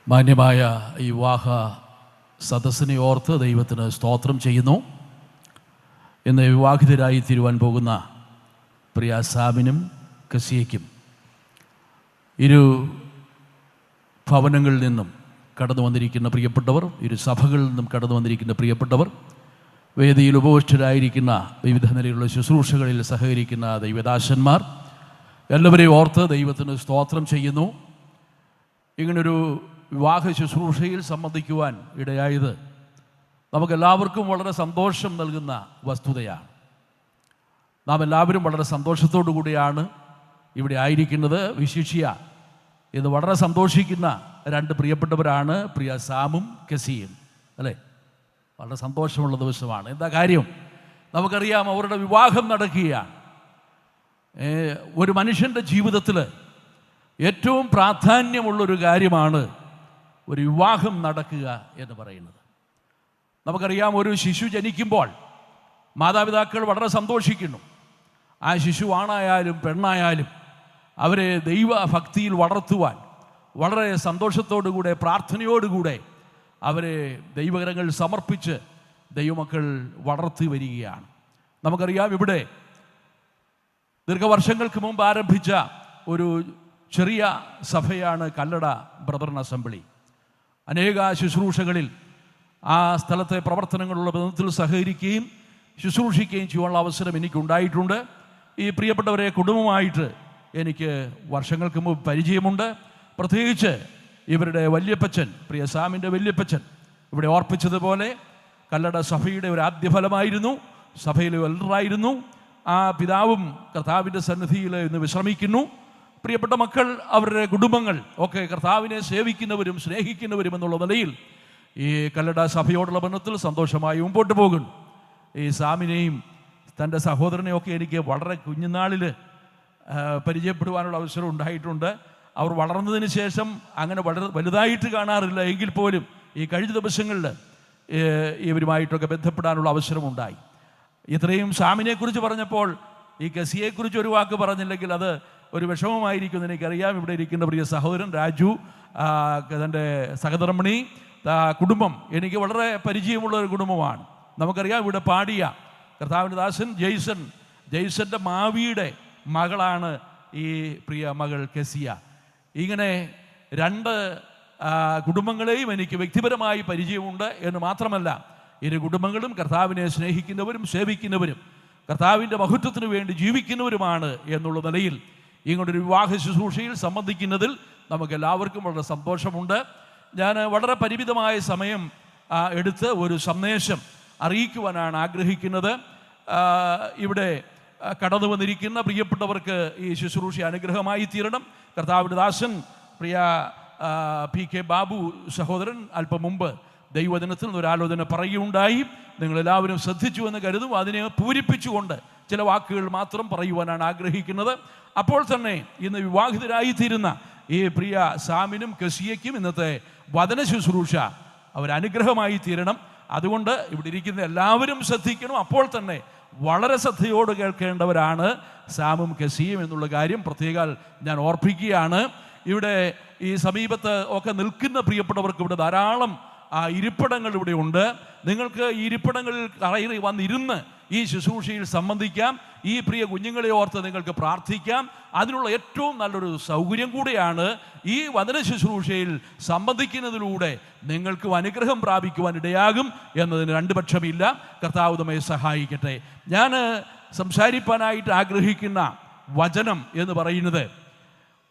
മാന്യമായ ഈ വിവാഹ സദസ്സിനെ ഓർത്ത് ദൈവത്തിന് സ്തോത്രം ചെയ്യുന്നു. ഇന്ന് വിവാഹിതരായി തീരുവാൻ പോകുന്ന പ്രിയ സാമിനും കസിയയ്ക്കും ഇരു ഭവനങ്ങളിൽ നിന്നും കടന്നു വന്നിരിക്കുന്ന പ്രിയപ്പെട്ടവർ, ഇരു സഭകളിൽ നിന്നും കടന്നു വന്നിരിക്കുന്ന പ്രിയപ്പെട്ടവർ, വേദിയിൽ ഉപവിഷ്ടരായിരിക്കുന്ന വിവിധ നിലയിലുള്ള ശുശ്രൂഷകളിൽ സഹകരിക്കുന്ന ദൈവദാസന്മാർ എല്ലാവരെയും ഓർത്ത് ദൈവത്തിന് സ്തോത്രം ചെയ്യുന്നു. ഇങ്ങനൊരു വിവാഹ ശുശ്രൂഷയിൽ സംബന്ധിക്കുവാൻ ഇടയായത് നമുക്കെല്ലാവർക്കും വളരെ സന്തോഷം നൽകുന്ന വസ്തുതയാണ്. നാം എല്ലാവരും വളരെ സന്തോഷത്തോടു കൂടിയാണ് ഇവിടെ ആയിരിക്കുന്നത്. വിശിഷ്യ ഇത് വളരെ സന്തോഷിക്കുന്ന രണ്ട് പ്രിയപ്പെട്ടവരാണ് പ്രിയ സാമും കസിയും, അല്ലേ? വളരെ സന്തോഷമുള്ള ദിവസമാണ്. എന്താ കാര്യം? നമുക്കറിയാം, അവരുടെ വിവാഹം നടക്കുകയാണ്. ഒരു മനുഷ്യൻ്റെ ജീവിതത്തിൽ ഏറ്റവും പ്രാധാന്യമുള്ളൊരു കാര്യമാണ് ഒരു വിവാഹം നടക്കുക എന്ന് പറയുന്നത്. നമുക്കറിയാം, ഒരു ശിശു ജനിക്കുമ്പോൾ മാതാപിതാക്കൾ വളരെ സന്തോഷിക്കുന്നു. ആ ശിശു ആണായാലും പെണ്ണായാലും അവരെ ദൈവഭക്തിയിൽ വളർത്തുവാൻ വളരെ സന്തോഷത്തോടുകൂടെ പ്രാർത്ഥനയോടുകൂടെ അവരെ ദൈവകരങ്ങൾ സമർപ്പിച്ച് ദൈവമക്കൾ വളർത്തി വരികയാണ്. നമുക്കറിയാം, ഇവിടെ ദീർഘവർഷങ്ങൾക്ക് മുമ്പ് ആരംഭിച്ച ഒരു ചെറിയ സഭയാണ് കല്ലട ബ്രദറൻ അസംബ്ലി. അനേക ശുശ്രൂഷകളിൽ ആ സ്ഥലത്തെ പ്രവർത്തനങ്ങളുള്ള ബന്ധത്തിൽ സഹകരിക്കുകയും ശുശ്രൂഷിക്കുകയും ചെയ്യാനുള്ള അവസരം എനിക്കുണ്ടായിട്ടുണ്ട്. ഈ പ്രിയപ്പെട്ടവരെ കുടുംബമായിട്ട് എനിക്ക് വർഷങ്ങൾക്ക് മുമ്പ് പരിചയമുണ്ട്. പ്രത്യേകിച്ച് ഇവരുടെ വല്യപ്പച്ചൻ, പ്രിയ സാമിൻ്റെ വല്യപ്പച്ചൻ ഇവിടെ ഓർപ്പിച്ചതുപോലെ കല്ലട സഭയുടെ ഒരു ആദ്യ ഫലമായിരുന്നു, സഭയിലെ എൽഡറായിരുന്നു. ആ പിതാവും കർത്താവിൻ്റെ സന്നിധിയിൽ ഇന്ന് വിശ്രമിക്കുന്നു. പ്രിയപ്പെട്ട മക്കൾ, അവരുടെ കുടുംബങ്ങൾ ഒക്കെ കർത്താവിനെ സേവിക്കുന്നവരും സ്നേഹിക്കുന്നവരും എന്നുള്ള നിലയിൽ ഈ കല്ലട സഭയോടുള്ള ബന്ധത്തിൽ സന്തോഷമായി മുമ്പോട്ട് പോകുന്നു. ഈ സാമിനെയും തൻ്റെ സഹോദരനെയും ഒക്കെ എനിക്ക് വളരെ കുഞ്ഞുനാളിൽ പരിചയപ്പെടുവാനുള്ള അവസരം ഉണ്ടായിട്ടുണ്ട്. അവർ വളർന്നതിന് ശേഷം അങ്ങനെ വലുതായിട്ട് കാണാറില്ല, എങ്കിൽ പോലും ഈ കഴിഞ്ഞ ദിവസങ്ങളിൽ ഇവരുമായിട്ടൊക്കെ ബന്ധപ്പെടാനുള്ള അവസരമുണ്ടായി. ഇത്രയും സാമിനെക്കുറിച്ച് പറഞ്ഞപ്പോൾ ഈ കസിയെക്കുറിച്ച് ഒരു വാക്ക് പറഞ്ഞില്ലെങ്കിൽ അത് ഒരു വിഷമമായിരിക്കുമെന്ന് എനിക്കറിയാം. ഇവിടെ ഇരിക്കുന്ന പ്രിയ സഹോദരൻ രാജു, തൻ്റെ സഹധർമ്മിണി, കുടുംബം എനിക്ക് വളരെ പരിചയമുള്ള ഒരു കുടുംബമാണ്. നമുക്കറിയാം, ഇവിടെ പാടിയ കർത്താവിൻ്റെ ദാസൻ ജെയ്സൻ്റെ മാവിയുടെ മകളാണ് ഈ പ്രിയ മകൾ കസിയ. ഇങ്ങനെ രണ്ട് കുടുംബങ്ങളെയും എനിക്ക് വ്യക്തിപരമായി പരിചയമുണ്ട് എന്ന് മാത്രമല്ല, ഇരു കുടുംബങ്ങളും കർത്താവിനെ സ്നേഹിക്കുന്നവരും സേവിക്കുന്നവരും കർത്താവിൻ്റെ മഹത്വത്തിന് വേണ്ടി ജീവിക്കുന്നവരുമാണ് എന്നുള്ള നിലയിൽ ഇങ്ങോട്ടൊരു വിവാഹ ശുശ്രൂഷയിൽ സംബന്ധിക്കുന്നതിൽ നമുക്കെല്ലാവർക്കും വളരെ സന്തോഷമുണ്ട്. ഞാൻ വളരെ പരിമിതമായ സമയം എടുത്ത് ഒരു സന്ദേശം അറിയിക്കുവാനാണ് ആഗ്രഹിക്കുന്നത്. ഇവിടെ കടന്നു വന്നിരിക്കുന്ന പ്രിയപ്പെട്ടവർക്ക് ഈ ശുശ്രൂഷ അനുഗ്രഹമായി തീരണം. കർത്താവിൻ്റെ ദാസൻ പ്രിയ PK ബാബു സഹോദരൻ അല്പം മുമ്പ് ദൈവദിനത്തിൽ ഒരാലോചന പറയുകയുണ്ടായി. നിങ്ങളെല്ലാവരും ശ്രദ്ധിച്ചു എന്ന് കരുതും. അതിനെ പൂരിപ്പിച്ചുകൊണ്ട് ചില വാക്കുകൾ മാത്രം പറയുവാനാണ് ആഗ്രഹിക്കുന്നത്. അപ്പോൾ തന്നെ ഇന്ന് വിവാഹിതരായിത്തീരുന്ന ഈ പ്രിയ സാമിനും കസിയയ്ക്കും ഇന്നത്തെ വചന ശുശ്രൂഷ അവരനുഗ്രഹമായി തീരണം. അതുകൊണ്ട് ഇവിടെ ഇരിക്കുന്ന എല്ലാവരും ശ്രദ്ധിക്കണം. അപ്പോൾ തന്നെ വളരെ ശ്രദ്ധയോട് കേൾക്കേണ്ടവരാണ് സാമും കസിയും എന്നുള്ള കാര്യം പ്രത്യേകം ഞാൻ ഓർപ്പിക്കുകയാണ്. ഇവിടെ ഈ സമീപത്ത് ഒക്കെ നിൽക്കുന്ന പ്രിയപ്പെട്ടവർക്ക് ഇവിടെ ധാരാളം ഇരിപ്പിടങ്ങൾ ഇവിടെ ഉണ്ട്. നിങ്ങൾക്ക് ഈ ഇരിപ്പിടങ്ങളിൽ കയറി വന്നിരുന്ന് ഈ ശുശ്രൂഷയിൽ സംബന്ധിക്കാം. ഈ പ്രിയ കുഞ്ഞുങ്ങളെ ഓർത്ത് നിങ്ങൾക്ക് പ്രാർത്ഥിക്കാം. അതിനുള്ള ഏറ്റവും നല്ലൊരു സൗകര്യം കൂടെയാണ് ഈ വചന ശുശ്രൂഷയിൽ സംബന്ധിക്കുന്നതിലൂടെ നിങ്ങൾക്കും അനുഗ്രഹം പ്രാപിക്കുവാൻ ഇടയാകും എന്നതിന് രണ്ട് പക്ഷമില്ല. കർത്താവ് നമ്മെ സഹായിക്കട്ടെ. ഞാൻ സംസാരിക്കാനായിട്ട് ആഗ്രഹിക്കുന്ന വചനം എന്ന് പറയുന്നത്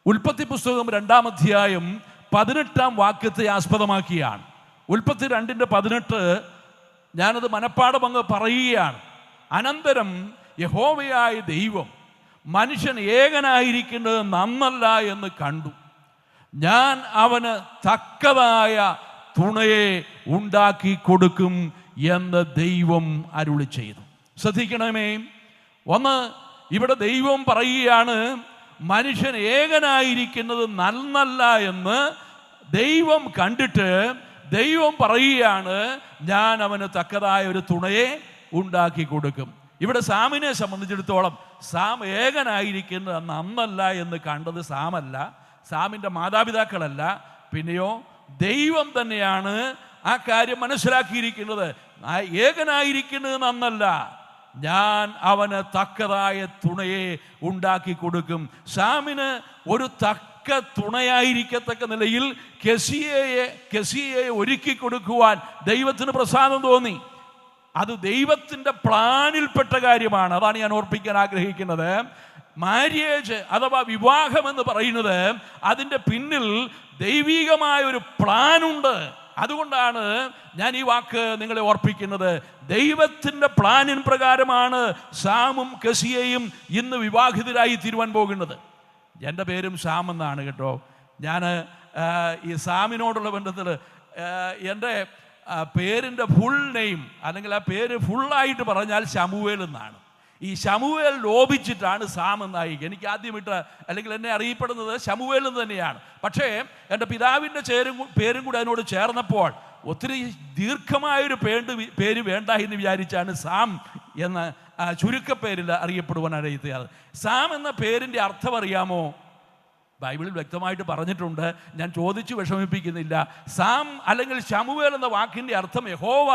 ഉൽപ്പത്തി പുസ്തകം 2-ാം അധ്യായം 18-ാം വാക്യത്തെ ആസ്പദമാക്കിയാണ്. ഉൽപ്പത്തി 2:18 ഞാനത് മനപ്പാഠം അങ്ങ് പറയുകയാണ്. അനന്തരം യഹോവയായ ദൈവം മനുഷ്യൻ ഏകനായിരിക്കുന്നത് നന്നല്ല എന്ന് കണ്ടു. ഞാൻ അവന് തക്കതായ തുണയെ ഉണ്ടാക്കി കൊടുക്കും എന്ന് ദൈവം അരുളി ചെയ്തു. ശ്രദ്ധിക്കണമേ, ഒന്ന് ഇവിടെ ദൈവം പറയുകയാണ്, മനുഷ്യൻ ഏകനായിരിക്കുന്നത് നന്നല്ല എന്ന് ദൈവം കണ്ടിട്ട് ദൈവം പറയുകയാണ്, ഞാൻ അവന് തക്കതായ ഒരു തുണയെ ഉണ്ടാക്കി കൊടുക്കും. ഇവിടെ സാമിനെ സംബന്ധിച്ചിടത്തോളം സാം ഏകനായിരിക്കുന്നത് നന്നല്ല എന്ന് കണ്ടത് സാമല്ല, സാമിൻ്റെ മാതാപിതാക്കളല്ല, പിന്നെയോ ദൈവം തന്നെയാണ് ആ കാര്യം മനസ്സിലാക്കിയിരിക്കുന്നത്. ഏകനായിരിക്കുന്നത് നന്നല്ല, ഞാൻ അവന് തക്കതായ തുണയെ ഉണ്ടാക്കി കൊടുക്കും. സാമിന് ഒരു തക്ക തുണയായിരിക്കത്തക്ക നിലയിൽ കെസിയയെ ഒരുക്കി കൊടുക്കുവാൻ ദൈവത്തിന് പ്രസാദം തോന്നി. അത് ദൈവത്തിൻ്റെ പ്ലാനിൽപ്പെട്ട കാര്യമാണ്. അതാണ് ഞാൻ ഓർപ്പിക്കാൻ ആഗ്രഹിക്കുന്നത്. മാര്യേജ് അഥവാ വിവാഹം എന്ന് പറയുന്നത് അതിൻ്റെ പിന്നിൽ ദൈവികമായ ഒരു പ്ലാനുണ്ട്. അതുകൊണ്ടാണ് ഞാൻ ഈ വാക്ക് നിങ്ങളെ ഓർപ്പിക്കുന്നത്. ദൈവത്തിൻ്റെ പ്ലാനിൻ പ്രകാരമാണ് സാമും കെസിയയും ഇന്ന് വിവാഹിതരായി തീരുവാൻ പോകുന്നത്. എൻ്റെ പേരും സാം എന്നാണ് കേട്ടോ. ഞാൻ ഈ സാമിനോടുള്ള ബന്ധത്തിൽ എൻ്റെ പേരിൻ്റെ ഫുൾ നെയിം അല്ലെങ്കിൽ ആ പേര് ഫുള്ളായിട്ട് പറഞ്ഞാൽ ശമൂവേൽ എന്നാണ്. ഈ ശമൂവേൽ ലോപിച്ചിട്ടാണ് സാം എന്നായി എനിക്ക് ആദ്യം അല്ലെങ്കിൽ എന്നെ അറിയപ്പെടുന്നത് ശമൂവേൽ എന്ന് തന്നെയാണ്. പക്ഷേ എൻ്റെ പിതാവിൻ്റെ പേരും കൂടി അതിനോട് ചേർന്നപ്പോൾ ഒത്തിരി ദീർഘമായൊരു പേര് വേണ്ട എന്ന് വിചാരിച്ചാണ് സാം എന്ന ചുരുക്കപ്പേരിൽ അറിയപ്പെടുവാൻ അറിയിച്ചത്. സാം എന്ന പേരിൻ്റെ അർത്ഥം അറിയാമോ? ബൈബിളിൽ വ്യക്തമായിട്ട് പറഞ്ഞിട്ടുണ്ട്, ഞാൻ ചോദിച്ചു വിഷമിപ്പിക്കുന്നില്ല. സാം അല്ലെങ്കിൽ ശമൂവേൽ എന്ന വാക്കിൻ്റെ അർത്ഥം യഹോവ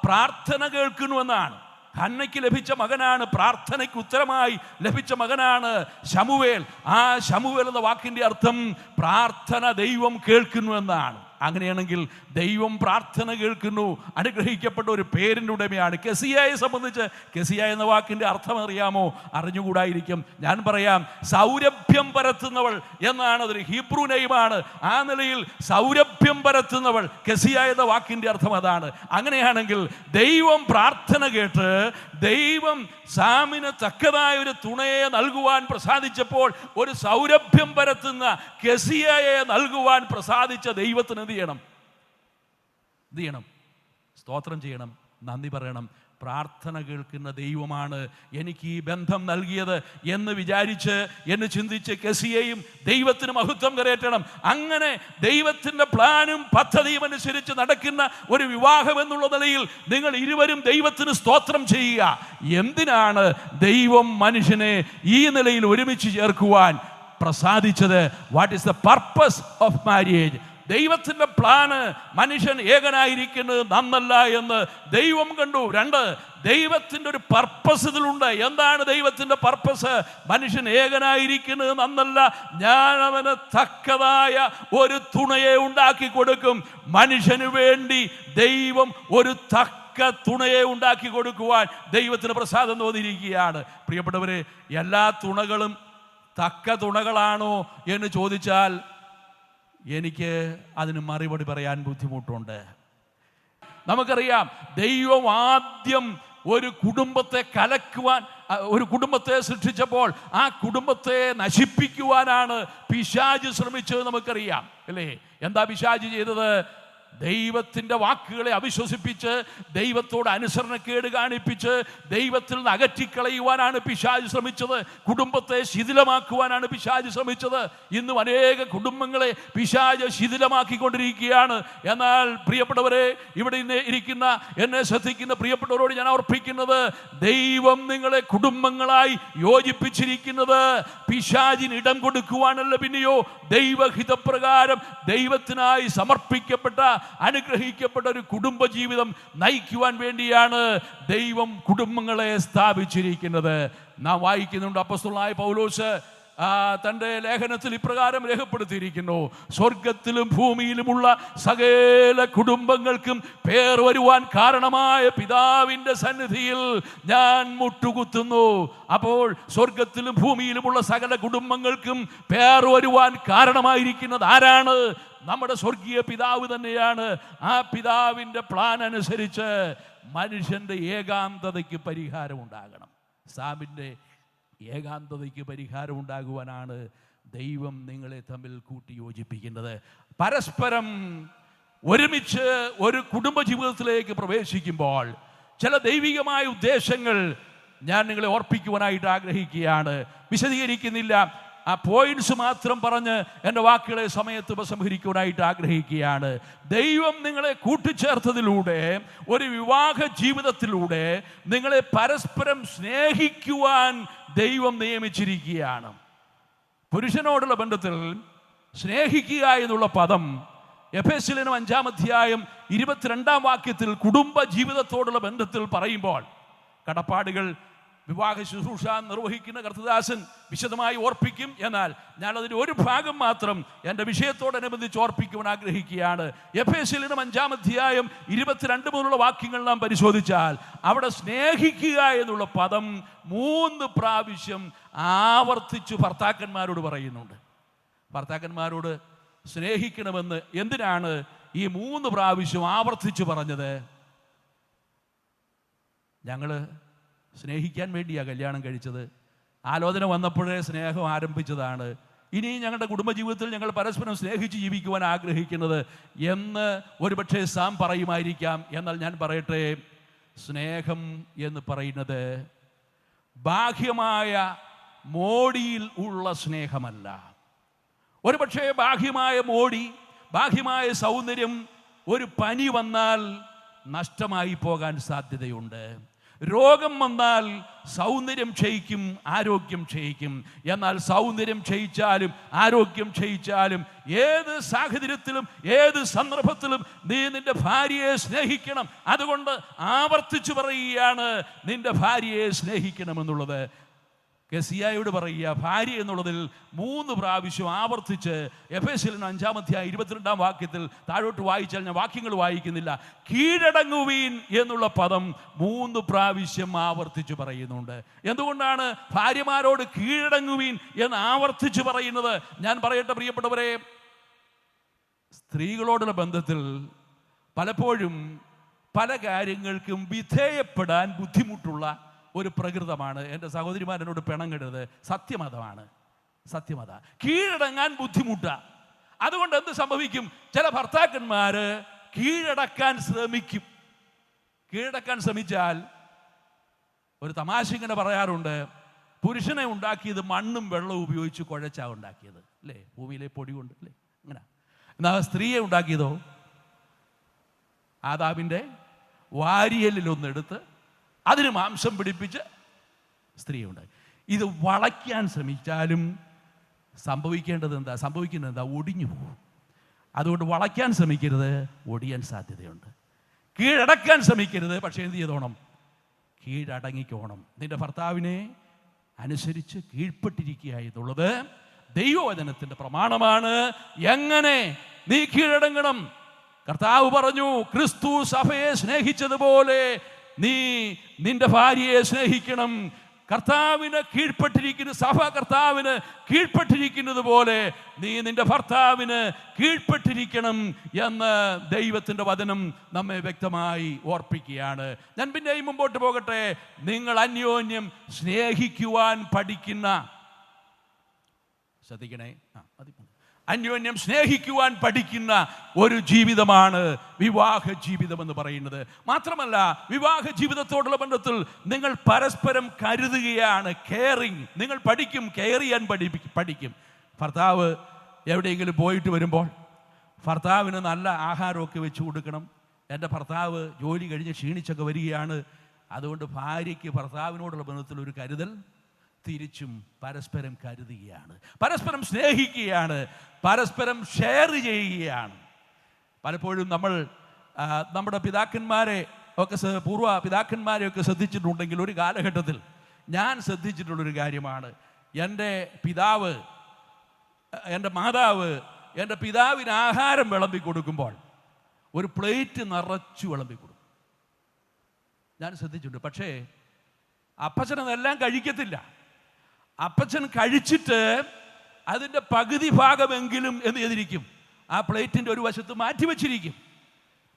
പ്രാർത്ഥന കേൾക്കുന്നു എന്നാണ്. ഹന്നയ്ക്ക് ലഭിച്ച മകനാണ്, പ്രാർത്ഥനയ്ക്ക് ഉത്തരമായി ലഭിച്ച മകനാണ് ശമൂവേൽ. ആ ശമൂവേൽ എന്ന വാക്കിൻ്റെ അർത്ഥം പ്രാർത്ഥന ദൈവം കേൾക്കുന്നു എന്നാണ്. അങ്ങനെയാണെങ്കിൽ ദൈവം പ്രാർത്ഥന കേൾക്കുന്നു, അനുഗ്രഹിക്കപ്പെട്ട ഒരു പേരിൻ്റെ ഉടമയാണ്. കെസിയയെ സംബന്ധിച്ച് കെസിയ എന്ന വാക്കിൻ്റെ അർത്ഥം അറിയാമോ? അറിഞ്ഞുകൂടായിരിക്കും. ഞാൻ പറയാം, സൗരഭ്യം പരത്തുന്നവൾ എന്നാണ്. അതൊരു ഹീബ്രു നെയ്മാണ്. ആ നിലയിൽ സൗരഭ്യം പരത്തുന്നവൾ കെസിയ എന്ന വാക്കിൻ്റെ അർത്ഥം അതാണ്. അങ്ങനെയാണെങ്കിൽ ദൈവം പ്രാർത്ഥന കേട്ട് ദൈവം സാമിന് തക്കതായ ഒരു തുണയെ നൽകുവാൻ പ്രസാദിച്ചപ്പോൾ ഒരു സൗരഭ്യം പരത്തുന്ന കെസിയയെ നൽകുവാൻ പ്രസാദിച്ച ദൈവത്തിന് എന്ത് ചെയ്യണം? സ്തോത്രം ചെയ്യണം, നന്ദി പറയണം. പ്രാർത്ഥന കേൾക്കുന്ന ദൈവമാണ് എനിക്ക് ഈ ബന്ധം നൽകിയത് എന്ന് വിചാരിച്ച് എന്ന് ചിന്തിച്ച് കെസിയയും ദൈവത്തിന് മഹത്വം കരയറ്റണം. അങ്ങനെ ദൈവത്തിൻ്റെ പ്ലാനും പദ്ധതിയും അനുസരിച്ച് നടക്കുന്ന ഒരു വിവാഹം എന്നുള്ള നിലയിൽ നിങ്ങൾ ഇരുവരും ദൈവത്തിന് സ്തോത്രം ചെയ്യുക. എന്തിനാണ് ദൈവം മനുഷ്യനെ ഈ നിലയിൽ ഒരുമിച്ച് ചേർക്കുവാൻ പ്രസാദിച്ചത്? What is the purpose of marriage? ദൈവത്തിൻ്റെ പ്ലാന് മനുഷ്യൻ ഏകനായിരിക്കുന്നത് നന്നല്ല എന്ന് ദൈവം കണ്ടു. 2, ദൈവത്തിൻ്റെ ഒരു പർപ്പസ് ഇതിലുണ്ട്. എന്താണ് ദൈവത്തിൻ്റെ പർപ്പസ്? മനുഷ്യൻ ഏകനായിരിക്കുന്നത് നന്നല്ല, ഞാൻ അവന് തക്കതായ ഒരു തുണയെ ഉണ്ടാക്കി കൊടുക്കും. മനുഷ്യന് വേണ്ടി ദൈവം ഒരു തക്ക തുണയെ ഉണ്ടാക്കി കൊടുക്കുവാൻ ദൈവത്തിന് പ്രസാദം തോന്നിയിരിക്കുകയാണ്. പ്രിയപ്പെട്ടവരെ, എല്ലാ തുണകളും തക്ക തുണകളാണോ എന്ന് ചോദിച്ചാൽ എനിക്ക് അതിന് മറുപടി പറയാൻ ബുദ്ധിമുട്ടുണ്ട്. നമുക്കറിയാം, ദൈവം ആദ്യം ഒരു കുടുംബത്തെ കലക്കുവാൻ, ഒരു കുടുംബത്തെ സൃഷ്ടിച്ചപ്പോൾ ആ കുടുംബത്തെ നശിപ്പിക്കുവാനാണ് പിശാച് ശ്രമിച്ചത്. നമുക്കറിയാം അല്ലേ? എന്താ പിശാച് ചെയ്തത്? ദൈവത്തിൻ്റെ വാക്കുകളെ അവിശ്വസിപ്പിച്ച് ദൈവത്തോട് അനുസരണക്കേട് കാണിപ്പിച്ച് ദൈവത്തിൽ നിന്ന് അകറ്റിക്കളയുവാനാണ് പിശാച് ശ്രമിച്ചത്. കുടുംബത്തെ ശിഥിലമാക്കുവാനാണ് പിശാച് ശ്രമിച്ചത്. ഇന്നും അനേക കുടുംബങ്ങളെ പിശാച് ശിഥിലമാക്കിക്കൊണ്ടിരിക്കുകയാണ്. എന്നാൽ പ്രിയപ്പെട്ടവരെ, ഇവിടെ ഇരിക്കുന്ന എന്നെ ശ്രദ്ധിക്കുന്ന പ്രിയപ്പെട്ടവരോട് ഞാൻ ഓർപ്പിക്കുന്നത്, ദൈവം നിങ്ങളെ കുടുംബങ്ങളായി യോജിപ്പിച്ചിരിക്കുന്നത് പിശാചിന് ഇടം കൊടുക്കുവാനല്ല, പിന്നെയോ ദൈവഹിതപ്രകാരം ദൈവത്തിനായി സമർപ്പിക്കപ്പെട്ട അനുഗ്രഹിക്കപ്പെട്ട ഒരു കുടുംബജീവിതം നയിക്കുവാൻ വേണ്ടിയാണ് ദൈവം കുടുംബങ്ങളെ സ്ഥാപിച്ചിരിക്കുന്നത്. നാം വായിക്കുന്നുണ്ട്, അപ്പോസ്തലനായ പൗലോസ് തൻ്റെ ലേഖനത്തിൽ ഇപ്രകാരം രേഖപ്പെടുത്തിയിരിക്കുന്നു: സ്വർഗത്തിലും ഭൂമിയിലുമുള്ള സകല കുടുംബങ്ങൾക്കും പേർ വരുവാൻ കാരണമായ പിതാവിൻ്റെ സന്നിധിയിൽ ഞാൻ മുട്ടുകുത്തുന്നു. അപ്പോൾ സ്വർഗത്തിലും ഭൂമിയിലുമുള്ള സകല കുടുംബങ്ങൾക്കും പേർ വരുവാൻ കാരണമായിരിക്കുന്നത് ആരാണ്? നമ്മുടെ സ്വർഗീയ പിതാവ് തന്നെയാണ്. ആ പിതാവിൻ്റെ പ്ലാൻ അനുസരിച്ച് മനുഷ്യൻ്റെ ഏകാന്തതയ്ക്ക് പരിഹാരം ഉണ്ടാകണം. സാമിൻ്റെ ഏകാന്തതയ്ക്ക് പരിഹാരം ഉണ്ടാകുവാനാണ് ദൈവം നിങ്ങളെ തമ്മിൽ കൂട്ടി യോജിപ്പിക്കുന്നത്. പരസ്പരം ഒരുമിച്ച് ഒരു കുടുംബജീവിതത്തിലേക്ക് പ്രവേശിക്കുമ്പോൾ ചില ദൈവികമായ ഉദ്ദേശങ്ങൾ ഞാൻ നിങ്ങളെ ഓർപ്പിക്കുവാനായിട്ട് ആഗ്രഹിക്കുകയാണ്. വിശദീകരിക്കുന്നില്ല, ആ പോയിന്റ്സ് മാത്രം പറഞ്ഞ് എൻ്റെ വാക്കുകളെ സമയത്ത് ഉപസംഹരിക്കുവാനായിട്ട് ആഗ്രഹിക്കുകയാണ്. ദൈവം നിങ്ങളെ കൂട്ടിച്ചേർത്തതിലൂടെ, ഒരു വിവാഹ ജീവിതത്തിലൂടെ നിങ്ങളെ പരസ്പരം സ്നേഹിക്കുവാൻ ദൈവം നിയമിച്ചിരിക്കുകയാണ്. പുരുഷനോടുള്ള ബന്ധത്തിൽ സ്നേഹിക്കുക എന്നുള്ള പദം എഫേസ്യർ 5-ാം 22-ാം വാക്യത്തിൽ കുടുംബ ജീവിതത്തോടുള്ള ബന്ധത്തിൽ പറയുമ്പോൾ കടപ്പാടുകൾ വിവാഹ ശുശ്രൂഷ നിർവഹിക്കുന്ന കർത്തദാസൻ വിശദമായി ഓർപ്പിക്കും. എന്നാൽ ഞാൻ അതിൻ്റെ ഒരു ഭാഗം മാത്രം എൻ്റെ വിഷയത്തോടനുബന്ധിച്ച് ഓർപ്പിക്കുവാൻ ആഗ്രഹിക്കുകയാണ്. എഫേസ്യർ 5-ാം 22 മുതലുള്ള വാക്യങ്ങൾ നാം പരിശോധിച്ചാൽ അവിടെ സ്നേഹിക്കുക എന്നുള്ള പദം 3 പ്രാവശ്യം ആവർത്തിച്ച് ഭർത്താക്കന്മാരോട് പറയുന്നുണ്ട്. ഭർത്താക്കന്മാരോട് സ്നേഹിക്കണമെന്ന് എന്തിനാണ് ഈ 3 പ്രാവശ്യം ആവർത്തിച്ച് പറഞ്ഞത്? ഞങ്ങൾ സ്നേഹിക്കാൻ വേണ്ടിയാണ് കല്യാണം കഴിച്ചത്. ആലോചന വന്നപ്പോഴേ സ്നേഹം ആരംഭിച്ചതാണ്. ഇനി ഞങ്ങളുടെ കുടുംബജീവിതത്തിൽ ഞങ്ങൾ പരസ്പരം സ്നേഹിച്ച് ജീവിക്കുവാൻ ആഗ്രഹിക്കുന്നത് എന്ന് ഒരുപക്ഷെ സാം പറയുമായിരിക്കാം. എന്നാൽ ഞാൻ പറയട്ടെ, സ്നേഹം എന്ന് പറയുന്നത് ബാഹ്യമായ മോടിയിൽ ഉള്ള സ്നേഹമല്ല. ഒരുപക്ഷെ ബാഹ്യമായ മോടി, ബാഹ്യമായ സൗന്ദര്യം ഒരു പനി വന്നാൽ നഷ്ടമായി പോകാൻ സാധ്യതയുണ്ട്. രോഗം വന്നാൽ സൗന്ദര്യം ക്ഷയിക്കും, ആരോഗ്യം ക്ഷയിക്കും. എന്നാൽ സൗന്ദര്യം ക്ഷയിച്ചാലും ആരോഗ്യം ക്ഷയിച്ചാലും ഏത് സാഹചര്യത്തിലും ഏത് സന്ദർഭത്തിലും നീ നിന്റെ ഭാര്യയെ സ്നേഹിക്കണം. അതുകൊണ്ട് ആവർത്തിച്ചു പറയുകയാണ് നിന്റെ ഭാര്യയെ സ്നേഹിക്കണമെന്നുള്ളത്. കെസിയായോട് പറയുക, ഭാര്യ എന്നുള്ളതിൽ 3 പ്രാവശ്യം ആവർത്തിച്ച് എഫേസ്യർ 5-ാം 22-ാം വാക്യത്തിൽ താഴോട്ട് വായിച്ചാൽ, ഞാൻ വാക്യങ്ങൾ വായിക്കുന്നില്ല, കീഴടങ്ങുവീൻ എന്നുള്ള പദം 3 പ്രാവശ്യം ആവർത്തിച്ച് പറയുന്നുണ്ട്. എന്തുകൊണ്ടാണ് ഭാര്യമാരോട് കീഴടങ്ങുവീൻ എന്ന് ആവർത്തിച്ച് പറയുന്നത്? ഞാൻ പറയട്ടെ പ്രിയപ്പെട്ടവരെ, സ്ത്രീകളോടുള്ള ബന്ധത്തിൽ പലപ്പോഴും പല കാര്യങ്ങൾക്കും വിധേയപ്പെടാൻ ബുദ്ധിമുട്ടുള്ള ഒരു പ്രകൃതമാണ്. എൻ്റെ സഹോദരിമാർ എന്നോട് പിണങ്ങരുത്, സത്യമതമാണ്. സത്യമത കീഴടങ്ങാൻ ബുദ്ധിമുട്ടാണ്. അതുകൊണ്ട് എന്ത് സംഭവിക്കും? ചില ഭർത്താക്കന്മാർ കീഴടക്കാൻ ശ്രമിക്കും. കീഴടക്കാൻ ശ്രമിച്ചാൽ ഒരു തമാശ ഇങ്ങനെ പറയാറുണ്ട്, പുരുഷനെ ഉണ്ടാക്കിയത് മണ്ണും വെള്ളവും ഉപയോഗിച്ച് കുഴച്ചാണ് ഉണ്ടാക്കിയത്, അല്ലേ? ഭൂമിയിലെ പൊടി കൊണ്ട്, അല്ലേ? അങ്ങനെ. എന്നാൽ സ്ത്രീയെ ഉണ്ടാക്കിയതോ ആദാമിൻ്റെ വാരിയലിലൊന്നെടുത്ത് അതിന് മാംസം പിടിപ്പിച്ച് സ്ത്രീയെ ഉണ്ടാക്കി. ഇത് വളയ്ക്കാൻ ശ്രമിച്ചാലും സംഭവിക്കുന്നത് എന്താ? ഒടിഞ്ഞു പോകും. അതുകൊണ്ട് വളയ്ക്കാൻ ശ്രമിക്കരുത്, ഒടിയാൻ സാധ്യതയുണ്ട്. കീഴടക്കാൻ ശ്രമിക്കരുത്, പക്ഷേ എന്ത് ചെയ്തോണം? കീഴടങ്ങിക്കോണം. നിന്റെ ഭർത്താവിനെ അനുസരിച്ച് കീഴ്പ്പെട്ടിരിക്കുക എന്നുള്ളത് ദൈവവചനത്തിൻ്റെ പ്രമാണമാണ്. എങ്ങനെ നീ കീഴടങ്ങണം? കർത്താവ് പറഞ്ഞു, ക്രിസ്തു സഭയെ സ്നേഹിച്ചതുപോലെ നീ നിന്റെ ഭാര്യയെ സ്നേഹിക്കണം. കർത്താവിന് കീഴ്പ്പെട്ടിരിക്കുന്ന സഭ കർത്താവിന് കീഴ്പ്പെട്ടിരിക്കുന്നത് പോലെ നീ നിന്റെ ഭർത്താവിന് കീഴ്പ്പെട്ടിരിക്കണം എന്ന് ദൈവത്തിൻ്റെ വചനം നമ്മെ വ്യക്തമായി ഓർപ്പിക്കുകയാണ്. ഞാൻ പിന്നെയും മുമ്പോട്ട് പോകട്ടെ. നിങ്ങൾ അന്യോന്യം സ്നേഹിക്കുവാൻ പഠിക്കുന്ന, ശ്രദ്ധിക്കണേ, അന്യോന്യം സ്നേഹിക്കുവാൻ പഠിക്കുന്ന ഒരു ജീവിതമാണ് വിവാഹ ജീവിതം എന്ന് പറയുന്നത്. മാത്രമല്ല, വിവാഹ ജീവിതത്തോടുള്ള ബന്ധത്തിൽ നിങ്ങൾ പരസ്പരം കരുതുകയാണ്. കെയറിങ് നിങ്ങൾ പഠിക്കും, കെയർ ചെയ്യാൻ പഠിക്കും. ഭർത്താവ് എവിടെയെങ്കിലും പോയിട്ട് വരുമ്പോൾ ഭർത്താവിന് നല്ല ആഹാരമൊക്കെ വെച്ച് കൊടുക്കണം. എൻ്റെ ഭർത്താവ് ജോലി കഴിഞ്ഞ് ക്ഷീണിച്ചൊക്കെ വരികയാണ്. അതുകൊണ്ട് ഭാര്യയ്ക്ക് ഭർത്താവിനോടുള്ള ബന്ധത്തിൽ ഒരു കരുതൽ, തിരിച്ചും പരസ്പരം കരുതുകയാണ്, പരസ്പരം സ്നേഹിക്കുകയാണ്, പരസ്പരം ഷെയർ ചെയ്യുകയാണ്. പലപ്പോഴും നമ്മൾ നമ്മുടെ പിതാക്കന്മാരെ ഒക്കെ, പൂർവ്വ പിതാക്കന്മാരെയൊക്കെ ശ്രദ്ധിച്ചിട്ടുണ്ടെങ്കിൽ ഒരു കാലഘട്ടത്തിൽ ഞാൻ ശ്രദ്ധിച്ചിട്ടുള്ളൊരു കാര്യമാണ്, എൻ്റെ പിതാവ്, എൻ്റെ മാതാവ് എൻ്റെ പിതാവിന് ആഹാരം വിളമ്പി കൊടുക്കുമ്പോൾ ഒരു പ്ലേറ്റ് നിറച്ചു വിളമ്പി കൊടുക്കും. ഞാൻ ശ്രദ്ധിച്ചിട്ടുണ്ട്. പക്ഷേ അപ്പച്ചനതെല്ലാം കഴിക്കത്തില്ല. അപ്പച്ചൻ കഴിച്ചിട്ട് അതിൻ്റെ പകുതി ഭാഗമെങ്കിലും എന്ത് ചെയ്തിരിക്കും? ആ പ്ലേറ്റിൻ്റെ ഒരു വശത്ത് മാറ്റി വച്ചിരിക്കും.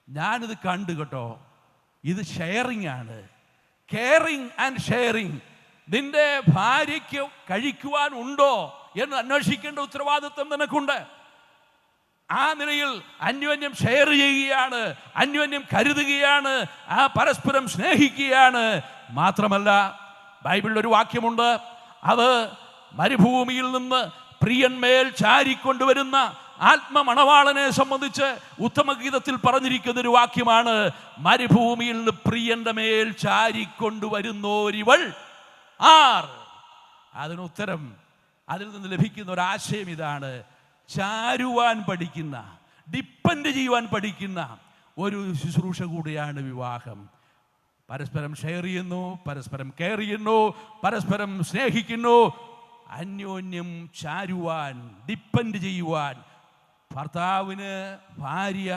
ഞാനിത് കണ്ടു കേട്ടോ. ഇത് ഷെയറിംഗ് ആണ്, കെയറിംഗ് ആൻഡ് ഷെയറിംഗ്. നിന്റെ ഭാര്യയ്ക്ക് കഴിക്കുവാൻ ഉണ്ടോ എന്ന് അന്വേഷിക്കേണ്ട ഉത്തരവാദിത്വം നിനക്കുണ്ട്. ആ നിലയിൽ അന്യോന്യം ഷെയർ ചെയ്യുകയാണ്, അന്യോന്യം കരുതുകയാണ്, ആ പരസ്പരം സ്നേഹിക്കുകയാണ്. മാത്രമല്ല, ബൈബിളിലൊരു വാക്യമുണ്ട്, അത് മരുഭൂമിയിൽ നിന്ന് പ്രിയന്മേൽ ചാരിക്കൊണ്ടുവരുന്ന ആത്മമണവാളനെ സംബന്ധിച്ച് ഉത്തമഗീതത്തിൽ പറഞ്ഞിരിക്കുന്ന ഒരു വാക്യമാണ്, മരുഭൂമിയിൽ നിന്ന് പ്രിയന്റെ മേൽ ചാരിക്കൊണ്ടുവരുന്നോരിവൾ ആർ. അതിനുത്തരം, അതിൽ നിന്ന് ലഭിക്കുന്ന ഒരാശയം ഇതാണ്, ചാരുവാൻ പഠിക്കുന്ന, ഡിപ്പെൻഡ് ചെയ്യുവാൻ പഠിക്കുന്ന ഒരു ശുശ്രൂഷ കൂടിയാണ് വിവാഹം. പരസ്പരം ഷെയർ ചെയ്യുന്നു, പരസ്പരം കെയർ ചെയ്യുന്നു, പരസ്പരം സ്നേഹിക്കുന്നു, അന്യോന്യം ചാരുവാൻ, ഡിപ്പെൻഡ് ചെയ്യുവാൻ. ഭർത്താവിന് ഭാര്യ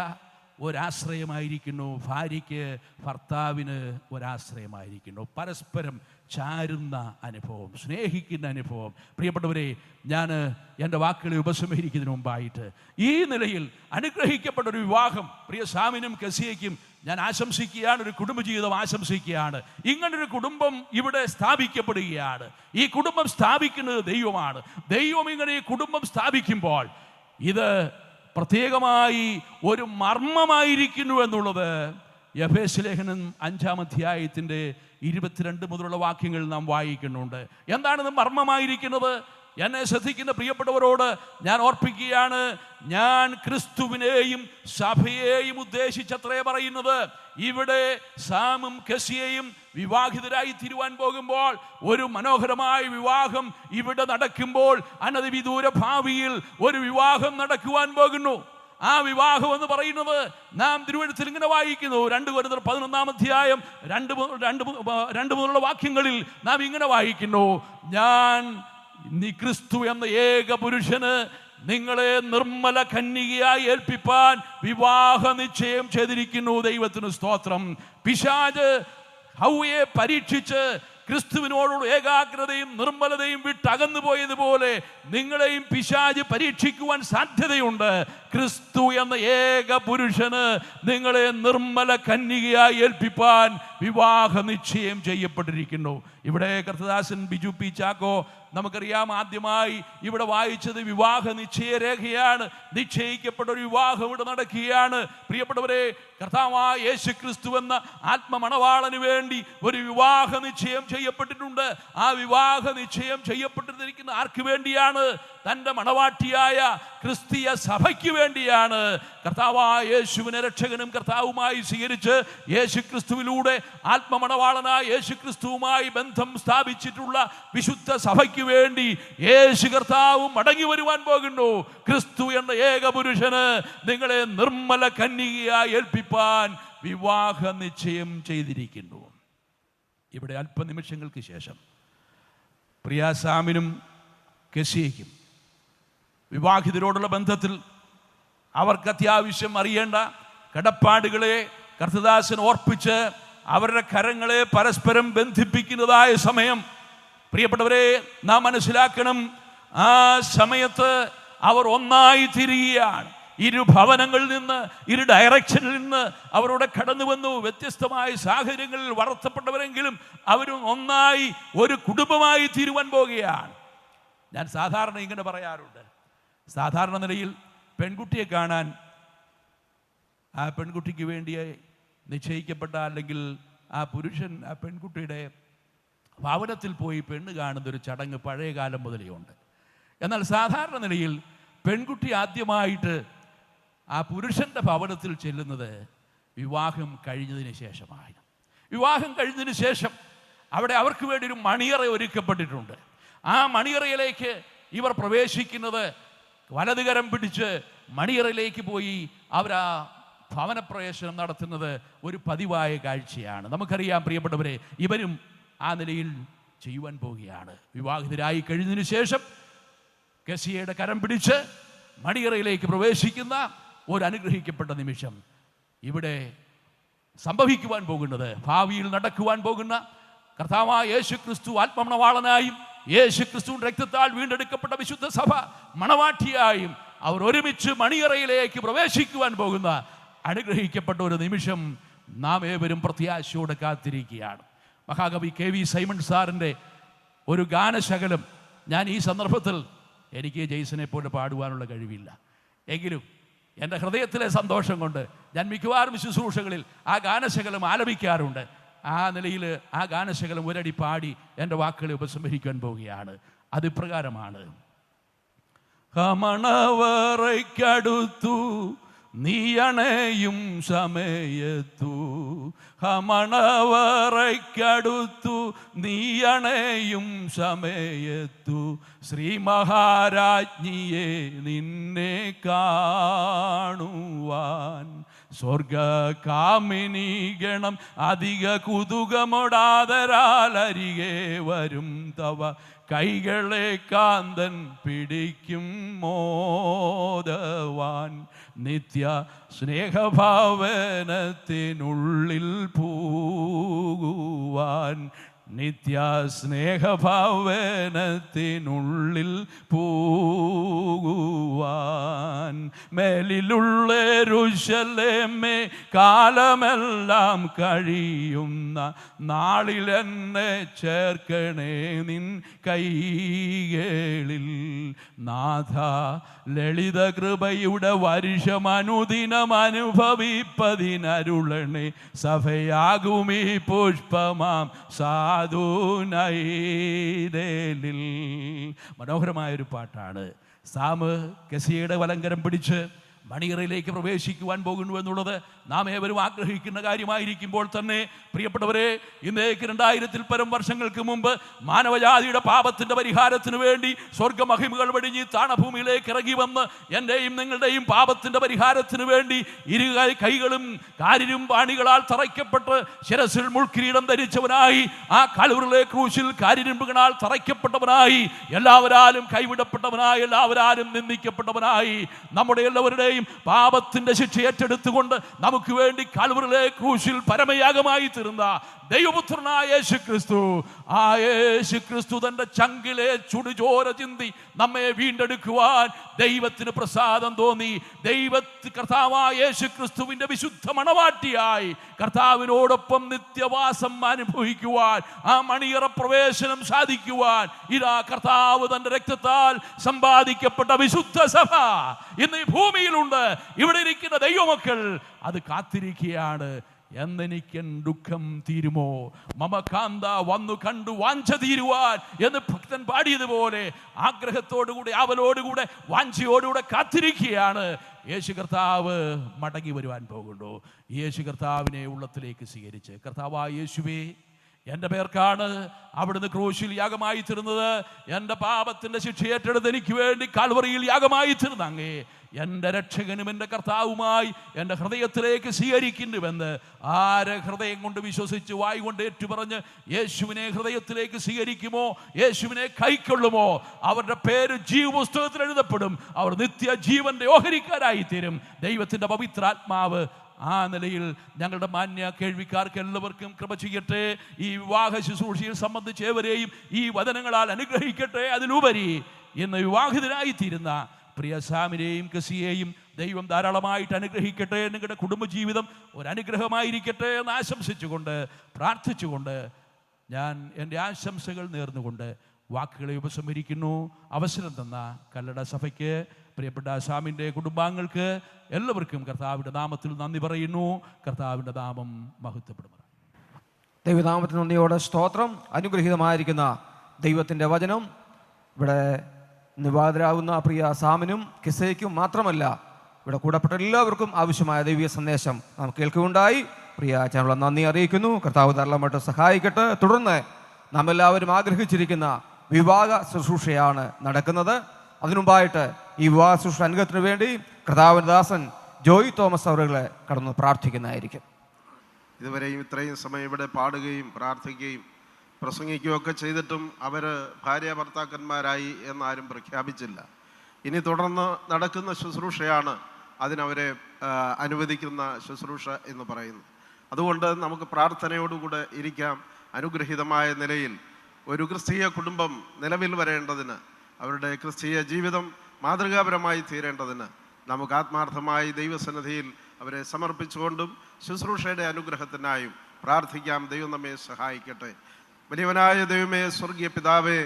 ഒരാശ്രയമായിരിക്കുന്നു, ഭാര്യയ്ക്ക് ഭർത്താവിന് ഒരാശ്രയമായിരിക്കുന്നു. പരസ്പരം ചാരുന്ന അനുഭവം, സ്നേഹിക്കുന്ന അനുഭവം. പ്രിയപ്പെട്ടവരെ, ഞാൻ എൻ്റെ വാക്കുകളെ ഉപസംഹരിക്കുന്നതിന് മുമ്പായിട്ട് ഈ നിലയിൽ അനുഗ്രഹിക്കപ്പെട്ട ഒരു വിവാഹം പ്രിയ സാമിനും കെസിയയ്ക്കും ഞാൻ ആശംസിക്കുകയാണ്, ഒരു കുടുംബജീവിതം ആശംസിക്കുകയാണ്. ഇങ്ങനൊരു കുടുംബം ഇവിടെ സ്ഥാപിക്കപ്പെടുകയാണ്. ഈ കുടുംബം സ്ഥാപിക്കുന്നത് ദൈവമാണ്. ദൈവം ഇങ്ങനെ ഈ കുടുംബം സ്ഥാപിക്കുമ്പോൾ ഇത് പ്രത്യേകമായി ഒരു മർമ്മമായിരിക്കുന്നു എന്നുള്ളത് എഫേസ്യ ലേഖനം 5-ാം അധ്യായത്തിൻ്റെ 22 മുതലുള്ള വാക്യങ്ങൾ നാം വായിക്കുന്നുണ്ട്. എന്താണിത് മർമ്മമായിരിക്കുന്നത്? എന്നെ ശ്രദ്ധിക്കുന്ന പ്രിയപ്പെട്ടവരോട് ഞാൻ ഓർപ്പിക്കുകയാണ്, ഞാൻ ക്രിസ്തുവിനെയും സഭയെയും ഉദ്ദേശിച്ചത്രേ പറയുന്നത്. ഇവിടെ സാമും കെസിയയും വിവാഹിതരായി തീരുവാൻ പോകുമ്പോൾ, ഒരു മനോഹരമായ വിവാഹം ഇവിടെ നടക്കുമ്പോൾ, അനധിവിദൂര ഭാവിയിൽ ഒരു വിവാഹം നടക്കുവാൻ പോകുന്നു. ആ വിവാഹം എന്ന് പറയുന്നത് നാം തിരുവെഴുത്തിൽ ഇങ്ങനെ വായിക്കുന്നു. 2 കൊരിന്ത്യർ 11-ാം അധ്യായം 2 മുതലുള്ള വാക്യങ്ങളിൽ നാം ഇങ്ങനെ വായിക്കുന്നു, ഞാൻ ക്രിസ്തു എന്ന ഏക പുരുഷന് നിങ്ങളെ നിർമ്മല കന്യകയായി ഏൽപ്പിപ്പാൻ വിവാഹ നിശ്ചയം ചെയ്തിരിക്കുന്നു. ദൈവത്തിന് സ്തോത്രം. പിശാച് ഹൗവയെ പരീക്ഷിച്ച് ക്രിസ്തുവിനോടുള്ള ഏകാഗ്രതയും നിർമ്മലതയും വിട്ടകന്നു പോയതുപോലെ നിങ്ങളെയും പിശാച് പരീക്ഷിക്കുവാൻ സാധ്യതയുണ്ട്. ക്രിസ്തു എന്ന ഏക പുരുഷന് നിങ്ങളെ നിർമ്മല കന്യകയായി ഏൽപ്പിപ്പാൻ വിവാഹ നിശ്ചയം ചെയ്യപ്പെട്ടിരിക്കുന്നു. ഇവിടെ കർത്തദാസൻ ബിജു പി ചാക്കോ നമുക്കറിയാം, ആദ്യമായി ഇവിടെ വായിച്ചത് വിവാഹ നിശ്ചയരേഖയാണ്. നിശ്ചയിക്കപ്പെട്ട ഒരു വിവാഹം ഇവിടെ നടക്കുകയാണ്. പ്രിയപ്പെട്ടവരെ, കർത്താവായ യേശു ക്രിസ്തു എന്ന ആത്മമണവാളന് വേണ്ടി ഒരു വിവാഹ നിശ്ചയം ചെയ്യപ്പെട്ടിട്ടുണ്ട്. ആ വിവാഹ നിശ്ചയം ചെയ്യപ്പെട്ടിരിക്കുന്ന ആർക്ക് വേണ്ടിയാണ്? തൻ്റെ മണവാട്ടിയായ ക്രിസ്തീയ സഭയ്ക്ക് വേണ്ടിയാണ്. കർത്താവായ യേശുവിനെ രക്ഷകനും കർത്താവുമായി സ്വീകരിച്ച് യേശു ക്രിസ്തുവിലൂടെ ആത്മമണവാളനായ യേശു ക്രിസ്തുവുമായി ബന്ധം സ്ഥാപിച്ചിട്ടുള്ള വിശുദ്ധ സഭയ്ക്ക് വേണ്ടി യേശു കർത്താവും മടങ്ങി വരുവാൻ പോകുന്നു. ക്രിസ്തു എന്ന ഏക പുരുഷന് നിങ്ങളെ നിർമ്മല കന്യകയായി ഏൽപ്പിപ്പാൻ വിവാഹ നിശ്ചയം ചെയ്തിരിക്കുന്നു. ഇവിടെ അല്പനിമിഷങ്ങൾക്ക് ശേഷം പ്രിയ സാമിനും കെസിയയ്ക്കും വിവാഹിതരോടുള്ള ബന്ധത്തിൽ അവർക്ക് അത്യാവശ്യം അറിയേണ്ട കടപ്പാടുകളെ കർത്തദാസൻ ഓർപ്പിച്ച് അവരുടെ കരങ്ങളെ പരസ്പരം ബന്ധിപ്പിക്കുന്നതായ സമയം, പ്രിയപ്പെട്ടവരെ, നാം മനസ്സിലാക്കണം, ആ സമയത്ത് അവർ ഒന്നായി തിരിയുകയാണ്. ഇരു ഭവനങ്ങളിൽ നിന്ന്, ഇരു ഡയറക്ഷനിൽ നിന്ന് അവരോട് കടന്നു വന്നു. വ്യത്യസ്തമായ സാഹചര്യങ്ങളിൽ വളർത്തപ്പെട്ടവരെങ്കിലും അവരും ഒന്നായി ഒരു കുടുംബമായി തീരുവാൻ പോകുകയാണ്. ഞാൻ സാധാരണ ഇങ്ങനെ പറയാറുണ്ട്, സാധാരണ നിലയിൽ പെൺകുട്ടിയെ കാണാൻ ആ പെൺകുട്ടിക്ക് വേണ്ടി നിശ്ചയിക്കപ്പെട്ട, അല്ലെങ്കിൽ ആ പുരുഷൻ ആ പെൺകുട്ടിയുടെ ഭവനത്തിൽ പോയി പെണ്ണ് കാണുന്നൊരു ചടങ്ങ് പഴയ കാലം മുതലേ ഉണ്ട്. എന്നാൽ സാധാരണ നിലയിൽ പെൺകുട്ടി ആദ്യമായിട്ട് ആ പുരുഷൻ്റെ ഭവനത്തിൽ ചെല്ലുന്നത് വിവാഹം കഴിഞ്ഞതിന് ശേഷമാണ്. വിവാഹം കഴിഞ്ഞതിന് ശേഷം അവിടെ അവർക്ക് വേണ്ടി ഒരു മണിയറ ഒരുക്കപ്പെട്ടിട്ടുണ്ട്. ആ മണിയറയിലേക്ക് ഇവർ പ്രവേശിക്കുന്നത് വലതുകരം പിടിച്ച് മണിയറയിലേക്ക് പോയി അവർ ആ ഭവനപ്രവേശനം നടത്തുന്നത് ഒരു പതിവായ കാഴ്ചയാണ്. നമുക്കറിയാം പ്രിയപ്പെട്ടവരെ, ഇവരും ആ നിലയിൽ ചെയ്യുവാൻ പോവുകയാണ്. വിവാഹിതരായി കഴിഞ്ഞതിന് ശേഷം കെസിയയുടെ കരം പിടിച്ച് മണിയറയിലേക്ക് പ്രവേശിക്കുന്ന ഒരു അനുഗ്രഹിക്കപ്പെട്ട നിമിഷം ഇവിടെ സംഭവിക്കുവാൻ പോകുന്നത്, ഭാവിയിൽ നടക്കുവാൻ പോകുന്ന കർത്താവായ യേശു ക്രിസ്തു ആത്മമണവാളനായും യേശു ക്രിസ്തുവിന്റെ രക്തത്താൽ വീണ്ടെടുക്കപ്പെട്ട വിശുദ്ധ സഭ മണവാട്ടിയായും അവർ ഒരുമിച്ച് മണിയറയിലേക്ക് പ്രവേശിക്കുവാൻ പോകുന്ന അനുഗ്രഹിക്കപ്പെട്ട ഒരു നിമിഷം നാം ഏവരും പ്രത്യാശയോടെ കാത്തിരിക്കുകയാണ്. മഹാകവി KV സൈമൺ സാറിൻ്റെ ഒരു ഗാനശകലം ഞാൻ ഈ സന്ദർഭത്തിൽ, എനിക്ക് ജെയ്സനെ പോലെ പാടുവാനുള്ള കഴിവില്ല, എങ്കിലും എൻ്റെ ഹൃദയത്തിലെ സന്തോഷം കൊണ്ട് ഞാൻ മിക്കവാറും ശുശ്രൂഷകളിൽ ആ ഗാനശകലം ആലപിക്കാറുണ്ട്. ആ നിലയിൽ ആ ഗാനശകലം ഒരടി പാടി എൻ്റെ വാക്കുകളെ ഉപസംഹരിക്കാൻ പോവുകയാണ്. അത് ഇപ്രകാരമാണ്: മണവറയ്ക്കടുത്തു നീയണയും സമയത്തു മണവറയ്ക്കടുത്തു നീയണയും സമയത്തു ശ്രീ മഹാരാജ്ഞിയെ നിന്നെ കാണുവാൻ സ്വർഗ കാമിനി ഗണം അധിക കുതുകമൊടാതരാൽ അരികെ വരും തവ കൈകളെ കാന്തൻ പിടിക്കും മോദവാൻ നിത്യ സ്നേഹഭാവനത്തിനുള്ളിൽ പൂകുവാൻ നിത്യ സ്നേഹഭാവനത്തിനുള്ളിൽ പൂകുവാൻ മേലിലുള്ള യെരൂശലേമേ കാലമെല്ലാം കഴിയുന്ന നാളിലെന്നെ ചേർക്കണേ നിൻ കൈകളിൽ നാഥ ലളിത കൃപയുടെ വർഷമനുദിനം അനുഭവിപ്പതിനരുളണേ സഭയാകുമീ പുഷ്പമാം സാധുനൈലിൽ. മനോഹരമായൊരു പാട്ടാണ്. സാമ് കെസിയുടെ വലങ്കരം പിടിച്ച് മണിയറയിലേക്ക് പ്രവേശിക്കുവാൻ പോകുന്നു എന്നുള്ളത് നാം ഏവരും ആഗ്രഹിക്കുന്ന കാര്യമായിരിക്കുമ്പോൾ തന്നെ പ്രിയപ്പെട്ടവരെ, ഇന്നേക്ക് 2000-ൽ പരം വർഷങ്ങൾക്ക് മുമ്പ് മാനവജാതിയുടെ പാപത്തിൻ്റെ പരിഹാരത്തിന് വേണ്ടി സ്വർഗമഹിമകൾ വെടിഞ്ഞ് താണഭൂമിയിലേക്ക് ഇറങ്ങി വന്ന് എൻ്റെയും നിങ്ങളുടെയും പാപത്തിൻ്റെ പരിഹാരത്തിന് വേണ്ടി ഇരു കൈകളും കാലിലും പാണികളാൽ തറയ്ക്കപ്പെട്ട് ശിരസിൽ മുൾക്കിരീടം ധരിച്ചവനായി ആ കൽവറിലെ ക്രൂശിൽ കാരിരുമ്പുകളാൽ തറയ്ക്കപ്പെട്ടവനായി എല്ലാവരാലും കൈവിടപ്പെട്ടവനായി എല്ലാവരാലും നിന്ദിക്കപ്പെട്ടവനായി നമ്മുടെ എല്ലാവരുടെയും പാപത്തിന്റെ ശിക്ഷ ഏറ്റെടുത്തുകൊണ്ട് നമുക്ക് വേണ്ടി കൽവറിലെ ക്രൂശിൽ പരമയാഗമായി തീർന്ന ദൈവപുത്രനായ യേശുക്രിസ്തു, ആ യേശുക്രിസ്തു തന്റെ ചങ്കിലെ ചുടുചോര ചിന്തി നമ്മെ വീണ്ടെടുക്കുവാൻ ദൈവത്തിന് പ്രസാദം തോന്നി. കർത്താവായ യേശുക്രിസ്തുവിന്റെ വിശുദ്ധ മണവാട്ടിയായി കർത്താവിനോടൊപ്പം നിത്യവാസം അനുഭവിക്കുവാൻ, ആ മണിയറ പ്രവേശനം സാധിക്കുവാൻ ഇതാ കർത്താവ് തന്റെ രക്തത്താൽ സമ്പാദിക്കപ്പെട്ട വിശുദ്ധ സഭ ഇന്ന് ഈ ഭൂമിയിലുണ്ട്. ഇവിടെ ഇരിക്കുന്ന ദൈവമക്കൾ അത് കാത്തിരിക്കുകയാണ്. എന്നെനിക്കൻ ദുഃഖം തീരുമോ, മമകാന്ത വന്നു കണ്ടു വാഞ്ച തീരുവാൻ എന്ന് ഭക്തൻ പാടിയതുപോലെ ആഗ്രഹത്തോടുകൂടെ അവലോടുകൂടെ വാഞ്ചയോടുകൂടെ കാത്തിരിക്കുകയാണ്. യേശു കർത്താവ് മടങ്ങി വരുവാൻ പോകുന്നു. യേശു കർത്താവിനെ ഉള്ളത്തിലേക്ക് സ്വീകരിച്ച്, കർത്താവായ യേശുവേ, എൻ്റെ പേർക്കാണ് അവിടുന്ന് ക്രൂശിൽ യാഗമായി തീർന്നത്. എൻ്റെ പാപത്തിൻ്റെ ശിക്ഷ ഏറ്റെടുത്ത് എനിക്ക് വേണ്ടി കാൽവറിയിൽ യാഗമായി തീർന്ന അങ്ങേ എൻ്റെ രക്ഷകനും എൻ്റെ കർത്താവുമായി എൻ്റെ ഹൃദയത്തിലേക്ക് സ്വീകരിക്കുന്നുവെന്ന് ആര് ഹൃദയം കൊണ്ട് വിശ്വസിച്ച് വായ് കൊണ്ട് ഏറ്റുപറഞ്ഞ് യേശുവിനെ ഹൃദയത്തിലേക്ക് സ്വീകരിക്കുമോ, യേശുവിനെ കൈക്കൊള്ളുമോ, അവരുടെ പേര് ജീവപുസ്തകത്തിൽ എഴുതപ്പെടും. അവർ നിത്യ ജീവന്റെ ഓഹരിക്കാരായി തീരും. ദൈവത്തിൻ്റെ പവിത്രാത്മാവ് ആ നിലയിൽ ഞങ്ങളുടെ മാന്യ കേൾവിക്കാർക്ക് എല്ലാവർക്കും കൃപ ചെയ്യട്ടെ. ഈ വിവാഹ ശുശ്രൂഷയിൽ സംബന്ധിച്ച് ഏവരെയും ഈ വചനങ്ങളാൽ അനുഗ്രഹിക്കട്ടെ. അതിലുപരി ഇന്ന് വിവാഹിതരായി തീരുന്ന പ്രിയ സാമിനെയും കസിയെയും ദൈവം ധാരാളമായിട്ട് അനുഗ്രഹിക്കട്ടെ. നിങ്ങളുടെ കുടുംബജീവിതം ഒരനുഗ്രഹമായിരിക്കട്ടെ എന്ന് ആശംസിച്ചുകൊണ്ട് പ്രാർത്ഥിച്ചുകൊണ്ട് ഞാൻ എൻ്റെ ആശംസകൾ നേർന്നുകൊണ്ട് വാക്കുകളെ ഉപസംഹരിക്കുന്നു. അവസരം തന്ന കല്ലട സഭയ്ക്ക്, പ്രിയപ്പെട്ട സാമിൻ്റെ കുടുംബാംഗങ്ങൾക്ക് എല്ലാവർക്കും കർത്താവിൻ്റെ നാമത്തിൽ നന്ദി പറയുന്നു. കർത്താവിൻ്റെ നാമം മഹത്വപ്പെടും. ദൈവനാമത്തിന് നന്ദിയോടെ സ്തോത്രം. അനുഗ്രഹീതമായിരിക്കുന്ന ദൈവത്തിൻ്റെ വചനം ഇവിടെ നിവാദരാകുന്ന പ്രിയ സാമിനും കിസയ്ക്കും മാത്രമല്ല, ഇവിടെ കൂടപ്പെട്ട എല്ലാവർക്കും ആവശ്യമായ ദൈവീയ സന്ദേശം നാം കേൾക്കുകയുണ്ടായി. പ്രിയ ചാനൽ നന്ദി അറിയിക്കുന്നു. കർത്താവ് ധാരാളമായിട്ട് സഹായിക്കട്ടെ. തുടർന്ന് നാം എല്ലാവരും ആഗ്രഹിച്ചിരിക്കുന്ന വിവാഹ ശുശ്രൂഷയാണ് നടക്കുന്നത്. അതിനുമുമ്പായിട്ട് ഈ വിവാഹ ശുശ്രൂഷ അനുഗ്രഹത്തിന് വേണ്ടി കർത്താവിൻ്റെ ദാസൻ ജോയ് തോമസ് അവരുകളെ കടന്ന് പ്രാർത്ഥിക്കുന്നതായിരിക്കും. ഇതുവരെയും ഇത്രയും സമയം ഇവിടെ പാടുകയും പ്രാർത്ഥിക്കുകയും പ്രസംഗിക്കുകയൊക്കെ ചെയ്തിട്ടും അവർ ഭാര്യ ഭർത്താക്കന്മാരായി എന്നാരും പ്രഖ്യാപിച്ചില്ല. ഇനി തുടർന്ന് നടക്കുന്ന ശുശ്രൂഷയാണ് അതിനവരെ അനുവദിക്കുന്ന ശുശ്രൂഷ എന്ന് പറയുന്നത്. അതുകൊണ്ട് നമുക്ക് പ്രാർത്ഥനയോടുകൂടെ ഇരിക്കാം. അനുഗ്രഹീതമായ നിലയിൽ ഒരു ക്രിസ്തീയ കുടുംബം നിലവിൽ വരേണ്ടതിന്, അവരുടെ ക്രിസ്തീയ ജീവിതം മാതൃകാപരമായി തീരേണ്ടതിന് നമുക്ക് ആത്മാർത്ഥമായി ദൈവസന്നിധിയിൽ അവരെ സമർപ്പിച്ചുകൊണ്ടും ശുശ്രൂഷയുടെ അനുഗ്രഹത്തിനായും പ്രാർത്ഥിക്കാം. ദൈവം നമ്മെ സഹായിക്കട്ടെ. വലിയവനായ ദൈവമേ, സ്വർഗീയ പിതാവേ,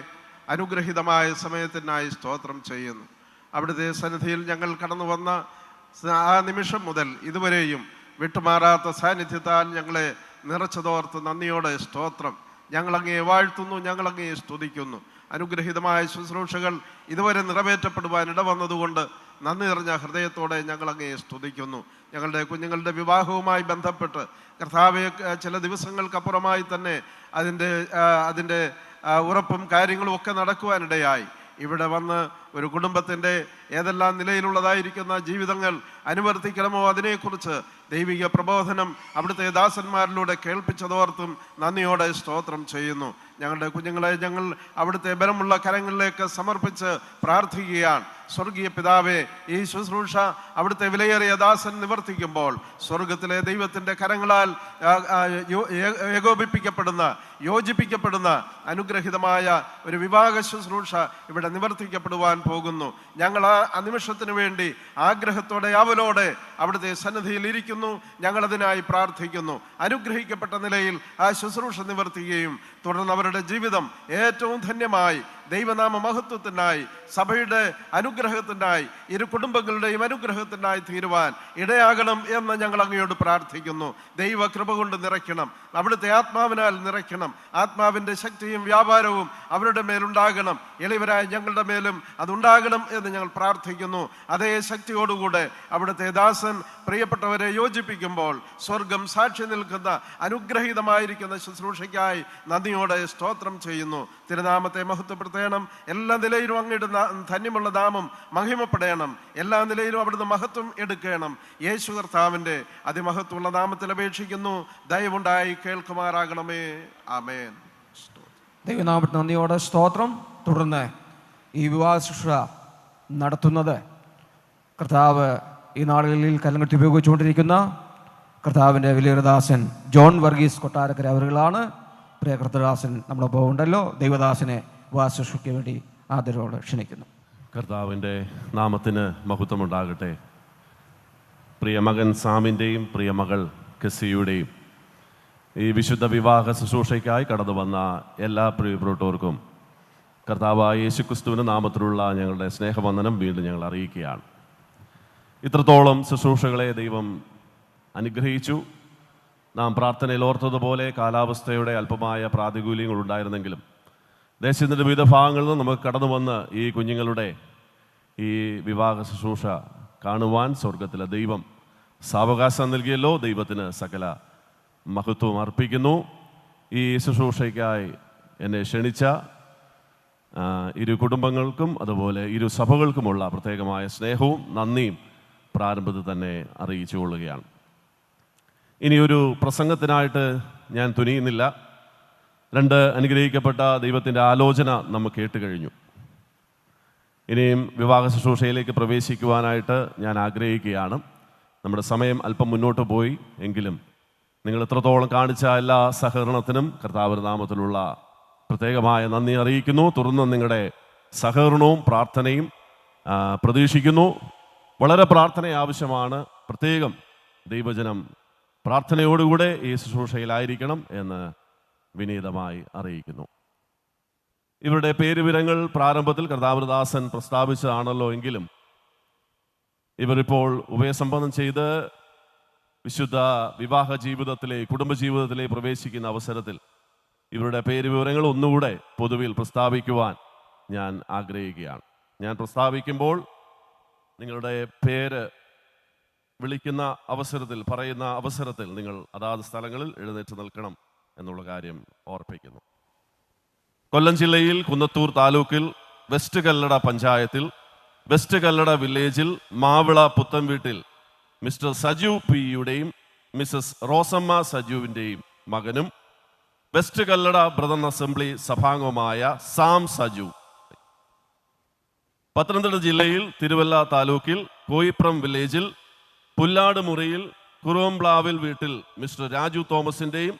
അനുഗ്രഹീതമായ സമയത്തിനായി സ്തോത്രം ചെയ്യുന്നു. അവിടുത്തെ സന്നിധിയിൽ ഞങ്ങൾ കടന്നു വന്ന ആ നിമിഷം മുതൽ ഇതുവരെയും വിട്ടുമാറാത്ത സാന്നിധ്യത്താൽ ഞങ്ങളെ നിറച്ചതോർത്ത് നന്ദിയോടെ സ്തോത്രം. ഞങ്ങളങ്ങയെ വാഴ്ത്തുന്നു, ഞങ്ങളങ്ങയെ സ്തുതിക്കുന്നു. അനുഗ്രഹീതമായ ശുശ്രൂഷകൾ ഇതുവരെ നിറവേറ്റപ്പെടുവാൻ ഇടവന്നതുകൊണ്ട് നന്ദി നിറഞ്ഞ ഹൃദയത്തോടെ ഞങ്ങൾ അങ്ങയെ സ്തുതിക്കുന്നു. ഞങ്ങളുടെ കുഞ്ഞുങ്ങളുടെ വിവാഹവുമായി ബന്ധപ്പെട്ട് കർത്താവെ, ചില ദിവസങ്ങൾക്കപ്പുറമായി തന്നെ അതിൻ്റെ ഉറപ്പും കാര്യങ്ങളും ഒക്കെ നടക്കുവാനിടയായി. ഇവിടെ വന്ന് ഒരു കുടുംബത്തിൻ്റെ ഏതെല്ലാം നിലയിലുള്ളതായിരിക്കുന്ന ജീവിതങ്ങൾ അനുവർത്തിക്കണമോ അതിനെക്കുറിച്ച് ദൈവിക പ്രബോധനം അവിടുത്തെ ദാസന്മാരിലൂടെ കേൾപ്പിച്ചതോർത്തും നന്ദിയോടെ സ്തോത്രം ചെയ്യുന്നു. ഞങ്ങളുടെ കുഞ്ഞുങ്ങളെ ഞങ്ങൾ അവിടുത്തെ ബലമുള്ള കരങ്ങളിലേക്ക് സമർപ്പിച്ച് പ്രാർത്ഥിക്കുകയാണ്. സ്വർഗീയ പിതാവേ, ഈ ശുശ്രൂഷ അവിടുത്തെ വിലയേറിയ ദാസൻ നിവർത്തിക്കുമ്പോൾ സ്വർഗത്തിലെ ദൈവത്തിൻ്റെ കരങ്ങളാൽ ഏകോപിപ്പിക്കപ്പെടുന്ന, യോജിപ്പിക്കപ്പെടുന്ന അനുഗ്രഹിതമായ ഒരു വിവാഹ ശുശ്രൂഷ ഇവിടെ നിവർത്തിക്കപ്പെടുവാൻ പോകുന്നു. ഞങ്ങൾ ആ നിമിഷത്തിന് വേണ്ടി ആഗ്രഹത്തോടെ ആവലോടെ അവിടുത്തെ സന്നിധിയിൽ ഇരിക്കുന്നു. ഞങ്ങളതിനായി പ്രാർത്ഥിക്കുന്നു. അനുഗ്രഹിക്കപ്പെട്ട നിലയിൽ ആ ശുശ്രൂഷ നിവർത്തിക്കുകയും തുടർന്ന് അവരുടെ ജീവിതം ഏറ്റവും ധന്യമായി ദൈവനാമ മഹത്വത്തിനായി, സഭയുടെ അനുഗ്രഹത്തിനായി, ഇരു കുടുംബങ്ങളുടെയും അനുഗ്രഹത്തിനായി തീരുവാൻ ഇടയാകണം എന്ന് ഞങ്ങൾ അങ്ങയോട് പ്രാർത്ഥിക്കുന്നു. ദൈവ കൃപ കൊണ്ട് നിറയ്ക്കണം, അവിടുത്തെ ആത്മാവിനാൽ നിറയ്ക്കണം. ആത്മാവിൻ്റെ ശക്തിയും വ്യാപാരവും അവരുടെ മേലുണ്ടാകണം. എളിവരായ ഞങ്ങളുടെ മേലും അതുണ്ടാകണം എന്ന് ഞങ്ങൾ പ്രാർത്ഥിക്കുന്നു. അതേ ശക്തിയോടുകൂടെ അവിടുത്തെ ദാസൻ പ്രിയപ്പെട്ടവരെ യോജിപ്പിക്കുമ്പോൾ സ്വർഗം സാക്ഷി നിൽക്കുന്ന അനുഗ്രഹീതമായിരിക്കുന്ന ശുശ്രൂഷയ്ക്കായി നന്ദിയോടെ സ്തോത്രം ചെയ്യുന്നു. തിരുനാമത്തെ മഹത്വപ്പെടുത്തണം. എല്ലാ നിലയിലും അങ്ങയുടെ ധന്യമുള്ള നാമം മഹിമപ്പെടണം. എല്ലാ നിലയിലും അവിടുന്ന് മഹത്വം എടുക്കണം. യേശു കർത്താവിൻ്റെ അതിമഹത്വമുള്ള നാമത്തിൽ അപേക്ഷിക്കുന്നു. ദയവുണ്ടായി കേൾക്കുമാറാകണമേ. ആമേൻ. ദൈവനാമത്തിന് നന്ദിയോടെ സ്തോത്രം. തുടർന്ന് ഈ വിവാഹ ശുശ്രൂഷ നടത്തുന്നത് കർത്താവ് ഈ നാളുകളിൽ കല്ലങ്കെട്ടി ഉപയോഗിച്ചുകൊണ്ടിരിക്കുന്ന കർത്താവിൻ്റെ വലിയൊരുദാസൻ ജോൺ വർഗീസ് കൊട്ടാരക്കര അവരുകളാണ്. പ്രിയ കർത്തദാസൻ നമ്മളൊപ്പം ഉണ്ടല്ലോ. ദൈവദാസനെ വിവാഹ ശുശ്രൂഷയ്ക്ക് വേണ്ടി ആദരവോടെ ക്ഷണിക്കുന്നു. കർത്താവിൻ്റെ നാമത്തിന് മഹത്വമുണ്ടാകട്ടെ. പ്രിയ മകൻ സാമിൻ്റെയും പ്രിയ മകൾ കെസിയുടെയും ഈ വിശുദ്ധ വിവാഹ ശുശ്രൂഷയ്ക്കായി കടന്നു വന്ന എല്ലാ പ്രിയപ്പെട്ടവർക്കും കർത്താവായ യേശുക്രിസ്തുവിൻ്റെ നാമത്തിലുള്ള ഞങ്ങളുടെ സ്നേഹവന്ദനം വീണ്ടും ഞങ്ങൾ അറിയിക്കുകയാണ്. ഇത്രത്തോളം ശുശ്രൂഷകളെ ദൈവം അനുഗ്രഹിച്ചു. നാം പ്രാർത്ഥനയിൽ ഓർത്തതുപോലെ കാലാവസ്ഥയുടെ അല്പമായ പ്രാതികൂല്യങ്ങൾ ഉണ്ടായിരുന്നെങ്കിലും ദേശത്തിൻ്റെ വിവിധ ഭാഗങ്ങളിൽ നിന്ന് നമുക്ക് കടന്നു വന്ന് ഈ കുഞ്ഞുങ്ങളുടെ ഈ വിവാഹ ശുശ്രൂഷ കാണുവാൻ സ്വർഗത്തിലെ ദൈവം സാവകാശം നൽകിയല്ലോ. ദൈവത്തിന് സകല മഹത്വം അർപ്പിക്കുന്നു. ഈ ശുശ്രൂഷയ്ക്കായി എന്നെ ക്ഷണിച്ച ഇരു കുടുംബങ്ങൾക്കും അതുപോലെ ഇരു സഭകൾക്കുമുള്ള പ്രത്യേകമായ സ്നേഹവും നന്ദിയും പ്രാരംഭത്തിൽ തന്നെ അറിയിച്ചു കൊള്ളുകയാണ്. ഇനിയൊരു പ്രസംഗത്തിനായിട്ട് ഞാൻ തുനിയുന്നില്ല. രണ്ട് അനുഗ്രഹിക്കപ്പെട്ട ദൈവത്തിൻ്റെ ആലോചന നമ്മൾ കേട്ട് കഴിഞ്ഞു. ഇനിയും വിവാഹ ശുശ്രൂഷയിലേക്ക് പ്രവേശിക്കുവാനായിട്ട് ഞാൻ ആഗ്രഹിക്കുകയാണ്. നമ്മുടെ സമയം അല്പം മുന്നോട്ട് പോയി എങ്കിലും നിങ്ങൾ എത്രത്തോളം കാണിച്ച എല്ലാ സഹകരണത്തിനും കർത്താവിന്റെ നാമത്തിലുള്ള പ്രത്യേകമായ നന്ദി അറിയിക്കുന്നു. തുടർന്ന് നിങ്ങളുടെ സഹകരണവും പ്രാർത്ഥനയും പ്രതീക്ഷിക്കുന്നു. വളരെ പ്രാർത്ഥന ആവശ്യമാണ്. പ്രത്യേകം ദൈവജനം പ്രാർത്ഥനയോടുകൂടെ ഈ ശുശ്രൂഷയിലായിരിക്കണം എന്ന് വിനീതമായി അറിയിക്കുന്നു. ഇവരുടെ പേരുവിവരങ്ങൾ പ്രാരംഭത്തിൽ കർത്താവദാസൻ പ്രസ്താവിച്ചതാണല്ലോ എങ്കിലും ഇവരിപ്പോൾ ഉഭയസംബന്ധം ചെയ്ത് വിശുദ്ധ വിവാഹ ജീവിതത്തിലെ കുടുംബജീവിതത്തിലേക്ക് പ്രവേശിക്കുന്ന അവസരത്തിൽ ഇവരുടെ പേരുവിവരങ്ങൾ ഒന്നുകൂടെ പൊതുവിൽ പ്രസ്താവിക്കുവാൻ ഞാൻ ആഗ്രഹിക്കുകയാണ്. ഞാൻ പ്രസ്താവിക്കുമ്പോൾ നിങ്ങളുടെ പേര് വിളിക്കുന്ന അവസരത്തിൽ, പറയുന്ന അവസരത്തിൽ നിങ്ങൾ അതാത് സ്ഥലങ്ങളിൽ എഴുന്നേറ്റ് നിൽക്കണം എന്നുള്ള കാര്യം ഓർപ്പിക്കുന്നു. കൊല്ലം ജില്ലയിൽ കുന്നത്തൂർ താലൂക്കിൽ വെസ്റ്റ് കല്ലട പഞ്ചായത്തിൽ വെസ്റ്റ് കല്ലട വില്ലേജിൽ മാവിള പുത്തൻ വീട്ടിൽ മിസ്റ്റർ സജു പിയുടെയും മിസസ് റോസമ്മ സജുവിൻ്റെയും മകനും വെസ്റ്റ് കല്ലട ബ്രദർ അസംബ്ലി സഭാംഗവുമായ സാം സജു. പത്തനംതിട്ട ജില്ലയിൽ തിരുവല്ല താലൂക്കിൽ കോയിപ്രം വില്ലേജിൽ പുല്ലാട് മുറിയിൽ കുറുവംപ്ലാവിൽ വീട്ടിൽ മിസ്റ്റർ രാജു തോമസിൻ്റെയും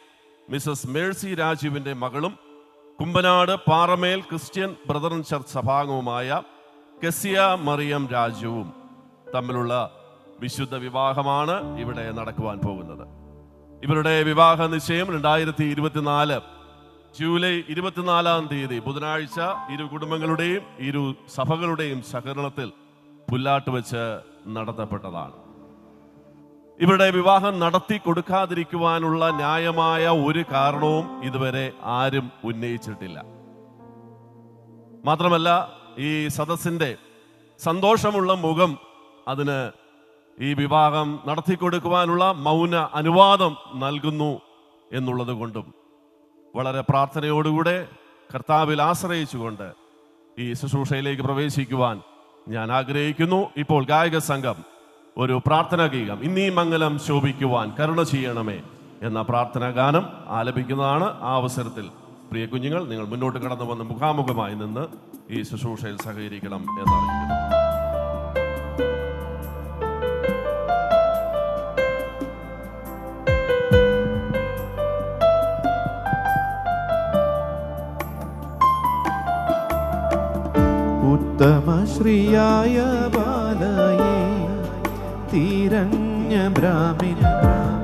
മിസസ് മേഴ്സി രാജുവിൻ്റെ മകളും Kumbanad Paramel Christian brethren church സഭാംഗവുമായ കെസിയ മറിയം രാജുവും തമ്മിലുള്ള വിശുദ്ധ വിവാഹമാണ് ഇവിടെ നടക്കുവാൻ പോകുന്നത്. ഇവരുടെ വിവാഹ നിശ്ചയം 2024 ജൂലൈ 24 ബുധനാഴ്ച ഇരു കുടുംബങ്ങളുടെയും ഇരു സഭകളുടെയും സഹകരണത്തിൽ പുല്ലാട്ട് വെച്ച് നടത്തപ്പെട്ടതാണ്. ഇവരുടെ വിവാഹം നടത്തി കൊടുക്കാതിരിക്കുവാനുള്ള ന്യായമായ ഒരു കാരണവും ഇതുവരെ ആരും ഉന്നയിച്ചിട്ടില്ല. മാത്രമല്ല ഈ സദസ്സിന്റെ സന്തോഷമുള്ള മുഖം അതിന് ഈ വിവാഹം നടത്തിക്കൊടുക്കുവാനുള്ള മൗന അനുവാദം നൽകുന്നു എന്നുള്ളത് കൊണ്ടും വളരെ പ്രാർത്ഥനയോടുകൂടെ കർത്താവിൽ ആശ്രയിച്ചുകൊണ്ട് ഈ ശുശ്രൂഷയിലേക്ക് പ്രവേശിക്കുവാൻ ഞാൻ ആഗ്രഹിക്കുന്നു. ഇപ്പോൾ ഗായക സംഘം ഒരു പ്രാർത്ഥനാ ഗീതം, ഇന്നീ മംഗലം ശോഭിക്കുവാൻ കരുണ ചെയ്യണമേ എന്ന പ്രാർത്ഥനാ ഗാനം ആലപിക്കുന്നതാണ്. ആ അവസരത്തിൽ പ്രിയ കുഞ്ഞുങ്ങൾ, നിങ്ങൾ മുന്നോട്ട് കടന്നു വന്ന് മുഖാമുഖമായി നിന്ന് ഈ ശുശ്രൂഷയിൽ സഹകരിക്കണം എന്നറിയിക്കുന്നു. ഉത്തമശ്രീയായ ബാലയെ തിരഞ്ഞ ബ്രാഹ്മൺ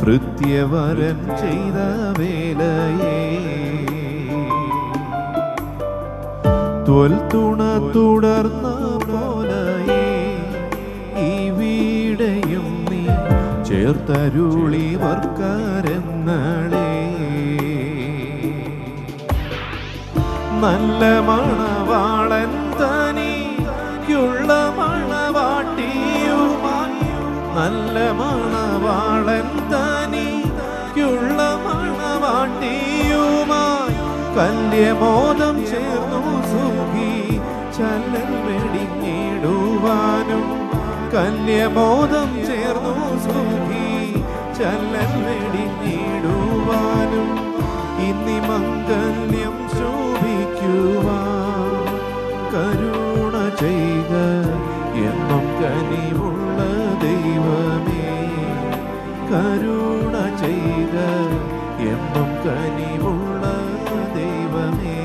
ഭൃത്യവരൻ ചെയ്ത വേലയെ തുണ തുടർന്ന പോലയെ ഇവിടെയും നീ ചേർത്തരുളി വർക്കരെന്നളേ. നല്ല മണവാളൻ തനിക്കുള്ള മണവാട്ടിയുമായി, നല്ല മണവാളൻ തനിക്കുള്ള മണവാട്ടിയുമായി കല്യമോദം ചേർന്നു സുഖി ചല്ലൽ വെടിഞ്ഞിടുവാനും, കല്യമോദം ചേർന്നു സുഖി ചല്ലൽ വെടിഞ്ഞിടുവാനും ഇനി മംഗല്യം ശോഭിക്കുവാൻ കരുണ ചെയ്ക എന്നും കനിവുള്ള ദൈവമേ, കരുണ ചെയ്ക എന്നും കനിവുള്ള ദൈവമേ.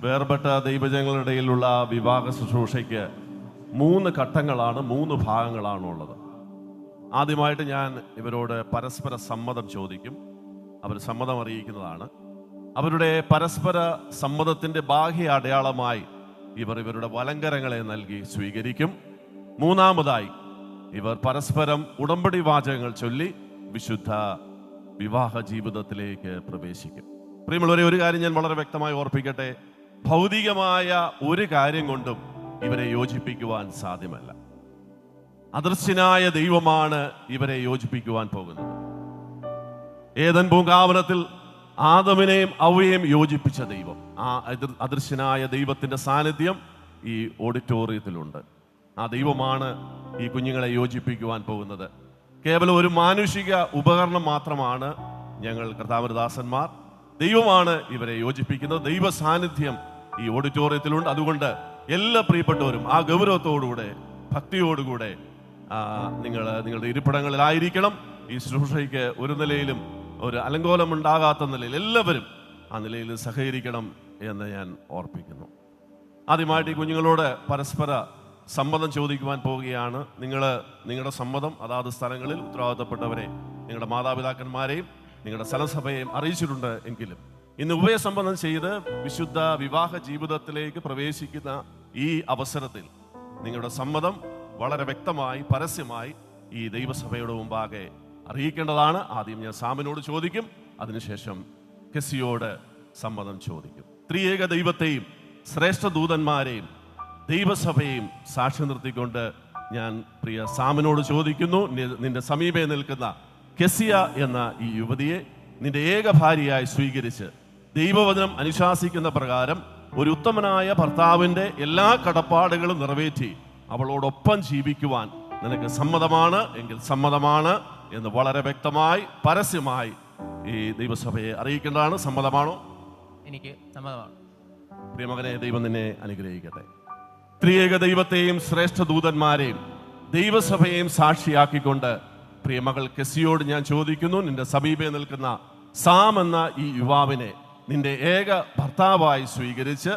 വേർപെട്ട ദൈവജനങ്ങളുടെ ഇടയിലുള്ള വിവാഹ ശുശ്രൂഷയ്ക്ക് 3 ഘട്ടങ്ങളാണ്, 3 ഭാഗങ്ങളാണ് ഉള്ളത്. ആദ്യമായിട്ട് ഞാൻ ഇവരോട് പരസ്പര സമ്മതം ചോദിക്കും. അവർ സമ്മതം അറിയിക്കുന്നതാണ്. അവരുടെ പരസ്പര സമ്മതത്തിൻ്റെ ബാഹ്യ അടയാളമായി ഇവരുടെ വലങ്കരങ്ങളെ നൽകി സ്വീകരിക്കും. മൂന്നാമതായി ഇവർ പരസ്പരം ഉടമ്പടി വാചകങ്ങൾ ചൊല്ലി വിശുദ്ധ വിവാഹ ജീവിതത്തിലേക്ക് പ്രവേശിക്കും. പ്രിയമുള്ളവരെ, ഒരു കാര്യം ഞാൻ വളരെ വ്യക്തമായി ഓർപ്പിക്കട്ടെ. ഭൗതികമായ ഒരു കാര്യം കൊണ്ടും ഇവരെ യോജിപ്പിക്കുവാൻ സാധ്യമല്ല. അദൃശ്യനായ ദൈവമാണ് ഇവരെ യോജിപ്പിക്കുവാൻ പോകുന്നത്. ഏദൻ പൂങ്കാവനത്തിൽ ആദമിനെയും അവയെയും യോജിപ്പിച്ച ദൈവം, ആ അദൃശ്യനായ ദൈവത്തിന്റെ സാന്നിധ്യം ഈ ഓഡിറ്റോറിയത്തിലുണ്ട്. ആ ദൈവമാണ് ഈ കുഞ്ഞുങ്ങളെ യോജിപ്പിക്കുവാൻ പോകുന്നത്. കേവലം ഒരു മാനുഷിക ഉപകരണം മാത്രമാണ് ഞങ്ങൾ കർത്താവദാസന്മാർ. ദൈവമാണ് ഇവരെ യോജിപ്പിക്കുന്നത്. ദൈവ സാന്നിധ്യം ഈ ഓഡിറ്റോറിയത്തിലുണ്ട്. അതുകൊണ്ട് എല്ലാ പ്രിയപ്പെട്ടവരും ആ ഗൗരവത്തോടുകൂടെ, ഭക്തിയോടുകൂടെ നിങ്ങളുടെ ഇരിപ്പിടങ്ങളിലായിരിക്കണം. ഈ ശുശ്രൂഷയ്ക്ക് ഒരു നിലയിലും ഒരു അലങ്കോലം ഉണ്ടാകാത്ത നിലയിൽ എല്ലാവരും ആ നിലയിൽ സഹകരിക്കണം എന്ന് ഞാൻ ഓർപ്പിക്കുന്നു. ആദ്യമായിട്ട് ഈ കുഞ്ഞുങ്ങളോട് പരസ്പര സമ്മതം ചോദിക്കുവാൻ പോവുകയാണ്. നിങ്ങളുടെ സമ്മതം അതാത് സ്ഥലങ്ങളിൽ ഉത്തരവാദിത്തപ്പെട്ടവരെ, നിങ്ങളുടെ മാതാപിതാക്കന്മാരെയും നിങ്ങളുടെ സ്ഥലസഭയെയും അറിയിച്ചിട്ടുണ്ട്. എങ്കിലും ഇന്ന് ഉഭയസമ്മതം ചെയ്ത് വിശുദ്ധ വിവാഹ ജീവിതത്തിലേക്ക് പ്രവേശിക്കുന്ന ഈ അവസരത്തിൽ നിങ്ങളുടെ സമ്മതം വളരെ വ്യക്തമായി പരസ്യമായി ഈ ദൈവസഭയുടെ മുമ്പാകെ അറിയിക്കേണ്ടതാണ്. ആദ്യം ഞാൻ സാമിനോട് ചോദിക്കും, അതിനുശേഷം കെസിയോട് സമ്മതം ചോദിക്കും. ത്രിയേക ദൈവത്തെയും ശ്രേഷ്ഠ ദൂതന്മാരെയും ദൈവസഭയെയും സാക്ഷി നിർത്തിക്കൊണ്ട് ഞാൻ പ്രിയ സാമിനോട് ചോദിക്കുന്നു, നിന്റെ സമീപേ നിൽക്കുന്ന കെസിയ എന്ന ഈ യുവതിയെ നിന്റെ ഏക ഭാര്യയായി സ്വീകരിച്ച് ദൈവവചനം അനുശാസിക്കുന്ന പ്രകാരം ഒരു ഉത്തമനായ ഭർത്താവിൻ്റെ എല്ലാ കടപ്പാടുകളും നിറവേറ്റി അവളോടൊപ്പം ജീവിക്കുവാൻ നിനക്ക് സമ്മതമാണ് എങ്കിൽ സമ്മതമാണ് എന്ന് വളരെ വ്യക്തമായി പരസ്യമായി ഈ ദൈവസഭയെ അറിയിക്കേണ്ടതാണ്. സമ്മതമാണോ? എനിക്ക് സമ്മതമാണ്. പ്രിയമകനെ, ദൈവം നിന്നെ അനുഗ്രഹിക്കട്ടെ. ത്രിയേക ദൈവത്തെയും ശ്രേഷ്ഠ ദൂതന്മാരെയും ദൈവസഭയെയും സാക്ഷിയാക്കിക്കൊണ്ട് പ്രിയമകൾ കെസിയോട് ഞാൻ ചോദിക്കുന്നു, നിന്റെ സമീപേ നിൽക്കുന്ന സാം എന്ന ഈ യുവാവിനെ നിന്റെ ഏക ഭർത്താവായി സ്വീകരിച്ച്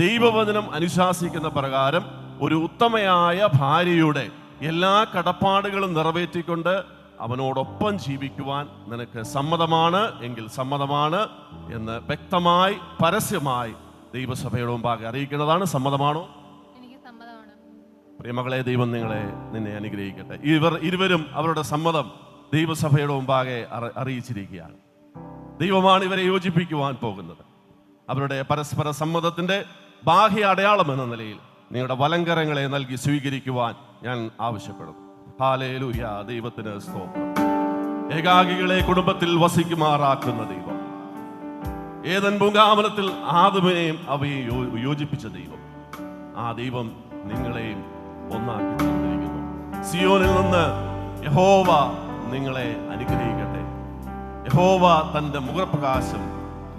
ദൈവവചനം അനുശാസിക്കുന്ന പ്രകാരം ഒരു ഉത്തമയായ ഭാര്യയുടെ എല്ലാ കടപ്പാടുകളും നിറവേറ്റിക്കൊണ്ട് അവനോടൊപ്പം ജീവിക്കുവാൻ നിനക്ക് സമ്മതമാണ് എങ്കിൽ സമ്മതമാണ് എന്ന് വ്യക്തമായി പരസ്യമായി ദൈവസഭയുടെ മുമ്പാകെ അറിയിക്കുന്നതാണ്. സമ്മതമാണോ? എനിക്ക് സമ്മതമാണ്. പ്രിയമകളെ, ദൈവം നിന്നെ അനുഗ്രഹിക്കട്ടെ. ഇരുവരും അവരുടെ സമ്മതം ദൈവസഭയുടെ മുമ്പാകെ അറിയിച്ചിരിക്കുകയാണ്. ദൈവമാണ് ഇവരെ യോജിപ്പിക്കുവാൻ പോകുന്നത്. അവരുടെ പരസ്പര സമ്മതത്തിന്റെ ബാഹ്യ അടയാളം എന്ന നിലയിൽ നിങ്ങളുടെ വലങ്കരങ്ങളെ നൽകി സ്വീകരിക്കുവാൻ ഞാൻ ആവശ്യപ്പെടുന്നു. ഹല്ലേലൂയ. ദൈവത്തിന് സ്തോത്രം. ഏകാകികളെ കുടുംബത്തിൽ വസിക്കുമാറാക്കുന്ന ദൈവം, ഏദൻ പൂങ്കാവനത്തിൽ ആദമിനെയും അവയെ യോജിപ്പിച്ച ദൈവം, ആ ദൈവം നിങ്ങളെയും ഒന്നാക്കി തന്നിരിക്കുന്നു. സിയോനിൽ നിന്ന് യഹോവ നിങ്ങളെ അനുഗ്രഹിക്കട്ടെ. യഹോവ തൻ്റെ മുഖപ്രകാശം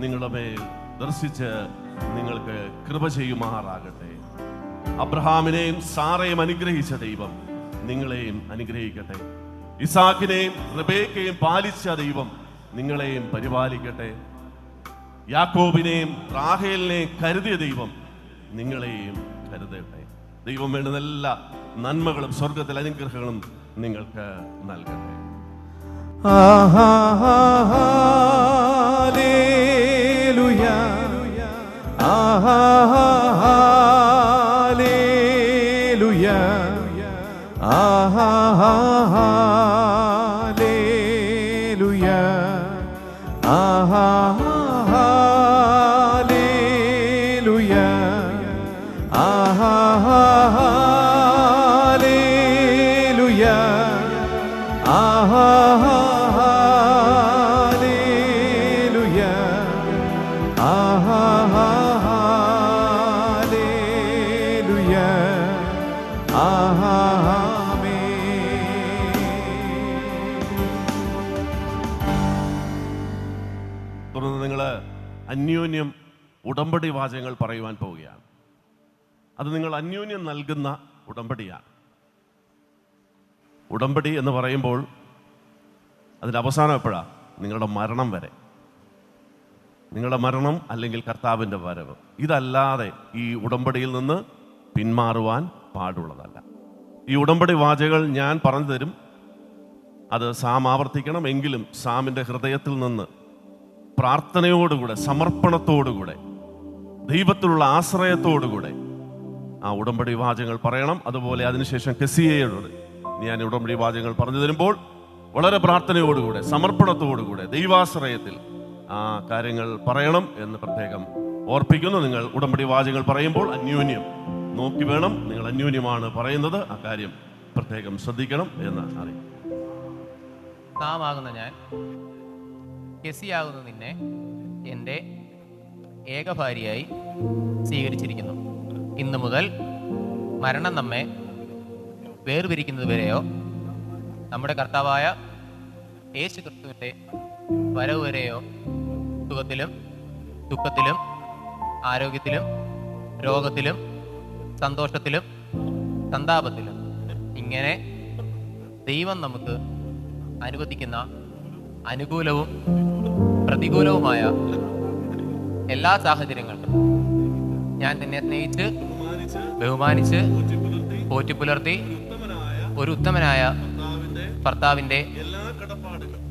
നിങ്ങളുടെ മേൽ ദർശിച്ച് നിങ്ങൾക്ക് കൃപ ചെയ്യുമാറാകട്ടെ. അബ്രഹാമിനെയും സാറയും അനുഗ്രഹിച്ച ദൈവം നിങ്ങളെയും അനുഗ്രഹിക്കട്ടെ. ഇസാക്കിനെയും റിബേക്കയും പാലിച്ച ദൈവം നിങ്ങളെയും പരിപാലിക്കട്ടെ. യാക്കോബിനെയും റാഹേലിനെയും കരുതിയ ദൈവം നിങ്ങളെയും കരുതട്ടെ. ദൈവം വേണ്ടുന്ന എല്ലാ നന്മകളും സ്വർഗത്തിലെ അനുഗ്രഹങ്ങളും നിങ്ങൾക്ക് നൽകട്ടെ. Hallelujah, hallelujah, hallelujah, hallelujah, hallelujah, hallelujah, hallelujah, തുടർന്ന് നിങ്ങൾ അന്യോന്യം ഉടമ്പടി വാചകങ്ങൾ പറയുവാൻ പോവുകയാണ്. അത് നിങ്ങൾ അന്യോന്യം നൽകുന്ന ഉടമ്പടിയാണ്. ഉടമ്പടി എന്ന് പറയുമ്പോൾ അതിൻ്റെ അവസാനം എപ്പോഴാണ്? നിങ്ങളുടെ മരണം വരെ. നിങ്ങളുടെ മരണം അല്ലെങ്കിൽ കർത്താവിൻ്റെ വരവ്. ഇതല്ലാതെ ഈ ഉടമ്പടിയിൽ നിന്ന് പിന്മാറുവാൻ പാടുള്ളതല്ല. ഈ ഉടമ്പടി വാചകൾ ഞാൻ പറഞ്ഞു തരും. അത് സാം ആവർത്തിക്കണം. എങ്കിലും സാമിൻ്റെ ഹൃദയത്തിൽ നിന്ന് പ്രാർത്ഥനയോടുകൂടെ, സമർപ്പണത്തോടുകൂടെ, ദൈവത്തിലുള്ള ആശ്രയത്തോടുകൂടെ ആ ഉടമ്പടി വാചകങ്ങൾ പറയണം. അതുപോലെ അതിനുശേഷം കെസിയയോട് ഞാൻ ഉടമ്പടി വാചകങ്ങൾ പറഞ്ഞു തരുമ്പോൾ വളരെ പ്രാർത്ഥനയോടുകൂടെ, സമർപ്പണത്തോടുകൂടെ, ദൈവാശ്രയത്തിൽ ആ കാര്യങ്ങൾ പറയണം എന്ന് പ്രത്യേകം ഓർപ്പിക്കുന്നു. നിങ്ങൾ ഉടമ്പടി വാചകങ്ങൾ പറയുമ്പോൾ അന്യോന്യം നോക്കി വേണം. നിങ്ങൾ അന്യോന്യമാണ് പറയുന്നത്. ആ കാര്യം പ്രത്യേകം ശ്രദ്ധിക്കണം എന്ന് അറിയാം. നാമാകുന്ന ഞാൻ, കെസിയാകുന്ന നിന്നെ എൻ്റെ ഏകഭാര്യയായി സ്വീകരിച്ചിരിക്കുന്നു. ഇന്നു മുതൽ മരണം നമ്മെ വേർപിരിക്കുന്നത് വരെയോ നമ്മുടെ കർത്താവായ യേശു ക്രിസ്തുവിൻ്റെ വരവ് വരെയോ സുഖത്തിലും ദുഃഖത്തിലും ആരോഗ്യത്തിലും രോഗത്തിലും സന്തോഷത്തിലും സന്താപത്തിലും ഇങ്ങനെ ദൈവം നമുക്ക് അനുവദിക്കുന്ന അനുകൂലവും പ്രതികൂലവുമായ എല്ലാ സാഹചര്യങ്ങൾക്കും ഞാൻ നിന്നെ സ്നേഹിച്ച് ബഹുമാനിച്ച് പോറ്റിപ്പുലർത്തി ഒരു ഉത്തമനായ ഭർത്താവിൻ്റെ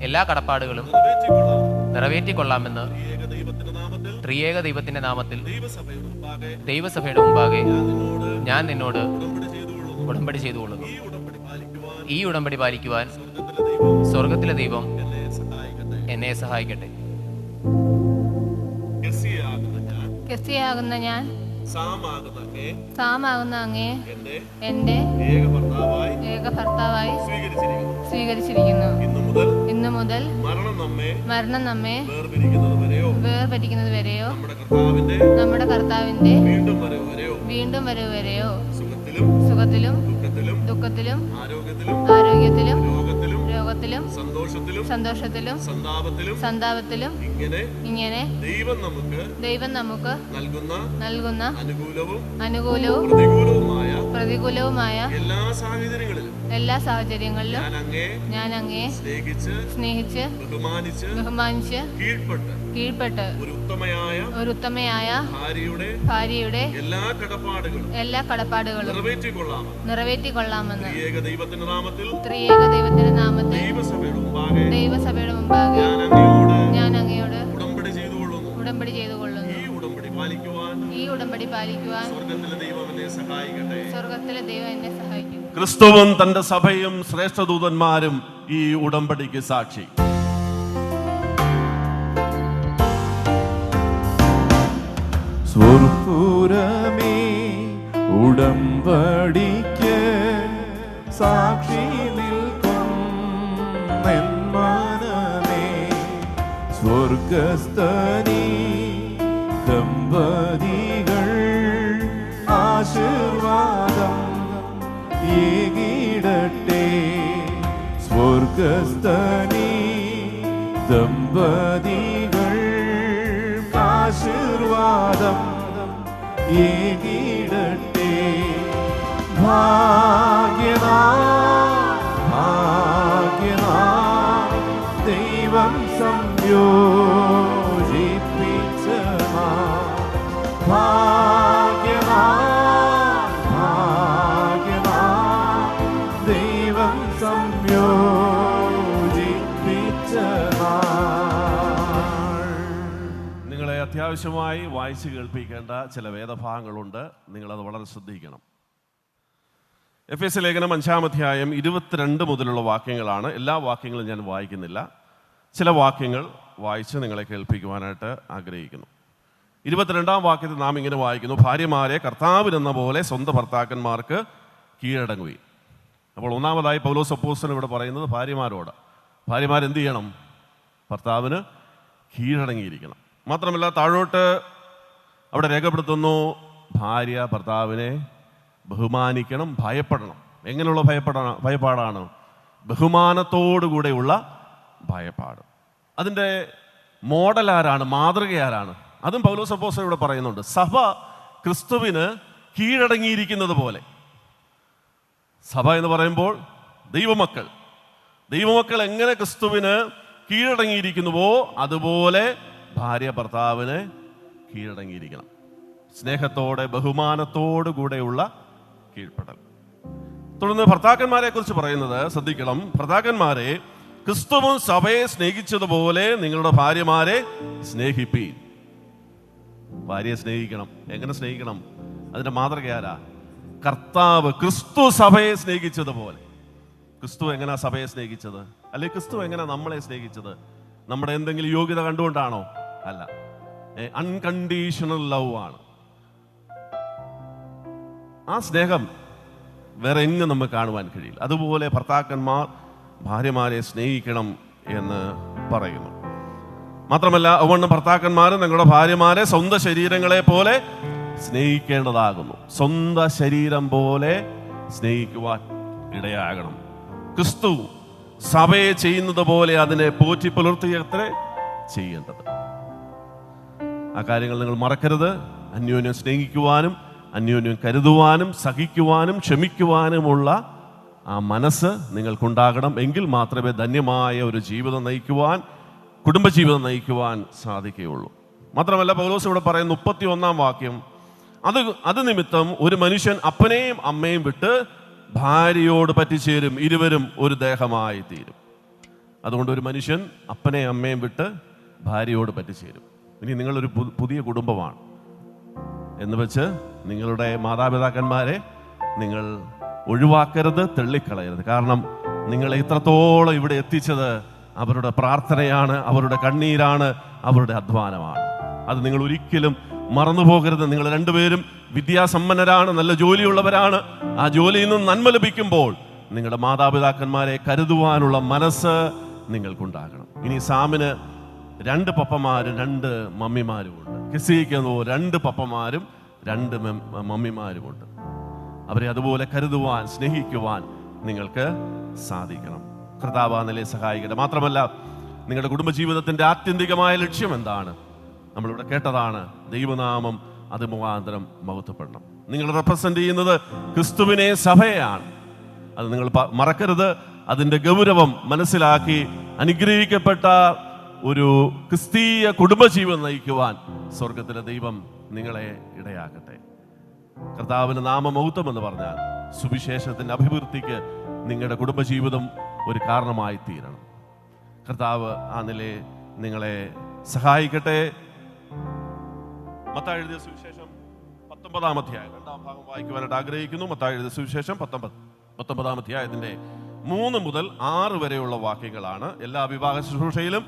എല്ലാ കടപ്പാടുകളും നിറവേറ്റിക്കൊള്ളാമെന്ന് ത്രിയേക ദൈവത്തിൻ്റെ നാമത്തിൽ ദൈവസഭയുടെ മുമ്പാകെ ഞാൻ നിന്നോട് ഉടമ്പടി ചെയ്തുകൊള്ളുന്നു. ഈ ഉടമ്പടി പാലിക്കുവാൻ സ്വർഗത്തിലെ ദൈവം എന്നെ സഹായിക്കട്ടെ. കെസിയാകുന്ന ഞാൻ, സാമാകുന്ന അങ്ങയെ എൻ്റെ ഏക ഭർത്താവായി സ്വീകരിച്ചിരിക്കുന്നു. ഇന്നു മുതൽ മരണം നമ്മെ വേർപിരിക്കുന്നത് വരെയോ നമ്മുടെ കർത്താവിൻ്റെ വീണ്ടും വരവ് വരെയോ സുഖത്തിലും ദുഃഖത്തിലും ആരോഗ്യത്തിലും രോഗത്തിലും സന്തോഷത്തിലും സന്താപത്തിലും ഇങ്ങനെ ദൈവം നമുക്ക് നൽകുന്ന അനുകൂലവും പ്രതികൂലവുമായ എല്ലാ സാഹചര്യങ്ങളിലും ഞാൻ അങ്ങയെ സ്നേഹിച്ച് ബഹുമാനിച്ച് കീഴ്പ്പെട്ട് ഒരു ഉത്തമയായ ഭാര്യയുടെ എല്ലാ കടപ്പാടുകളും നിറവേറ്റിക്കൊള്ളാമെന്ന് ത്രിയേക ദൈവത്തിന്റെ നാമത്തിൽ ദൈവസഭയുടെ മുമ്പാകെ ഞാൻ അങ്ങയോട് ഉടമ്പടി ചെയ്തുകൊള്ളുന്നു. ഈ ഉടമ്പടി പാലിക്കുവാൻ സ്വർഗത്തിലെ ദൈവം എന്നെ സഹായിക്കും. ക്രിസ്തുവും തന്റെ സഭയും ശ്രേഷ്ഠദൂതന്മാരും ഈ ഉടമ്പടിക്ക് സാക്ഷി. സ്വർപ്പുരമേ ഉടമ്പടിക്ക് സാക്ഷി നിൽക്കും എൻ മനമേ. സ്വർഗസ്ഥനീ ദമ്പതികൾ ആശീർവാദം ഏകിടട്ടെ. സ്വർഗസ്ഥനീ ദമ്പതികൾ ആശീർവാദം ഏകിടട്ടെ. ഭാഗ്യനാം ദൈവം സംയോജിപ്പിച്ച ഭാഗ്യനാം ദൈവം സംയോജിപ്പിച്ച നിങ്ങളെ അത്യാവശ്യമായി വായിച്ച് കേൾപ്പിക്കേണ്ട ചില വേദഭാഗങ്ങളുണ്ട്. നിങ്ങളത് വളരെ ശ്രദ്ധിക്കണം. എഫേസ്യ ലേഖനം 5-ാം അധ്യായം 22 മുതലുള്ള വാക്യങ്ങളാണ്. എല്ലാ വാക്യങ്ങളും ഞാൻ വായിക്കുന്നില്ല. ചില വാക്യങ്ങൾ വായിച്ച് നിങ്ങളെ കേൾപ്പിക്കുവാനായിട്ട് ആഗ്രഹിക്കുന്നു. 22-ാം വാക്യത്തിൽ നാം ഇങ്ങനെ വായിക്കുന്നു: ഭാര്യമാരെ കർത്താവിനെന്ന പോലെ സ്വന്തം ഭർത്താക്കന്മാർക്ക് കീഴടങ്ങുകയും. അപ്പോൾ ഒന്നാമതായി പൗലോസ് അപ്പോസ്തലൻ ഇവിടെ പറയുന്നത് ഭാര്യമാരോട്. ഭാര്യമാരെന്ത് ചെയ്യണം? ഭർത്താവിന് കീഴടങ്ങിയിരിക്കണം. മാത്രമല്ല താഴോട്ട് അവിടെ രേഖപ്പെടുത്തുന്നു, ഭാര്യ ഭർത്താവിനെ ബഹുമാനിക്കണം, ഭയപ്പെടണം. എങ്ങനെയുള്ള ഭയപ്പാടാണ്? ബഹുമാനത്തോടുകൂടെയുള്ള ഭയപ്പാട്. അതിൻ്റെ മോഡൽ ആരാണ്? മാതൃക ആരാണ്? അതും പൗലോസ് അപ്പോസ്തലൻ ഇവിടെ പറയുന്നുണ്ട്. സഭ ക്രിസ്തുവിന് കീഴടങ്ങിയിരിക്കുന്നത് പോലെ. സഭ എന്ന് പറയുമ്പോൾ ദൈവമക്കൾ എങ്ങനെ ക്രിസ്തുവിന് കീഴടങ്ങിയിരിക്കുന്നുവോ അതുപോലെ ഭാര്യ ഭർത്താവിന് കീഴടങ്ങിയിരിക്കണം. സ്നേഹത്തോടെ ബഹുമാനത്തോടു കൂടെയുള്ള കീഴ്പ്പെടൽ. തുടർന്ന് ഭർത്താക്കന്മാരെ കുറിച്ച് പറയുന്നത് ശ്രദ്ധിക്കണം. ഭർത്താക്കന്മാരെ ക്രിസ്തുവും സഭയെ സ്നേഹിച്ചതുപോലെ നിങ്ങളുടെ ഭാര്യമാരെ സ്നേഹിപ്പീൻ. ഭാര്യയെ സ്നേഹിക്കണം. എങ്ങനെ സ്നേഹിക്കണം? അതിന്റെ മാതൃക ആരാ? കർത്താവ് ക്രിസ്തു സഭയെ സ്നേഹിച്ചതുപോലെ. ക്രിസ്തു എങ്ങനെ സഭയെ സ്നേഹിച്ചത്? അല്ലെങ്കിൽ ക്രിസ്തു എങ്ങനെ നമ്മളെ സ്നേഹിച്ചത്? നമ്മുടെ എന്തെങ്കിലും യോഗ്യത കണ്ടുകൊണ്ടാണോ? അല്ല, അൺകണ്ടീഷണൽ ലവ് ആണ്. ആ സ്നേഹം വേറെ എങ്ങും നമുക്ക് കാണുവാൻ കഴിയില്ല. അതുപോലെ ഭർത്താക്കന്മാർ ഭാര്യമാരെ സ്നേഹിക്കണം എന്ന് പറയുന്നു. മാത്രമല്ല അതുകൊണ്ട് ഭർത്താക്കന്മാർ നിങ്ങളുടെ ഭാര്യമാരെ സ്വന്തം ശരീരങ്ങളെ പോലെ സ്നേഹിക്കേണ്ടതാകുന്നു. സ്വന്തം ശരീരം പോലെ സ്നേഹിക്കുവാൻ ഇടയാകണം. ക്രിസ്തു സഭയെ ചെയ്യുന്നത് പോലെ അതിനെ പോറ്റി പുലർത്തിയത്രേ ചെയ്യേണ്ടത്. ആ കാര്യങ്ങൾ നിങ്ങൾ മറക്കരുത്. അന്യോന്യം സ്നേഹിക്കുവാനും അന്യോന്യം കരുതുവാനും സഹിക്കുവാനും ക്ഷമിക്കുവാനുമുള്ള ആ മനസ്സ് നിങ്ങൾക്കുണ്ടാകണം. എങ്കിൽ മാത്രമേ ധന്യമായ ഒരു ജീവിതം നയിക്കുവാൻ, കുടുംബജീവിതം നയിക്കുവാൻ സാധിക്കുകയുള്ളൂ. മാത്രമല്ല പൗലോസ് ഇവിടെ പറയുന്ന 31-ാം വാക്യം, അത് നിമിത്തം ഒരു മനുഷ്യൻ അപ്പനെയും അമ്മയും വിട്ട് ഭാര്യയോട് പറ്റിച്ചേരും, ഇരുവരും ഒരു ദേഹമായി തീരും. അതുകൊണ്ട് ഒരു മനുഷ്യൻ അപ്പനെയും അമ്മയും വിട്ട് ഭാര്യയോട് പറ്റിച്ചേരും. ഇനി നിങ്ങളൊരു പുതിയ കുടുംബമാണ് എന്ന് വെച്ച് നിങ്ങളുടെ മാതാപിതാക്കന്മാരെ നിങ്ങൾ ഒഴിവാക്കരുത്, തള്ളിക്കളയരുത്. കാരണം നിങ്ങളെ ഇത്രത്തോളം ഇവിടെ എത്തിച്ചത് അവരുടെ പ്രാർത്ഥനയാണ്, അവരുടെ കണ്ണീരാണ്, അവരുടെ അധ്വാനമാണ്. അത് നിങ്ങൾ ഒരിക്കലും മറന്നു പോകരുത്. നിങ്ങൾ രണ്ടുപേരും വിദ്യാസമ്പന്നരാണ്, നല്ല ജോലിയുള്ളവരാണ്. ആ ജോലിയിൽ നിന്ന് നന്മ ലഭിക്കുമ്പോൾ നിങ്ങളുടെ മാതാപിതാക്കന്മാരെ കരുതുവാനുള്ള മനസ്സ് നിങ്ങൾക്കുണ്ടാകണം. ഇനി സാമിന് 2 പപ്പമാരും 2 മമ്മിമാരുമുണ്ട്. കിസിക്കുന്നു 2 പപ്പമാരും 2 മമ്മിമാരുമുണ്ട്. അവരെ അതുപോലെ കരുതുവാൻ, സ്നേഹിക്കുവാൻ നിങ്ങൾക്ക് സാധിക്കണം. കർത്താവ് നിലയെ സഹായിക്കട്ടെ. മാത്രമല്ല നിങ്ങളുടെ കുടുംബജീവിതത്തിന്റെ ആത്യന്തികമായ ലക്ഷ്യം എന്താണ്? നമ്മളിവിടെ കേട്ടതാണ്, ദൈവനാമം അത് മുഖാന്തരം മഹത്വപ്പെടണം. നിങ്ങൾ റെപ്രസെന്റ് ചെയ്യുന്നത് ക്രിസ്തുവിനെ, സഭയെയാണ്. അത് നിങ്ങൾ മറക്കരുത്. അതിന്റെ ഗൗരവം മനസ്സിലാക്കി അനുഗ്രഹിക്കപ്പെട്ട ഒരു ക്രിസ്തീയ കുടുംബജീവിതം നയിക്കുവാൻ സ്വർഗത്തിലെ ദൈവം നിങ്ങളെ ഇടയാക്കട്ടെ. കർത്താവിന് നാമമഹത്വം എന്ന് പറഞ്ഞാൽ സുവിശേഷത്തിന്റെ അഭിവൃദ്ധിക്ക് നിങ്ങളുടെ കുടുംബജീവിതം ഒരു കാരണമായി തീരണം. കർത്താവ് ആ നിലയെ നിങ്ങളെ സഹായിക്കട്ടെ. മത്തായി എഴുതിയ സുവിശേഷം 19-ാം അധ്യായം 2-ാം ഭാഗം വായിക്കുവാനായിട്ട് ആഗ്രഹിക്കുന്നു. മത്തായി എഴുതിയ സുവിശേഷം 19-ാം അധ്യായത്തിന്റെ 3 മുതൽ 6 വരെയുള്ള വാക്യങ്ങളാണ്. എല്ലാ വിവാഹ ശുശ്രൂഷയിലും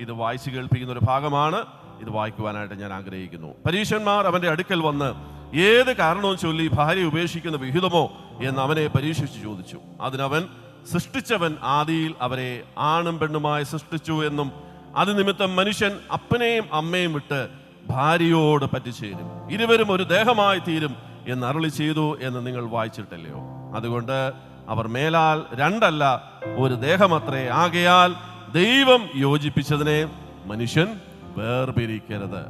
ഇത് വായിച്ചു കേൾപ്പിക്കുന്ന ഒരു ഭാഗമാണ്. ഇത് വായിക്കുവാനായിട്ട് ഞാൻ ആഗ്രഹിക്കുന്നു. പരീശന്മാർ അവൻ്റെ അടുക്കൽ വന്ന് ഏത് കാരണവും ചൊല്ലി ഭാര്യ ഉപേക്ഷിക്കുന്ന വിഹിതമോ എന്ന് അവനെ പരീക്ഷിച്ച് ചോദിച്ചു. അതിനവൻ, സൃഷ്ടിച്ചവൻ ആദിയിൽ അവരെ ആണും പെണ്ണുമായി സൃഷ്ടിച്ചു എന്നും അത് നിമിത്തം മനുഷ്യൻ അപ്പനെയും അമ്മയും വിട്ട് ഭാര്യയോട് പറ്റിച്ചേരും, ഇരുവരും ഒരു ദേഹമായി തീരും എന്ന് അരുളി ചെയ്തു എന്ന് നിങ്ങൾ വായിച്ചിട്ടില്ലയോ? അതുകൊണ്ട് അവർ മേലാൽ രണ്ടല്ല ഒരു ദേഹമത്രേ. ആകയാൽ ദൈവം യോജിപ്പിച്ചതിനെ മനുഷ്യൻ വേർപിരിക്കരുത്.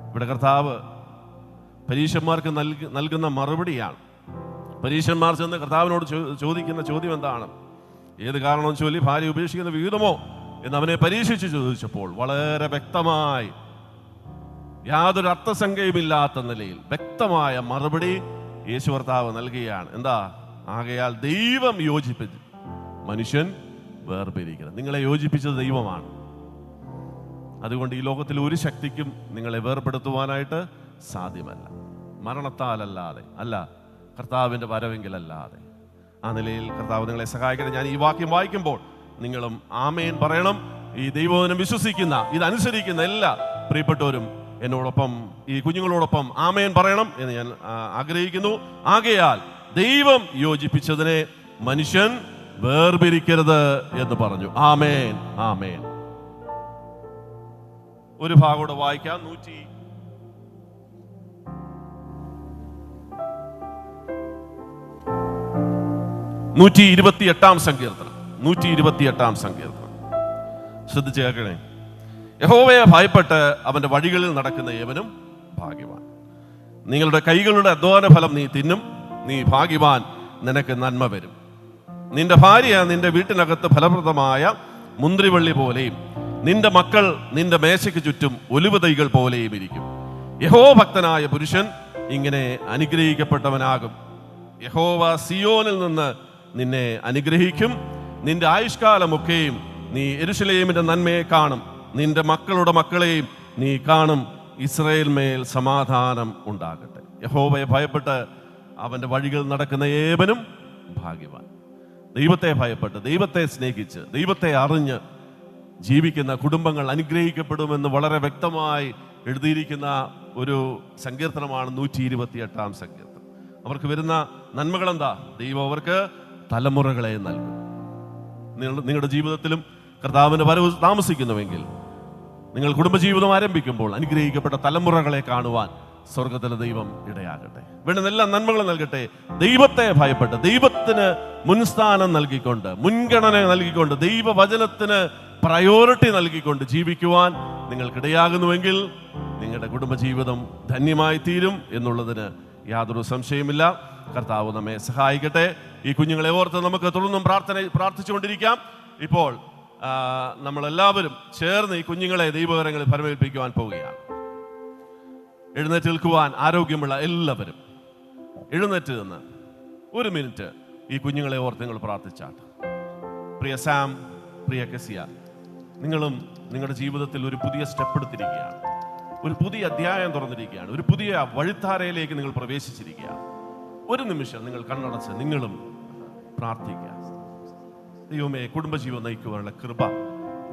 ഇവിടെ കർത്താവ് പരീശന്മാർക്ക് നൽകുന്ന മറുപടിയാണ്. പരീശന്മാർ ചെന്ന് കർത്താവിനോട് ചോദിക്കുന്ന ചോദ്യം എന്താണ്? ഏത് കാരണവും ചൊല്ലി ഭാര്യ ഉപേക്ഷിക്കുന്ന വിഹിതമോ എന്ന് അവനെ പരീക്ഷിച്ച് ചോദിച്ചപ്പോൾ വളരെ വ്യക്തമായി, യാതൊരു അർത്ഥസംഖ്യയുമില്ലാത്ത നിലയിൽ വ്യക്തമായ മറുപടി യേശു കർത്താവ് നൽകുകയാണ്. എന്താ? ആകയാൽ ദൈവം യോജിപ്പിച്ചു, മനുഷ്യൻ വേർപിരിക്കുന്നത്. നിങ്ങളെ യോജിപ്പിച്ചത് ദൈവമാണ്. അതുകൊണ്ട് ഈ ലോകത്തിൽ ഒരു ശക്തിക്കും നിങ്ങളെ വേർപെടുത്തുവാനായിട്ട് സാധ്യമല്ല. മരണത്താലല്ലാതെ അല്ല, കർത്താവിൻ്റെ വരവെങ്കിലല്ലാതെ. ആ നിലയിൽ കർത്താവ് നിങ്ങളെ സഹായിക്കട്ടെ. ഞാൻ ഈ വാക്യം വായിക്കുമ്പോൾ നിങ്ങളും ആമേൻ പറയണം. ഈ ദൈവവചനം വിശ്വസിക്കുന്ന, ഇതനുസരിക്കുന്ന എല്ലാ പ്രിയപ്പെട്ടവരും എന്നോടൊപ്പം, ഈ കുഞ്ഞുങ്ങളോടൊപ്പം ആമേൻ പറയണം എന്ന് ഞാൻ ആഗ്രഹിക്കുന്നു. ആകയാൽ ദൈവം യോജിപ്പിച്ചതിനെ മനുഷ്യൻ വേർപിരിക്കരുത് എന്ന് പറഞ്ഞു. ആമേൻ, ആമേൻ. ഒരു ഭാഗം കൂടെ വായിക്കാം. 128 സങ്കീർത്തനം. 128 സങ്കീർത്തനം ശ്രദ്ധിച്ച് കേൾക്കണേ. യഹോവയെ ഭയപ്പെട്ട് അവന്റെ വഴികളിൽ നടക്കുന്ന ഏവനും ഭാഗ്യവാൻ. നിങ്ങളുടെ കൈകളുടെ അധ്വാന ഫലം നീ തിന്നും, നീ ഭാഗ്യവാൻ, നിനക്ക് നന്മ വരും. നിന്റെ ഭാര്യ നിന്റെ വീട്ടിനകത്ത് ഫലപ്രദമായ മുന്തിരിവള്ളി പോലെയും നിന്റെ മക്കൾ നിന്റെ മേശയ്ക്ക് ചുറ്റും ഒലിവ് തൈകൾ പോലെയും ഇരിക്കും. യഹോഭക്തനായ പുരുഷൻ ഇങ്ങനെ അനുഗ്രഹിക്കപ്പെട്ടവനാകും. യഹോവ സിയോനിൽ നിന്ന് നിന്നെ അനുഗ്രഹിക്കും. നിന്റെ ആയുഷ്കാലമൊക്കെയും നീ യെരൂശലേമിന്റെ നന്മയെ കാണും. നിന്റെ മക്കളുടെ മക്കളെയും നീ കാണും. ഇസ്രായേൽ മേൽ സമാധാനം ഉണ്ടാകട്ടെ. യഹോവയെ ഭയപ്പെട്ട് അവന്റെ വഴികൾ നടക്കുന്ന ഏവനും ഭാഗ്യവാൻ. ദൈവത്തെ ഭയപ്പെട്ട്, ദൈവത്തെ സ്നേഹിച്ച്, ദൈവത്തെ അറിഞ്ഞ് ജീവിക്കുന്ന കുടുംബങ്ങൾ അനുഗ്രഹിക്കപ്പെടുമെന്ന് വളരെ വ്യക്തമായി എഴുതിയിരിക്കുന്ന ഒരു സങ്കീർത്തനമാണ് 128 സങ്കീർത്തനം. അവർക്ക് വരുന്ന നന്മകൾ എന്താ? ദൈവം അവർക്ക് തലമുറകളെ നൽകും. നിങ്ങളുടെ ജീവിതത്തിലും കർത്താവിന്റെ വരവ് താമസിക്കുന്നുവെങ്കിൽ, നിങ്ങൾ കുടുംബജീവിതം ആരംഭിക്കുമ്പോൾ അനുഗ്രഹിക്കപ്പെട്ട തലമുറകളെ കാണുവാൻ സ്വർഗത്തിലെ ദൈവം ഇടയാകട്ടെ. വേണ്ടുന്ന എല്ലാ നന്മകളും നൽകട്ടെ. ദൈവത്തെ ഭയപ്പെട്ട്, ദൈവത്തിന് മുൻസ്ഥാനം നൽകിക്കൊണ്ട്, മുൻഗണന നൽകിക്കൊണ്ട്, ദൈവവചനത്തിന് പ്രയോറിറ്റി നൽകിക്കൊണ്ട് ജീവിക്കുവാൻ നിങ്ങൾക്കിടയാകുന്നുവെങ്കിൽ നിങ്ങളുടെ കുടുംബജീവിതം ധന്യമായി തീരും എന്നുള്ളതിന് യാതൊരു സംശയമില്ല. കർത്താവ് നമ്മെ സഹായിക്കട്ടെ. ഈ കുഞ്ഞുങ്ങളെ ഓർത്ത് നമുക്ക് തുടർന്നും പ്രാർത്ഥിച്ചുകൊണ്ടിരിക്കാം. ഇപ്പോൾ നമ്മളെല്ലാവരും ചേർന്ന് ഈ കുഞ്ഞുങ്ങളെ ദൈവകരങ്ങളിൽ ഫലമേൽപ്പിക്കുവാൻ പോവുകയാണ്. എഴുന്നേറ്റ് നിൽക്കുവാൻ ആരോഗ്യമുള്ള എല്ലാവരും എഴുന്നേറ്റ് നിന്ന് 1 മിനിറ്റ് ഈ കുഞ്ഞുങ്ങളെ ഓർത്ത് നിങ്ങൾ പ്രാർത്ഥിച്ചാട്ട്. പ്രിയ സാം, പ്രിയ കെസിയ, നിങ്ങളും നിങ്ങളുടെ ജീവിതത്തിൽ ഒരു പുതിയ സ്റ്റെപ്പ് എടുത്തിരിക്കുകയാണ്. ഒരു പുതിയ അധ്യായം തുറന്നിരിക്കുകയാണ്. ഒരു പുതിയ വഴിത്താരയിലേക്ക് നിങ്ങൾ പ്രവേശിച്ചിരിക്കുകയാണ്. 1 നിമിഷം നിങ്ങൾ കണ്ണടച്ച് നിങ്ങളും പ്രാർത്ഥിക്കുക. ദൈവമേ, കുടുംബജീവൻ നയിക്കുവാനുള്ള കൃപ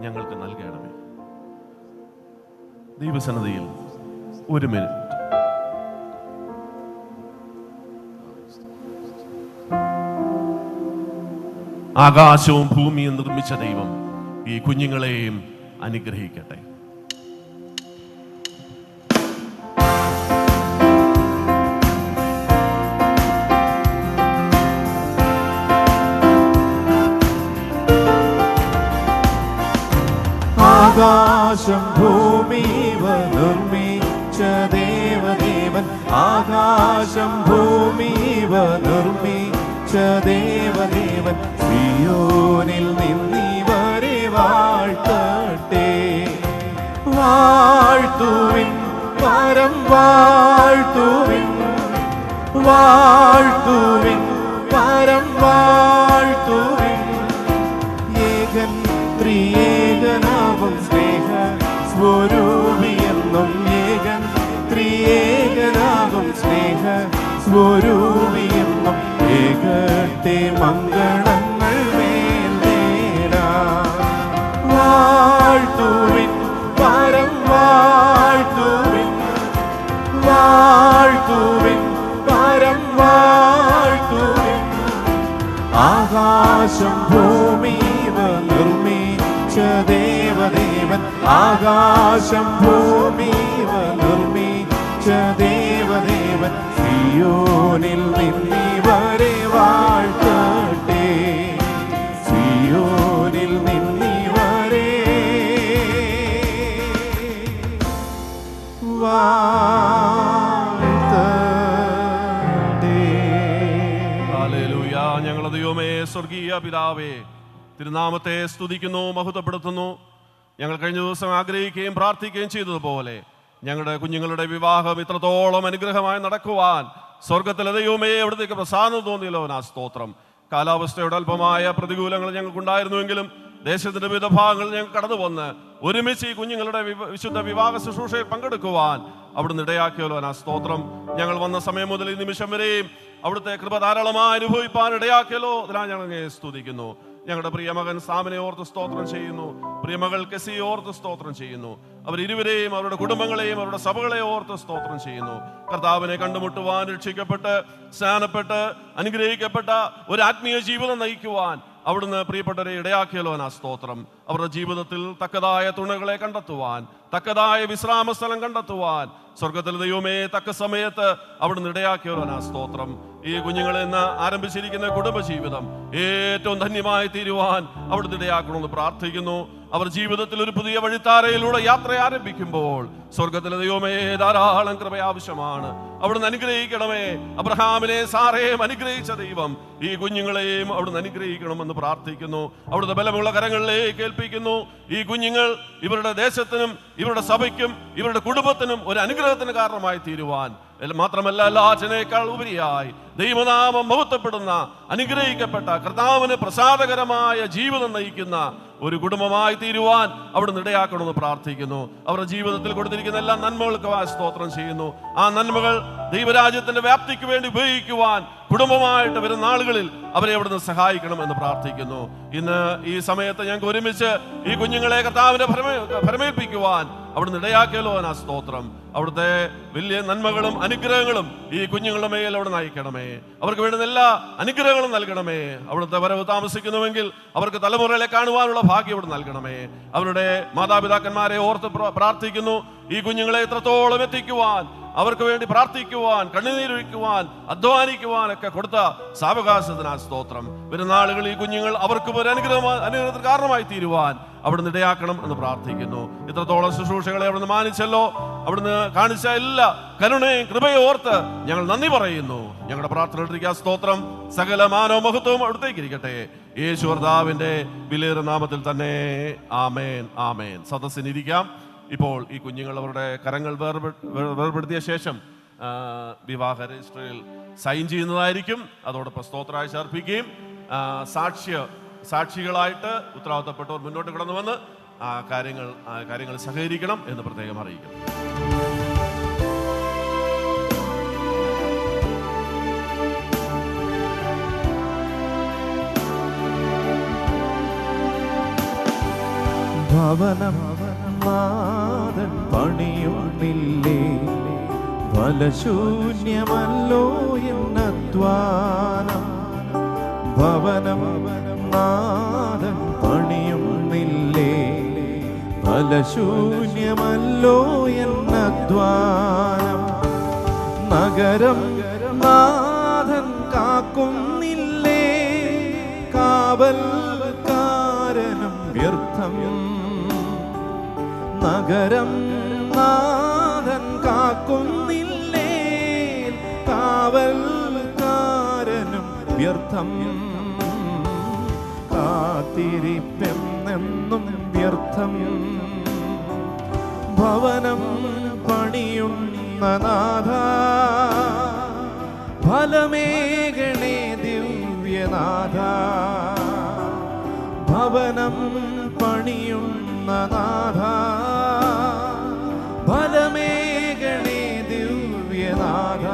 ഞങ്ങൾക്ക് നൽകണമേ. ദൈവസന്നിധിയിൽ 1 മിനിറ്റ്. ആകാശവും ഭൂമിയും നിർമ്മിച്ച ദൈവം ഈ കുഞ്ഞുങ്ങളെയും അനുഗ്രഹിക്കട്ടെ. ആകാശം ഭൂമിവ നിർമ്മിച്ച ദേവദേവൻ, ആകാശം ഭൂമിവ നിർമ്മിച്ച ദേവദേവൻ, സിയോനിൽ നിന്നിവരെ വാഴ്ത്തട്ടെ. വാഴ്ത്തുവിൻ, പരം വാഴ്ത്തുവിൻ, വാഴ്ത്തുവിൻ, പരം വാഴ്ത്തുവിൻ. ഏകൻ ത്രിയേകനാകും സ്നേഹ സ്വരൂപിയെന്നും, ഏകൻ ത്രിയേകനാകും സ്നേഹ സ്വരൂപിയെന്നും, ഏകട്ടെ മംഗളങ്ങൾ മേൽനേരാ. വാഴ്ത്തുവിൻ, പരം ആകാശം ഭൂമിവ നിർമ്മിച്ച ദേവദേവൻ ആകാശം ഭൂമിവ നിർമ്മിച്ച ദേവദേവൻ സിയോനിൽ നിന്നിവരെ വാഴ്ത്തട്ടെ സിയോനിൽ നിന്നിവരെ ഹല്ലേലൂയ. ഞങ്ങളുടെ ദൈവമേ, സ്വർഗീയ പിതാവേ, തിരുനാമത്തെ സ്തുതിക്കുന്നു, മഹത്വപ്പെടുത്തുന്നു. ഞങ്ങൾ കഴിഞ്ഞ ദിവസം ആഗ്രഹിക്കുകയും പ്രാർത്ഥിക്കുകയും ചെയ്തതുപോലെ ഞങ്ങളുടെ കുഞ്ഞുങ്ങളുടെ വിവാഹം ഇത്രത്തോളം അനുഗ്രഹമായി നടക്കുവാൻ സ്വർഗത്തിലെ ദൈവമേ എവിടത്തേക്ക് പ്രസാദം തോന്നിയല്ലോ ആ സ്തോത്രം. കാലാവസ്ഥയുടെ അല്പമായ പ്രതികൂലങ്ങൾ ഞങ്ങൾക്കുണ്ടായിരുന്നുവെങ്കിലും ദേശത്തിന്റെ വിവിധ ഭാഗങ്ങളിൽ ഞങ്ങൾ കടന്നു വന്ന് ഒരുമിച്ച് ഈ കുഞ്ഞുങ്ങളുടെ വിശുദ്ധ വിവാഹ ശുശ്രൂഷയിൽ പങ്കെടുക്കുവാൻ അവിടുന്ന് ഇടയാക്കിയല്ലോ ആ സ്തോത്രം. ഞങ്ങൾ വന്ന സമയം മുതൽ ഈ നിമിഷം വരെയും അവിടുത്തെ കൃപ ധാരാളമായി അനുഭവിപ്പാൻ ഇടയാക്കിയല്ലോ. അതിനാ ഞങ്ങൾ സ്തുതിക്കുന്നു. ഞങ്ങളുടെ പ്രിയമകൻ സാമിനെ ഓർത്ത് സ്തോത്രം ചെയ്യുന്നു. പ്രിയമകൾ കെസി ഓർത്ത് സ്തോത്രം ചെയ്യുന്നു. അവരിരുവരെയും അവരുടെ കുടുംബങ്ങളെയും അവരുടെ സഭകളെ ഓർത്ത് സ്തോത്രം ചെയ്യുന്നു. കർത്താവിനെ കണ്ടുമുട്ടുവാൻ, രക്ഷിക്കപ്പെട്ട് സ്നാനപ്പെട്ട് അനുഗ്രഹിക്കപ്പെട്ട ഒരു ആത്മീയ ജീവിതം നയിക്കുവാൻ അവിടുന്ന് പ്രിയപ്പെട്ടവരെ ഇടയാക്കിയല്ലോ ആ സ്തോത്രം. അവരുടെ ജീവിതത്തിൽ തക്കതായ തുണകളെ കണ്ടെത്തുവാൻ, തക്കതായ വിശ്രാമ സ്ഥലം കണ്ടെത്തുവാൻ സ്വർഗത്തിൽ ദൈവമേ തക്ക സമയത്ത് അവിടുന്ന് ഇടയാക്കിയല്ലോ ആ സ്തോത്രം. ഈ കുഞ്ഞുങ്ങളിൽ നിന്ന് ആരംഭിച്ചിരിക്കുന്ന കുടുംബജീവിതം ഏറ്റവും ധന്യമായി തീരുവാൻ അവിടുന്ന് ഇടയാക്കണമെന്ന് പ്രാർത്ഥിക്കുന്നു. അവർ ജീവിതത്തിൽ ഒരു പുതിയ വഴിത്താരയിലൂടെ യാത്ര ആരംഭിക്കുമ്പോൾ സ്വർഗത്തിലെ ദൈവമേ ധാരാളം കൃപ ആവശ്യമാണ്. അവിടുന്ന് അനുഗ്രഹിക്കണമേ. അബ്രഹാമിനെ സാറേയും അനുഗ്രഹിച്ച ദൈവം ഈ കുഞ്ഞുങ്ങളെയും അവിടുന്ന് അനുഗ്രഹിക്കണമെന്ന് പ്രാർത്ഥിക്കുന്നു. അവിടുത്തെ ബലമുള്ള കരങ്ങളിലേക്ക് ഏൽപ്പിക്കുന്നു. ഈ കുഞ്ഞുങ്ങൾ ഇവരുടെ ദേശത്തിനും ഇവരുടെ സഭയ്ക്കും ഇവരുടെ കുടുംബത്തിനും ഒരു അനുഗ്രഹത്തിന് കാരണമായി തീരുവാൻ, മാത്രമല്ല എല്ലാറ്റിനേക്കാൾ ഉപരിയായി ദൈവനാമം മഹത്വപ്പെടുന്ന അനുഗ്രഹിക്കപ്പെട്ട കർത്താവിന് പ്രസാദകരമായ ജീവിതം നയിക്കുന്ന ഒരു കുടുംബമായി തീരുവാൻ അവിടുന്ന് ഇടയാക്കണമെന്ന് പ്രാർത്ഥിക്കുന്നു. അവരുടെ ജീവിതത്തിൽ കൊടുത്തിരിക്കുന്ന എല്ലാ നന്മകൾക്കും സ്തോത്രം ചെയ്യുന്നു. ആ നന്മകൾ ദൈവരാജ്യത്തിന്റെ വ്യാപ്തിക്ക് വേണ്ടി ഉപയോഗിക്കുവാൻ കുടുംബമായിട്ട് വരുന്ന ആളുകളിൽ അവരെ അവിടുന്ന് സഹായിക്കണം എന്ന് പ്രാർത്ഥിക്കുന്നു. ഇന്ന് ഈ സമയത്ത് ഞങ്ങൾക്ക് ഒരുമിച്ച് ഈ കുഞ്ഞുങ്ങളെ കർത്താവിനെ ഫലമേൽപ്പിക്കുവാൻ അവിടുന്ന് ഇടയാക്കിയല്ലോ ആ സ്തോത്രം. അവിടുത്തെ വലിയ നന്മകളും അനുഗ്രഹങ്ങളും ഈ കുഞ്ഞുങ്ങളുടെ മേൽ അവിടെ നയിക്കണമേ. അവർക്ക് വേണ്ടുന്ന എല്ലാ അനുഗ്രഹങ്ങളും നൽകണമേ. അവിടുത്തെ വരവ് താമസിക്കുന്നുവെങ്കിൽ അവർക്ക് തലമുറകളെ കാണുവാനുള്ള ഭാഗ്യം അവിടെ നൽകണമേ. അവരുടെ മാതാപിതാക്കന്മാരെ ഓർത്ത് പ്രാർത്ഥിക്കുന്നു. ഈ കുഞ്ഞുങ്ങളെ എത്രത്തോളം എത്തിക്കുവാൻ, അവർക്ക് വേണ്ടി പ്രാർത്ഥിക്കുവാൻ, കണ്ണുനീരൊഴിക്കുവാൻ, അധ്വാനിക്കുവാനൊക്കെ കൊടുത്ത സാവകാശത്തിനാ സ്തോത്രം. വരുന്ന ആളുകൾ ഈ കുഞ്ഞുങ്ങൾ അവർക്കും ഒരു അനുഗ്രഹത്തിന് കാരണമായി തീരുവാൻ അവിടുന്ന് ഇടയാക്കണം എന്ന് പ്രാർത്ഥിക്കുന്നു. ഇത്രത്തോളം ശുശ്രൂഷകളെ അവിടുന്ന് മാനിച്ചല്ലോ. അവിടുന്ന് കാണിച്ച എല്ലാ കരുണയും കൃപയും ഓർത്ത് ഞങ്ങൾ നന്ദി പറയുന്നു. ഞങ്ങളുടെ പ്രാർത്ഥനയിലേക്ക് സ്തോത്രം. സകല മാനവും മഹത്വവും അവിടുത്തേക്ക് ഇരിക്കട്ടെ. യേശു കർത്താവിന്റെ വിലയേറിയ നാമത്തിൽ തന്നെ ആമേൻ, ആമേൻ. സദസ്സിനിരിക്കാം. ഇപ്പോൾ ഈ കുഞ്ഞുങ്ങൾ അവരുടെ കരങ്ങൾ വേർപെടുത്തിയ ശേഷം വിവാഹ രജിസ്റ്ററിൽ സൈൻ ചെയ്യുന്നതായിരിക്കും. അതോടൊപ്പം സ്തോത്രാഴ്ച അർപ്പിക്കുകയും സാക്ഷികളായിട്ട് ഉത്തരവാദിത്തപ്പെട്ടവർ മുന്നോട്ട് കടന്നു വന്ന് കാര്യങ്ങൾ സഹകരിക്കണം എന്ന് പ്രത്യേകം അറിയിക്കണം. ഭവനം നാഥൻ പണിയുന്നില്ലേ, ഫലശൂന്യമല്ലോ എന്നധ്വാനം. ഭവനം നാഥൻ പണിയുന്നില്ലേ, ഫലശൂന്യമല്ലോ എന്നധ്വാനം. നഗരം നാഥൻ കാക്കുന്നില്ലേ, കാവൽക്കാരനും വ്യർത്ഥം. നഗരം നാഥൻ കാക്കുന്നില്ലേ, കാവൽക്കാരനും വ്യർത്ഥം. കാത്തിരിപ്പെന്നെന്നും വ്യർത്ഥം. ഭവനം പണിയുന്ന നാഥ, ഫലമേകണേ ദിവ്യനാഥ. ഭവനം പണിയുന്ന നാഥ, ഫലമേകണേ ദിവ്യനാഥ.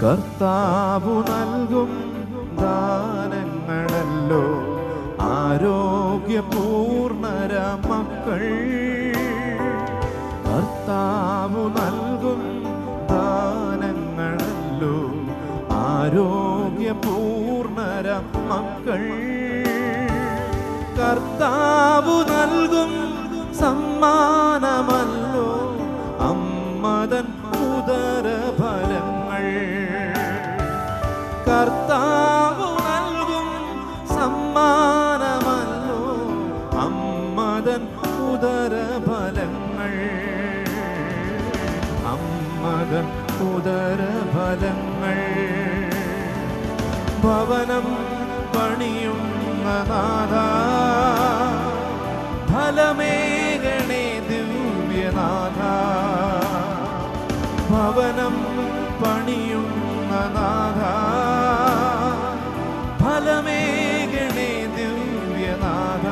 കർത്താവു നൽകും ദാനങ്ങളല്ലോ ആരോഗ്യപൂർണര മക്കൾ. കർത്താവു നൽകും ദാനങ്ങളല്ലോ ആരോഗ്യപൂർണര മക്കൾ. കർത്താവു നൽകും സമ്മാനമല്ലോ അമ്മതൻ ഉദരഫലങ്ങൾ. കർത്താവു നൽകും സമ്മാനമല്ലോ അമ്മതൻ ഉദരഫലങ്ങൾ. അമ്മതൻ ഉദരഫലങ്ങൾ. ഭവനം പണിയുന്ന നാഥ ഫലമേകണേ ദിവ്യനാഥ. ഭവനം പണിയുന്ന നാഥ ഫലമേകണേ ദിവ്യനാഥ.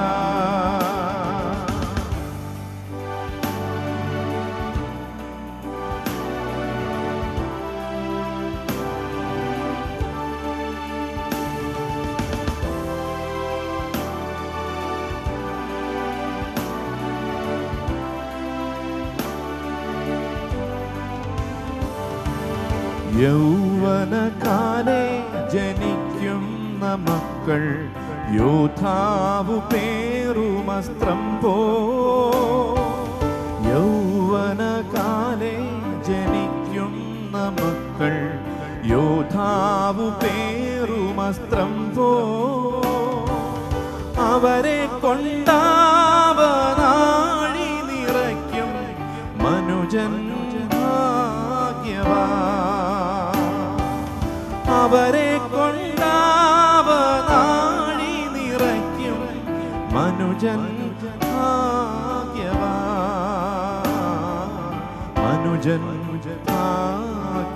യൗവനകാലേ ജനിക്കുന്ന മക്കൾ യോദ്ധാവു പേറുമസ്ത്രം പോ. യൗവനകാലേ ജനിക്കുന്ന മക്കൾ യോദ്ധാവു പേറുമസ്ത്രം പോ. അവരെ കൊണ്ടാവനാഴി നിറയ്ക്കും മനുജൻ ഭാഗ്യവാൻ. അവരെ കൊണ്ടാവനാഴി നിറയ്ക്കും മനുജൻ ഭാഗ്യവാൻ. മനുജൻ ഭാഗ്യവാൻ.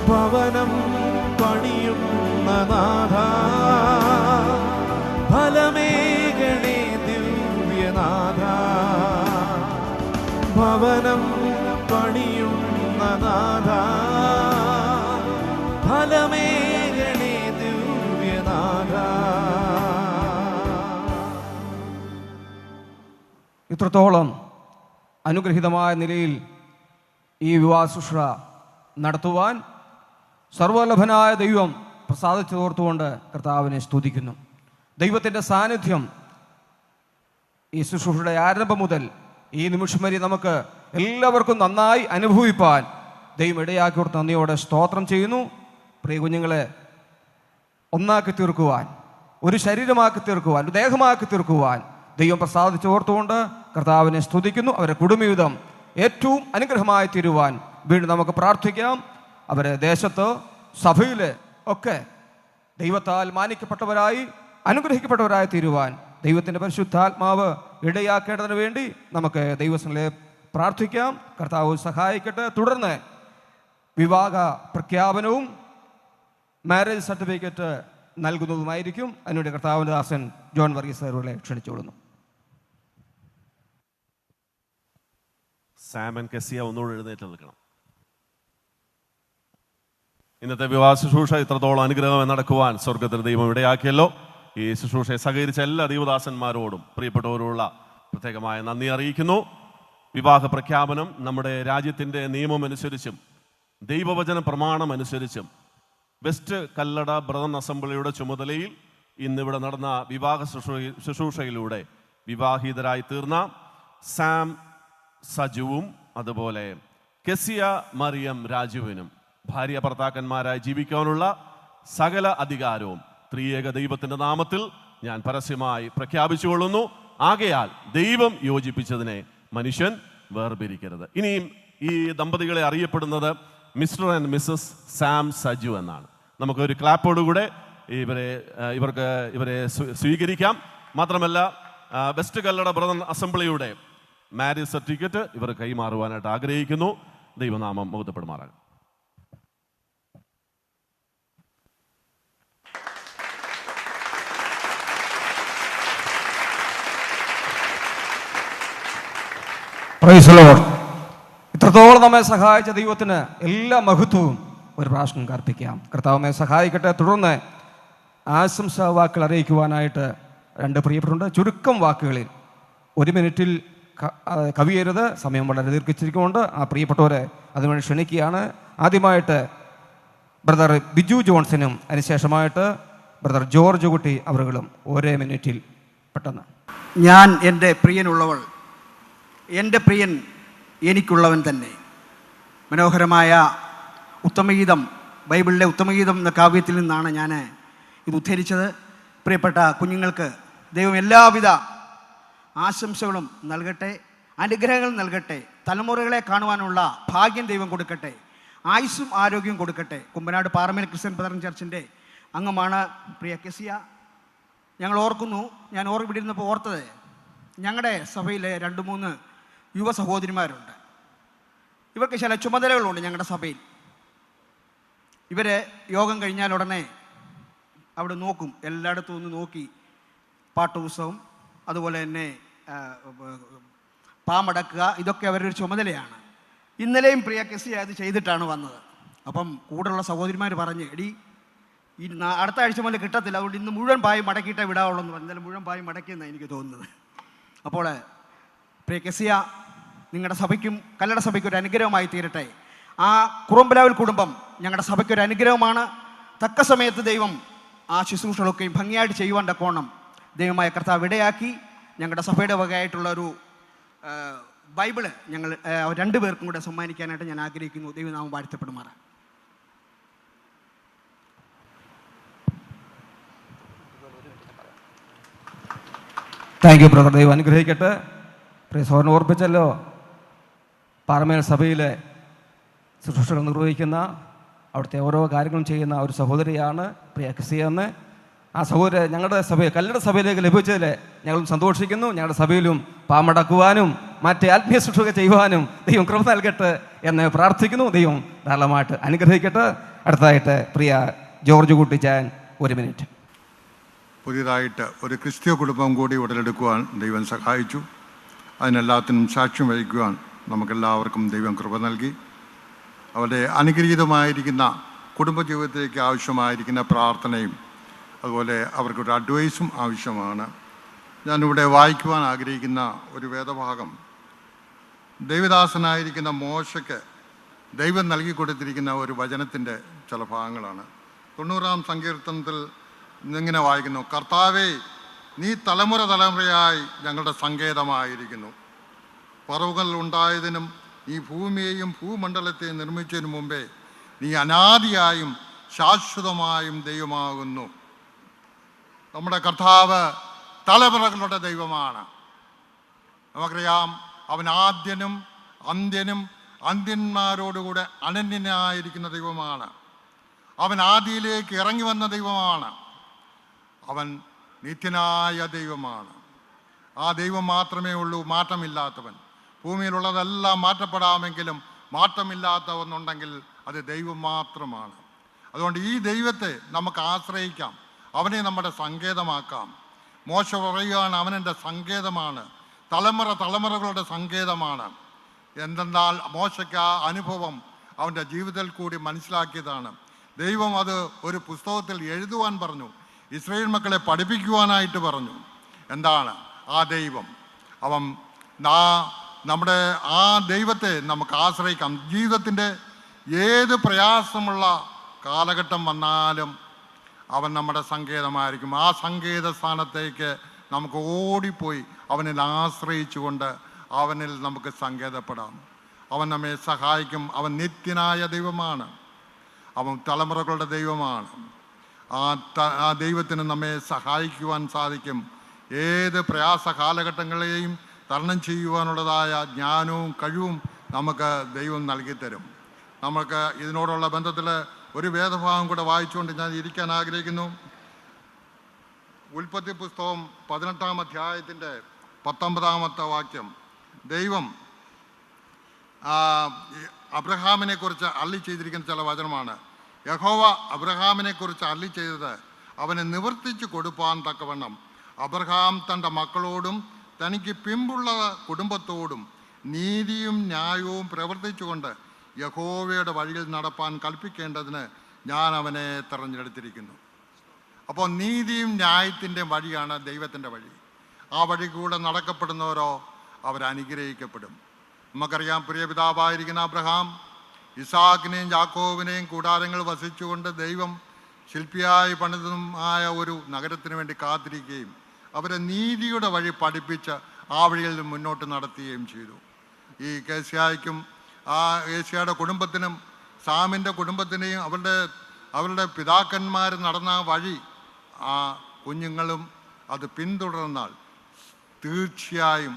ഭവനം പണിയുന്ന നാഥ ഫലമേകണേ ദിവ്യനാഥ. ഭവനം പണിയുന്ന നാഥ ഫലമേകണേ ദിവ്യനാഥ. ഇത്രത്തോളം അനുഗ്രഹീതമായ നിലയിൽ ഈ വിവാഹ ശുശ്രൂഷ നടത്തുവാൻ സർവ്വലഭനായ ദൈവം പ്രസാദിച്ചു തോർത്തുകൊണ്ട് കർത്താവിനെ സ്തുതിക്കുന്നു. ദൈവത്തിൻ്റെ സാന്നിധ്യം ഈ ശുശ്രൂഷയുടെ ആരംഭം മുതൽ ഈ നിമിഷം വരെ നമുക്ക് എല്ലാവർക്കും നന്നായി അനുഭവിപ്പാൻ ദൈവം ഇടയാക്കി കൊടുത്ത് നന്ദിയോടെ സ്തോത്രം ചെയ്യുന്നു. പ്രിയ കുഞ്ഞുങ്ങളെ ഒന്നാക്കി തീർക്കുവാൻ, ഒരു ശരീരമാക്കി തീർക്കുവാൻ, ഒരു ദേഹമാക്കി തീർക്കുവാൻ ദൈവം പ്രസാദിച്ച് ഓർത്തുകൊണ്ട് കർത്താവിനെ സ്തുതിക്കുന്നു. അവരുടെ കുടുംബജീവിതം ഏറ്റവും അനുഗ്രഹമായി തീരുവാൻ വീണ്ടും നമുക്ക് പ്രാർത്ഥിക്കാം. അവരെ ദേശത്ത് സഭയിൽ ഒക്കെ ദൈവത്താൽ മാനിക്കപ്പെട്ടവരായി അനുഗ്രഹിക്കപ്പെട്ടവരായി തീരുവാൻ ദൈവത്തിൻ്റെ പരിശുദ്ധാത്മാവ് ഇടയാക്കേണ്ടതിന് വേണ്ടി നമുക്ക് ദൈവസന്നിധിയിലെ പ്രാർത്ഥിക്കാം. കർത്താവ് സഹായിക്കട്ടെ. തുടർന്ന് വിവാഹ പ്രഖ്യാപനവും മാരേജ് സർട്ടിഫിക്കറ്റ് നൽകുന്നതുമായിരിക്കും. അതിനുവേണ്ടി കർത്താവിൻ്റെ ദാസൻ ജോൺ വർഗീസ് അവരെ ക്ഷണിച്ചുകൊള്ളുന്നു. സാമൻ കെസിയ ഒന്നുകൂടെ എഴുന്നേറ്റ് നിൽക്കണം. ഇന്നത്തെ വിവാഹ ശുശ്രൂഷ ഇത്രത്തോളം അനുഗ്രഹം നടക്കുവാൻ സ്വർഗത്തിൽ ദൈവം ഇടയാക്കിയല്ലോ. ഈ ശുശ്രൂഷയെ സഹകരിച്ച എല്ലാ ദൈവദാസന്മാരോടും പ്രിയപ്പെട്ടവരോടുള്ള പ്രത്യേകമായ നന്ദി അറിയിക്കുന്നു. വിവാഹ പ്രഖ്യാപനം നമ്മുടെ രാജ്യത്തിൻ്റെ നിയമമനുസരിച്ചും ദൈവവചന പ്രമാണം അനുസരിച്ചും വെസ്റ്റ് കല്ലട ബ്രദർ അസംബ്ലിയുടെ ചുമതലയിൽ ഇന്നിവിടെ നടന്ന വിവാഹ ശുശ്രൂഷയിലൂടെ വിവാഹിതരായി തീർന്ന സാം സജുവും അതുപോലെ കെസിയ മറിയം രാജുവിനും ഭാര്യ ഭർത്താക്കന്മാരായി ജീവിക്കാനുള്ള സകല അധികാരവും ത്രിയേക ദൈവത്തിൻ്റെ നാമത്തിൽ ഞാൻ പരസ്യമായി പ്രഖ്യാപിച്ചുകൊള്ളുന്നു. ആകയാൽ ദൈവം യോജിപ്പിച്ചതിനെ മനുഷ്യൻ വേർപിരിക്കരുത്. ഇനിയും ഈ ദമ്പതികളെ അറിയപ്പെടുന്നത് Mr and Mrs Sam Saju എന്നാണ്. നമുക്കൊരു ക്ലാപ്പോടുകൂടെ ഇവരെ സ്വീകരിക്കാം. മാത്രമല്ല വെസ്റ്റ് കല്ലട ബ്രദർ അസംബ്ലിയുടെ മാരേജ് സർട്ടിഫിക്കറ്റ് ഇവർ കൈമാറുവാനായിട്ട് ആഗ്രഹിക്കുന്നു. ദൈവനാമം മഹത്വപ്പെടുമാറാകും. Praise the Lord. ഇത്രത്തോളം നമ്മെ സഹായിച്ച ദൈവത്തിന് എല്ലാ മഹത്വവും ഒരു പ്രാവശ്യം അർപ്പിക്കാം. കർത്താവ് നമ്മെ സഹായിക്കട്ടെ. തുടർന്ന് ആശംസാ വാക്കുകൾ അറിയിക്കുവാനായിട്ട് 2 പ്രിയപ്പെട്ടുണ്ട്. ചുരുക്കം വാക്കുകളിൽ 1 മിനിറ്റിൽ കവിയരുത്, സമയം വളരെ ദീർഘിച്ചിരിക്കുന്നുണ്ട്. ആ പ്രിയപ്പെട്ടവരെ അതിനുവേണ്ടി ക്ഷണിക്കുകയാണ്. ആദ്യമായിട്ട് ബ്രദർ ബിജു ജോൺസനും അതിനുശേഷമായിട്ട് ബ്രദർ ജോർജ് കുട്ടി അവர்களுം 1 മിനിറ്റിൽ പെട്ടെന്ന്. ഞാൻ എൻ്റെ പ്രിയനുള്ളവൾ, എൻ്റെ പ്രിയൻ എനിക്കുള്ളവൻ തന്നെ. മനോഹരമായ ഉത്തമഗീതം, ബൈബിളിലെ ഉത്തമഗീതം എന്ന കാവ്യത്തിൽ നിന്നാണ് ഞാൻ ഇത് ഉദ്ധരിച്ചത്. പ്രിയപ്പെട്ട കുഞ്ഞുങ്ങൾക്ക് ദൈവം എല്ലാവിധ ആശംസകളും നൽകട്ടെ, അനുഗ്രഹങ്ങൾ നൽകട്ടെ, തലമുറകളെ കാണുവാനുള്ള ഭാഗ്യം ദൈവം കൊടുക്കട്ടെ, ആയുസ്സും ആരോഗ്യവും കൊടുക്കട്ടെ. കുമ്പനാട് പാറമേൽ ക്രിസ്ത്യൻ ബ്രദറൻ ചർച്ചിൻ്റെ അംഗമാണ് പ്രിയ കെസിയ. ഞങ്ങൾ ഓർക്കുന്നു, ഞാൻ ഇവിടെ ഇരുന്നപ്പോൾ ഓർത്തത്, ഞങ്ങളുടെ സഭയിലെ 2-3 യുവ സഹോദരിമാരുണ്ട്. ഇവർക്ക് ചില ചുമതലകളുണ്ട് ഞങ്ങളുടെ സഭയിൽ. ഇവർ യോഗം കഴിഞ്ഞാൽ ഉടനെ അവിടെ നോക്കും, എല്ലായിടത്തും ഒന്ന് നോക്കി പാട്ടുത്സവം, അതുപോലെ തന്നെ പാമടക്കുക, ഇതൊക്കെ അവരുടെ ഒരു ചുമതലയാണ്. ഇന്നലെയും പ്രിയ കെസിയ അത് ചെയ്തിട്ടാണ് വന്നത്. അപ്പം കൂടെയുള്ള സഹോദരിമാർ പറഞ്ഞ്, എടി ഈ അടുത്ത ആഴ്ച മുതൽ കിട്ടത്തില്ല, അതുകൊണ്ട് ഇന്ന് മുഴുവൻ പായും മടക്കിയിട്ടേ വിടാവുള്ളൂ എന്ന് പറഞ്ഞു. ഇന്നലെ മുഴുവൻ പായും മടക്കിയെന്നാണ് എനിക്ക് തോന്നുന്നത്. അപ്പോൾ പ്രിയ കെസിയ, നിങ്ങളുടെ സഭയ്ക്കും കല്ലട സഭയ്ക്കും ഒരു അനുഗ്രഹമായി തീരട്ടെ. ആ കുറുമ്പലാവിൽ കുടുംബം ഞങ്ങളുടെ സഭയ്ക്കൊരു അനുഗ്രഹമാണ്. തക്ക സമയത്ത് ദൈവം ആ ശുശ്രൂഷകളൊക്കെയും ഭംഗിയായിട്ട് ചെയ്യുവാൻ തക്കോണം ദൈവമായ കർത്താവ് ഇടയാക്കി. ഞങ്ങളുടെ സഭയുടെ വകയായിട്ടുള്ള ഒരു ബൈബിള് ഞങ്ങൾ 2 പേർക്കും കൂടെ സമ്മാനിക്കാനായിട്ട് ഞാൻ ആഗ്രഹിക്കുന്നു. ദൈവനാമം വാഴ്ത്തപ്പെടുമാറാണ്. Thank you brother. ദൈവം അനുഗ്രഹിക്കട്ടെ. പ്രിയ സഹോദരൻ ഓർപ്പിച്ചല്ലോ, പാറമേൽ സഭയിലെ ശുശ്രൂഷകൾ നിർവഹിക്കുന്ന, അവിടുത്തെ ഓരോ കാര്യങ്ങളും ചെയ്യുന്ന ഒരു സഹോദരിയാണ് പ്രിയ കെസിയ എന്ന്. ആ സഹോദരി ഞങ്ങളുടെ സഭയിൽ, കല്ലട സഭയിലേക്ക് ലഭിച്ചതിൽ ഞങ്ങളും സന്തോഷിക്കുന്നു. ഞങ്ങളുടെ സഭയിലും പാമടക്കുവാനും മറ്റ് ആത്മീയ ശുശ്രൂഷ ചെയ്യുവാനും ദൈവം കൃപ നൽകട്ടെ എന്ന് പ്രാർത്ഥിക്കുന്നു. ദൈവം ധാരാളമായിട്ട് അനുഗ്രഹിക്കട്ടെ. അടുത്തതായിട്ട് പ്രിയ ജോർജ് കുട്ടിച്ചാൻ 1 മിനിറ്റ്. പുതിയതായിട്ട് ഒരു ക്രിസ്തീയ കുടുംബം കൂടി ഉടലെടുക്കുവാൻ ദൈവം സഹായിച്ചു. അതിനെല്ലാത്തിനും സാക്ഷ്യം വഹിക്കുവാൻ നമുക്കെല്ലാവർക്കും ദൈവം കൃപ നൽകി. അവരുടെ അനുഗ്രഹീതമായിരിക്കുന്ന കുടുംബജീവിതത്തിലേക്ക് ആവശ്യമായിരിക്കുന്ന പ്രാർത്ഥനയും അതുപോലെ അവർക്കൊരു അഡ്വൈസും ആവശ്യമാണ്. ഞാനിവിടെ വായിക്കുവാൻ ആഗ്രഹിക്കുന്ന ഒരു വേദഭാഗം ദൈവദാസനായിരിക്കുന്ന മോശയ്ക്ക് ദൈവം നൽകി കൊടുത്തിരിക്കുന്ന ഒരു വചനത്തിൻ്റെ ചില ഭാഗങ്ങളാണ്. 90-ാം സങ്കീർത്തനത്തിൽ ഇങ്ങനെ വായിക്കുന്നു: കർത്താവേ, നീ തലമുറ തലമുറയായി ഞങ്ങളുടെ സങ്കേതമായിരിക്കുന്നു. പറവുകൾ ഉണ്ടായതിനും ഈ ഭൂമിയെയും ഭൂമണ്ഡലത്തെയും നിർമ്മിച്ചതിനു മുമ്പേ നീ അനാദിയായും ശാശ്വതമായും ദൈവമാകുന്നു. നമ്മുടെ കർത്താവ് തലമുറകളുടെ ദൈവമാണ്. നമുക്കറിയാം, അവൻ ആദ്യനും അന്ത്യനും അന്ത്യന്മാരോടുകൂടെ അനന്യനായിരിക്കുന്ന ദൈവമാണ്. അവൻ ആദിയിലേക്ക് ഇറങ്ങി വന്ന ദൈവമാണ്. അവൻ നിത്യനായ ദൈവമാണ്. ആ ദൈവം മാത്രമേ ഉള്ളൂ മാറ്റമില്ലാത്തവൻ. ഭൂമിയിലുള്ളതെല്ലാം മാറ്റപ്പെടാമെങ്കിലും മാറ്റമില്ലാത്ത ഒന്നുണ്ടെങ്കിൽ അത് ദൈവം മാത്രമാണ്. അതുകൊണ്ട് ഈ ദൈവത്തെ നമുക്ക് ആശ്രയിക്കാം, അവനെ നമ്മുടെ സങ്കേതമാക്കാം. മോശ പറയുകയാണ്, അവനെൻ്റെ സങ്കേതമാണ്, തലമുറകളുടെ സങ്കേതമാണ്. എന്തെന്നാൽ മോശയ്ക്ക് ആ അനുഭവം അവൻ്റെ ജീവിതത്തിൽ കൂടി മനസ്സിലാക്കിയതാണ്. ദൈവം അത് ഒരു പുസ്തകത്തിൽ എഴുതുവാൻ പറഞ്ഞു, ഇസ്രായേൽ മക്കളെ പഠിപ്പിക്കുവാനായിട്ട് പറഞ്ഞു. എന്താണ് ആ ദൈവം? അവൻ നമ്മുടെ ആ ദൈവത്തെ നമുക്ക് ആശ്രയിക്കാം. ജീവിതത്തിൻ്റെ ഏത് പ്രയാസമുള്ള കാലഘട്ടം വന്നാലും അവൻ നമ്മുടെ സങ്കേതമായിരിക്കും. ആ സങ്കേത സ്ഥാനത്തേക്ക് നമുക്ക് ഓടിപ്പോയി അവനിൽ ആശ്രയിച്ചുകൊണ്ട് അവനിൽ നമുക്ക് സങ്കേതപ്പെടാം. അവൻ നമ്മെ സഹായിക്കും. അവൻ നിത്യനായ ദൈവമാണ്. അവൻ തലമുറകളുടെ ദൈവമാണ്. ആ ദൈവത്തിന് നമ്മെ സഹായിക്കുവാൻ സാധിക്കും. ഏത് പ്രയാസ കാലഘട്ടങ്ങളെയും തരണം ചെയ്യുവാനുള്ളതായ ജ്ഞാനവും കഴിവും നമുക്ക് ദൈവം നൽകിത്തരും. നമുക്ക് ഇതിനോടുള്ള ബന്ധത്തിൽ ഒരു വേദഭാഗം കൂടെ വായിച്ചുകൊണ്ട് ഞാൻ ഇരിക്കാൻ ആഗ്രഹിക്കുന്നു. ഉൽപ്പത്തി പുസ്തകം 18-ാം അധ്യായത്തിൻ്റെ 19-ാമത്തെ വാക്യം. ദൈവം അബ്രഹാമിനെ കുറിച്ച് അരുളി ചെയ്തിരിക്കുന്ന ചില വചനമാണ്. യഹോവ അബ്രഹാമിനെ കുറിച്ച് അരുളി ചെയ്തത് അവനെ നിവർത്തിച്ചു കൊടുപ്പാൻ തക്കവണ്ണം അബ്രഹാം തൻ്റെ മക്കളോടും തനിക്ക് പിമ്പുള്ള കുടുംബത്തോടും നീതിയും ന്യായവും പ്രവർത്തിച്ചുകൊണ്ട് യഹോവയുടെ വഴിയിൽ നടപ്പാൻ കൽപ്പിക്കേണ്ടതിന് ഞാൻ അവനെ തിരഞ്ഞെടുത്തിരിക്കുന്നു. അപ്പോൾ നീതിയും ന്യായത്തിൻ്റെ വഴിയാണ് ദൈവത്തിൻ്റെ വഴി. ആ വഴി കൂടെ നടക്കപ്പെടുന്നവരോ അവരനുഗ്രഹിക്കപ്പെടും. നമുക്കറിയാം, പ്രിയപിതാവായിരിക്കുന്ന അബ്രഹാം ഇസാക്കിനെയും യാക്കോബിനെയും കൂടാരങ്ങൾ വസിച്ചുകൊണ്ട് ദൈവം ശില്പിയായി പണിതതുമായ ഒരു നഗരത്തിന് വേണ്ടി കാത്തിരിക്കുകയും അവരെ നീതിയുടെ വഴി പഠിപ്പിച്ച് ആ വഴിയിൽ മുന്നോട്ട് നടത്തുകയും ചെയ്തു. ഈ കേസിയായ്ക്കും ആ ഏഷ്യയുടെ കുടുംബത്തിനും സാമിൻ്റെ കുടുംബത്തിനെയും അവരുടെ പിതാക്കന്മാർ നടന്ന വഴി ആ കുഞ്ഞുങ്ങളും അത് പിന്തുടർന്നാൽ തീർച്ചയായും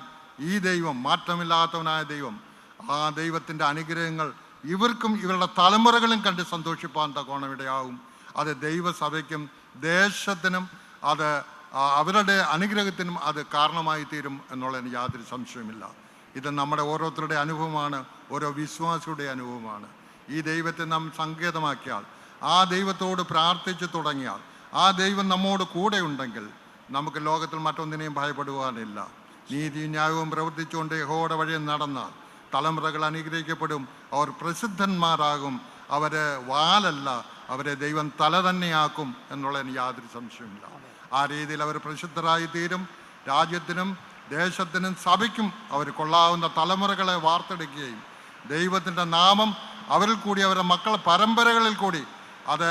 ഈ ദൈവം, മാറ്റമില്ലാത്തവനായ ദൈവം, ആ ദൈവത്തിൻ്റെ അനുഗ്രഹങ്ങൾ ഇവർക്കും ഇവരുടെ തലമുറകളും കണ്ട് സന്തോഷിപ്പാൻ തക്കോണം ഇടയാവും. അത് ദൈവസഭയ്ക്കും ദേശത്തിനും അത് അവരുടെ അനുഗ്രഹത്തിനും അത് കാരണമായി തീരും എന്നുള്ളതിന് യാതൊരു സംശയമില്ല. ഇത് നമ്മുടെ ഓരോരുത്തരുടെ അനുഭവമാണ്, ഓരോ വിശ്വാസിയുടെ അനുഭവമാണ്. ഈ ദൈവത്തെ നാം സങ്കേതമാക്കിയാൽ, ആ ദൈവത്തോട് പ്രാർത്ഥിച്ചു തുടങ്ങിയാൽ, ആ ദൈവം നമ്മോട് കൂടെ ഉണ്ടെങ്കിൽ നമുക്ക് ലോകത്തിൽ മറ്റൊന്നിനെയും ഭയപ്പെടുവാനില്ല. നീതിയും ന്യായവും പ്രവർത്തിച്ചുകൊണ്ട് യഹോവയുടെ വഴി നടന്നാൽ തലമുറകൾ അനുഗ്രഹിക്കപ്പെടും. അവർ പ്രസിദ്ധന്മാരാകും. അവരെ വാലല്ല, അവരെ ദൈവം തല തന്നെയാക്കും എന്നുള്ളതിന് യാതൊരു സംശയമില്ല. ആ രീതിയിൽ അവർ പ്രസിദ്ധരായി തീരും. രാജ്യത്തിനും ദേശത്തിനും സഭയ്ക്കും അവർ കൊള്ളാവുന്ന തലമുറകളെ വാർത്തെടുക്കുകയും ദൈവത്തിൻ്റെ നാമം അവരിൽ കൂടി, അവരുടെ മക്കളുടെ പരമ്പരകളിൽ കൂടി അത്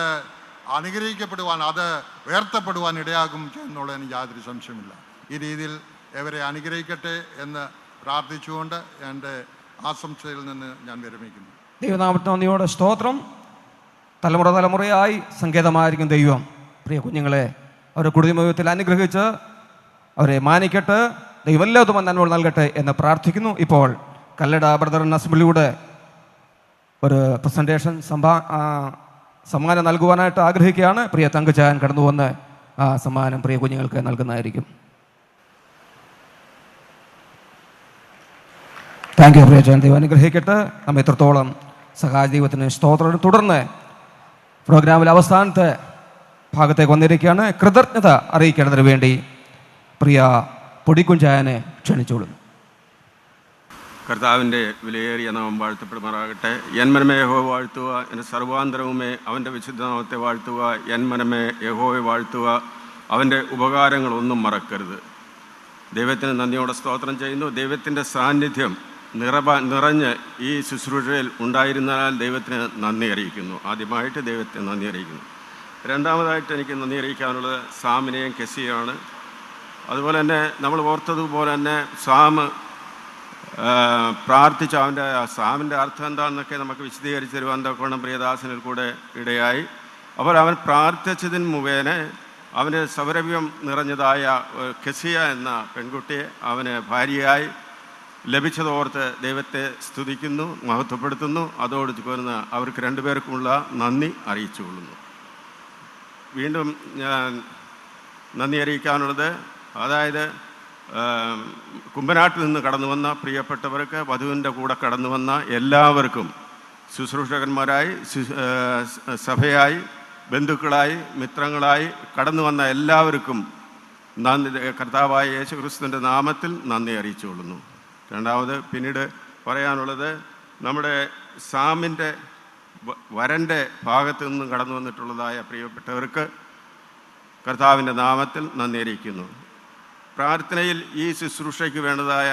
അനുഗ്രഹിക്കപ്പെടുവാൻ, അത് ഉയർത്തപ്പെടുവാൻ ഇടയാകും എന്നുള്ളതിന് യാതൊരു സംശയമില്ല. ഈ രീതിയിൽ ഇവരെ അനുഗ്രഹിക്കട്ടെ എന്ന് പ്രാർത്ഥിച്ചുകൊണ്ട് എൻ്റെ ആശംസയിൽ നിന്ന് ഞാൻ വിരമിക്കുന്നു. ദൈവനാമത്തിന് നന്ദിയോടെ സ്തോത്രം. തലമുറ തലമുറയായി സങ്കേതമായിരിക്കും ദൈവം പ്രിയ കുഞ്ഞുങ്ങളെ അവരുടെ കുടുംബത്തിൽ അനുഗ്രഹിച്ച് അവരെ മാനിക്കട്ടെ. ദൈവം എല്ലാതും നന്മ നൽകട്ടെ എന്ന് പ്രാർത്ഥിക്കുന്നു. ഇപ്പോൾ കല്ലട ബ്രദർ അസംബ്ലിയുടെ ഒരു പ്രസൻറ്റേഷൻ സമ്മാനം നൽകുവാനായിട്ട് ആഗ്രഹിക്കുകയാണ്. പ്രിയ തങ്കച്ചാൻ കടന്നു വന്ന് ആ സമ്മാനം പ്രിയ കുഞ്ഞുങ്ങൾക്ക് നൽകുന്നതായിരിക്കും. താങ്ക് യു പ്രിയ ചാൻ. ദൈവം അനുഗ്രഹിക്കട്ടെ. നമ്മെ എത്രത്തോളം സഹായ ദൈവത്തിന് സ്തോത്രം. തുടർന്ന് പ്രോഗ്രാമിൽ അവസാനത്തെ ഭാഗത്തേക്ക് വന്നിരിക്കുകയാണ്. കൃതജ്ഞത അറിയിക്കേണ്ടതിന് വേണ്ടി പ്രിയ പൊടിക്കുഞ്ചായനെ ക്ഷണിച്ചോളുന്നു. കർത്താവിൻ്റെ വിലയേറിയ നാമം വാഴ്ത്തപ്പെടുമാറാകട്ടെ. എൻ മനമേ യഹോവ വാഴ്ത്തുക, എൻ്റെ സർവാന്തരവുമേ അവൻ്റെ വിശുദ്ധനാമത്തെ വാഴ്ത്തുക. എൻ മനമേ യഹോവയെ വാഴ്ത്തുക, അവൻ്റെ ഉപകാരങ്ങളൊന്നും മറക്കരുത്. ദൈവത്തിന് നന്ദിയോടെ സ്തോത്രം ചെയ്യുന്നു. ദൈവത്തിൻ്റെ സാന്നിധ്യം നിറഞ്ഞ് ഈ ശുശ്രൂഷയിൽ ഉണ്ടായിരുന്നാൽ ദൈവത്തിന് നന്ദി അറിയിക്കുന്നു. ആദ്യമായിട്ട് ദൈവത്തെ നന്ദി അറിയിക്കുന്നു. രണ്ടാമതായിട്ട് എനിക്ക് നന്ദി അറിയിക്കാനുള്ളത് സാമിനെയും കെസിയാണ്. അതുപോലെ തന്നെ നമ്മൾ ഓർത്തതുപോലെ തന്നെ സാം പ്രാർത്ഥിച്ച സാമിൻ്റെ അർത്ഥം എന്താണെന്നൊക്കെ നമുക്ക് വിശദീകരിച്ച് തരുവാൻ തക്കോണം പ്രിയദാസനിൽ കൂടെ ഇടയായി. അപ്പോൾ അവൻ പ്രാർത്ഥിച്ചതിന് മുഖേന അവന് സൗരഭ്യം നിറഞ്ഞതായ കെസിയ എന്ന പെൺകുട്ടിയെ അവന് ഭാര്യയായി ലഭിച്ചതോർത്ത് ദൈവത്തെ സ്തുതിക്കുന്നു, മഹത്വപ്പെടുത്തുന്നു. അതോട് ചേർന്ന് അവർക്ക് രണ്ടുപേർക്കുമുള്ള നന്ദി അറിയിച്ചുകൊള്ളുന്നു. വീണ്ടും ഞാൻ നന്ദി അറിയിക്കാനുള്ളത്, അതായത് കുമ്പനാട്ടിൽ നിന്ന് കടന്നു വന്ന പ്രിയപ്പെട്ടവർക്ക്, വധുവിൻ്റെ കൂടെ കടന്നു വന്ന എല്ലാവർക്കും, ശുശ്രൂഷകന്മാരായി, സഭയായി, ബന്ധുക്കളായി, മിത്രങ്ങളായി കടന്നു വന്ന എല്ലാവർക്കും നന്ദി, കർത്താവായ യേശുക്രിസ്തുവിൻ്റെ നാമത്തിൽ നന്ദി അറിയിച്ചുകൊള്ളുന്നു. രണ്ടാമത് പിന്നീട് പറയാനുള്ളത്, നമ്മുടെ സാമിൻ്റെ വരൻ്റെ ഭാഗത്തു നിന്നും കടന്നു വന്നിട്ടുള്ളതായ പ്രിയപ്പെട്ടവർക്ക് കർത്താവിൻ്റെ നാമത്തിൽ നന്ദി അറിയിക്കുന്നു. പ്രാർത്ഥനയിൽ ഈ ശുശ്രൂഷയ്ക്ക് വേണ്ടതായ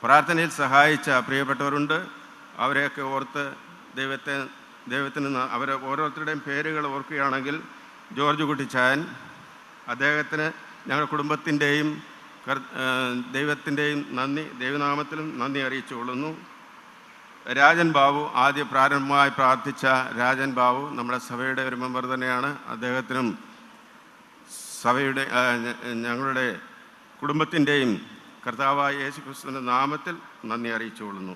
പ്രാർത്ഥനയിൽ സഹായിച്ച പ്രിയപ്പെട്ടവരുണ്ട്. അവരെയൊക്കെ ഓർത്ത് ദൈവത്തിന് അവരെ ഓരോരുത്തരുടെയും പേരുകൾ ഓർക്കുകയാണെങ്കിൽ, ജോർജ് കുട്ടിച്ചായൻ, അദ്ദേഹത്തിന് ഞങ്ങളുടെ കുടുംബത്തിൻ്റെയും ദൈവത്തിൻ്റെയും നന്ദി, ദൈവനാമത്തിലും നന്ദി അറിയിച്ചുകൊള്ളുന്നു. രാജൻ ബാബു, പ്രാരംഭമായി പ്രാർത്ഥിച്ച രാജൻ ബാബു നമ്മുടെ സഭയുടെ ഒരു മെമ്പർ തന്നെയാണ്. അദ്ദേഹത്തിനും സഭയുടെ ഞങ്ങളുടെ കുടുംബത്തിൻ്റെയും കർത്താവായ യേശുക്രിസ്തുവിൻ്റെ നാമത്തിൽ നന്ദി അറിയിച്ചുകൊള്ളുന്നു.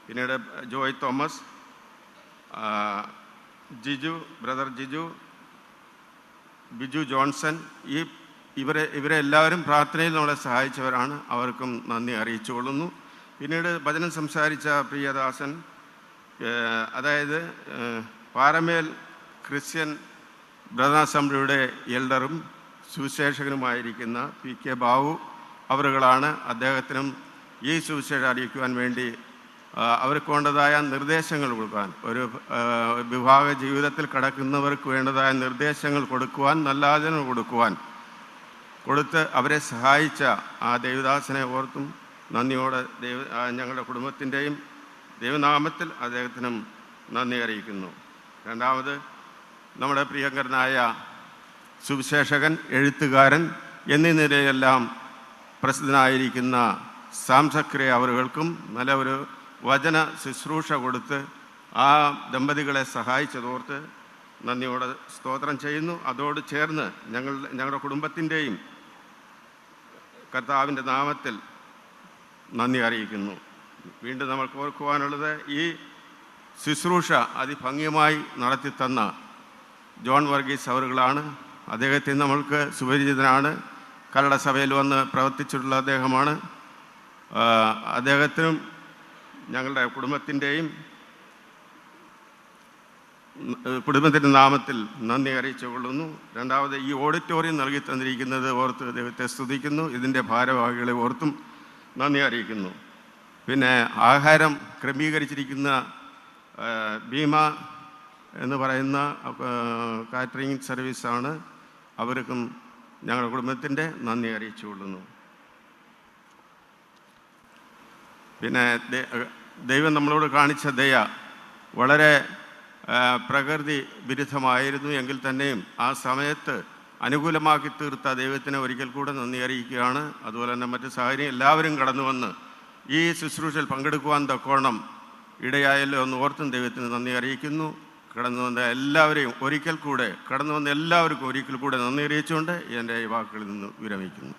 പിന്നീട് Joy Thomas, brother Jiju, Biju Johnson, ഇവരെ എല്ലാവരും പ്രാർത്ഥനയിൽ നമ്മളെ സഹായിച്ചവരാണ്. അവർക്കും നന്ദി അറിയിച്ചുകൊള്ളുന്നു. പിന്നീട് വചനം സംസാരിച്ച പ്രിയദാസൻ, അതായത് പാറമേൽ ക്രിസ്ത്യൻ ബ്രദർ അസംബ്ലിയുടെ എൽഡറും സുവിശേഷകനുമായിരിക്കുന്ന PK ബാബു അവറുകളാണ്. അദ്ദേഹത്തിനും ഈ സുവിശേഷം അറിയിക്കുവാൻ വേണ്ടി അവർക്ക് വേണ്ടതായ നിർദ്ദേശങ്ങൾ കൊടുക്കുവാൻ, ഒരു വിവാഹ ജീവിതത്തിൽ കടക്കുന്നവർക്ക് വേണ്ടതായ നിർദ്ദേശങ്ങൾ കൊടുക്കുവാൻ, നല്ല ആചരണം കൊടുത്ത് അവരെ സഹായിച്ച ആ ദൈവദാസനെ ഓർത്തും നന്ദിയോടെ ഞങ്ങളുടെ കുടുംബത്തിൻ്റെയും ദൈവനാമത്തിൽ അദ്ദേഹത്തിനും നന്ദി അറിയിക്കുന്നു. രണ്ടാമത്, നമ്മുടെ പ്രിയങ്കരനായ സുവിശേഷകൻ, എഴുത്തുകാരൻ എന്നീ നിലയിലെല്ലാം പ്രസിദ്ധനായിരിക്കുന്ന സാംസക്രിയ അവറുകൾക്കും നല്ല ഒരു വചന ശുശ്രൂഷ കൊടുത്ത് ആ ദമ്പതികളെ സഹായിച്ചതോർത്ത് നന്ദിയോടെ സ്തോത്രം ചെയ്യുന്നു. അതോട് ചേർന്ന് ഞങ്ങളുടെ കുടുംബത്തിൻ്റെയും കർത്താവിൻ്റെ നാമത്തിൽ നന്ദി അറിയിക്കുന്നു. വീണ്ടും നമ്മൾക്ക് ഓർക്കുവാനുള്ളത്, ഈ ശുശ്രൂഷ അതിഭംഗിയുമായി നടത്തിത്തന്ന ജോൺ വർഗീസ് അവറുകളാണ്. അദ്ദേഹത്തെ നമ്മൾക്ക് സുപരിചിതനാണ്. കല്ലട സഭയിൽ വന്ന് പ്രവർത്തിച്ചിട്ടുള്ള അദ്ദേഹമാണ്. അദ്ദേഹത്തിനും ഞങ്ങളുടെ കുടുംബത്തിൻ്റെ നാമത്തിൽ നന്ദി അറിയിച്ചുകൊള്ളുന്നു. രണ്ടാമത്, ഈ ഓഡിറ്റോറിയം നൽകി തന്നിരിക്കുന്നത് ഓർത്ത് ദൈവത്തെ സ്തുതിക്കുന്നു. ഇതിൻ്റെ ഭാരവാഹികളെ ഓർത്തും നന്ദി അറിയിക്കുന്നു. പിന്നെ ആഹാരം ക്രമീകരിച്ചിരിക്കുന്ന ഭീമ എന്ന് പറയുന്ന കാറ്ററിംഗ് സർവീസാണ്. അവർക്കും ഞങ്ങളുടെ കുടുംബത്തിൻ്റെ നന്ദി അറിയിച്ചുകൊള്ളുന്നു. പിന്നെ ദൈവം നമ്മളോട് കാണിച്ച ദയ വളരെ പ്രകൃതി വിരുദ്ധമായിരുന്നു എങ്കിൽ തന്നെയും ആ സമയത്ത് അനുകൂലമാക്കി തീർത്ത ദൈവത്തിന് ഒരിക്കൽ കൂടെ നന്ദി അറിയിക്കുകയാണ്. അതുപോലെ തന്നെ മറ്റ് സാഹചര്യം എല്ലാവരും കടന്നു വന്ന് ഈ ശുശ്രൂഷയിൽ പങ്കെടുക്കുവാൻ തക്കോണം ഇടയായല്ലോ എന്ന് ഓർത്തും ദൈവത്തിന് നന്ദി അറിയിക്കുന്നു. കടന്നു വന്ന എല്ലാവർക്കും ഒരിക്കൽ കൂടെ നന്ദി അറിയിച്ചുകൊണ്ട് എൻ്റെ ഈ വാക്കുകളിൽ നിന്ന് വിരമിക്കുന്നു.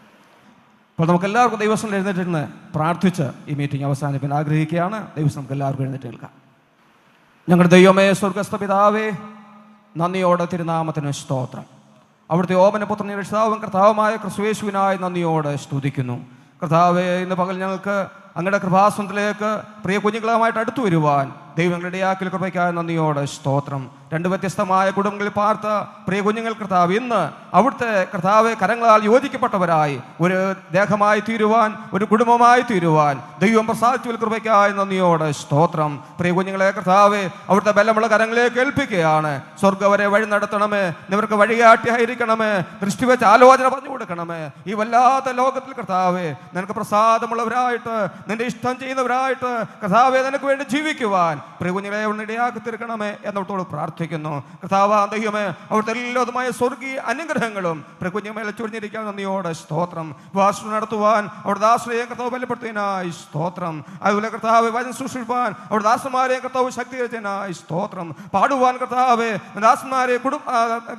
അപ്പോൾ നമുക്ക് എല്ലാവർക്കും ദൈവസ്ഥലം എഴുന്നേറ്റിരുന്ന് പ്രാർത്ഥിച്ച് ഈ മീറ്റിംഗ് അവസാനിപ്പിക്കാൻ ആഗ്രഹിക്കുകയാണ്. ദൈവസ്ഥലം നമുക്ക് എല്ലാവർക്കും എഴുന്നേറ്റ് നിൽക്കാം. ഞങ്ങളുടെ ദൈവമേ, സ്വർഗസ്ഥ പിതാവേ, നന്ദിയോടെ തിരുനാമത്തിന് സ്തോത്രം. അവിടുത്തെ ഓമനപുത്രനും രക്ഷിതാവും കർത്താവുമായ ക്രിസ്തുയേശുവിനായി നന്ദിയോടെ സ്തുതിക്കുന്നു. കർത്താവേ, ഇന്ന് പകൽ ഞങ്ങൾക്ക് അങ്ങയുടെ കൃപാസനത്തിലേക്ക് പ്രിയ കുഞ്ഞുങ്ങളുമായിട്ട് അടുത്തു വരുവാൻ ദൈവങ്ങളുടെ ഇടയാക്കൽ കൃപയ്ക്കായി നന്ദിയോടെ സ്തോത്രം. രണ്ട് വ്യത്യസ്തമായ കുടുംബങ്ങളിൽ പാർത്ത പ്രിയ കുഞ്ഞുങ്ങൾ കർത്താവ് ഇന്ന് അവിടുത്തെ കർത്താവ് കരങ്ങളാൽ യോജിക്കപ്പെട്ടവരായി ഒരു ദേഹമായി തീരുവാൻ, ഒരു കുടുംബമായി തീരുവാൻ ദൈവം പ്രസാദിച്ച കൃപയ്ക്കായി നന്ദിയോടെ സ്തോത്രം. പ്രിയ കുഞ്ഞുങ്ങളെ കർത്താവ് അവിടുത്തെ ബലമുള്ള കരങ്ങളിലേക്ക് ഏൽപ്പിക്കുകയാണ്. സ്വർഗ്ഗവരെ വഴി നടത്തണമേ, ഇവർക്ക് വഴികാട്ടിയായിരിക്കണമേ, ദൃഷ്ടി വെച്ച് ആലോചന പറഞ്ഞു കൊടുക്കണമേ. ഈ വല്ലാത്ത ലോകത്തിൽ കർത്താവെ നിനക്ക് പ്രസാദമുള്ളവരായിട്ട്, നിന്റെ ഇഷ്ടം ചെയ്യുന്നവരായിട്ട് കർത്താവെ നിനക്ക് വേണ്ടി ജീവിക്കുവാൻ പ്രിയ കുഞ്ഞുങ്ങളെ ഇടയാക്കി തീർക്കണമേ എന്നോട് പ്രാർത്ഥിക്കുന്നു. കർത്താവ് ദൈവമേ, അവിടുത്തെ എല്ലാതുമായ സ്വർഗീയ അനുഗ്രഹങ്ങളും പ്രിയ കുഞ്ഞുമേലെ ചൊരിഞ്ഞിരിക്കാൻ നന്ദിയോടെ സ്തോത്രം. വാസന നടത്തുവാൻ അവിടുത്തെ ആശ്രയം കർത്താവ് ബലപ്പെടുത്തിയതിനായി സ്തോത്രം. അതുപോലെ കർത്താവ് വചനം സൂക്ഷിപ്പാൻ അവിടുത്തെ ദാസന്മാരെയും കർത്താവ് ശക്തീകരിച്ചതിനായി സ്തോത്രം. പാടുവാൻ കർത്താവ് ദാസന്മാരെ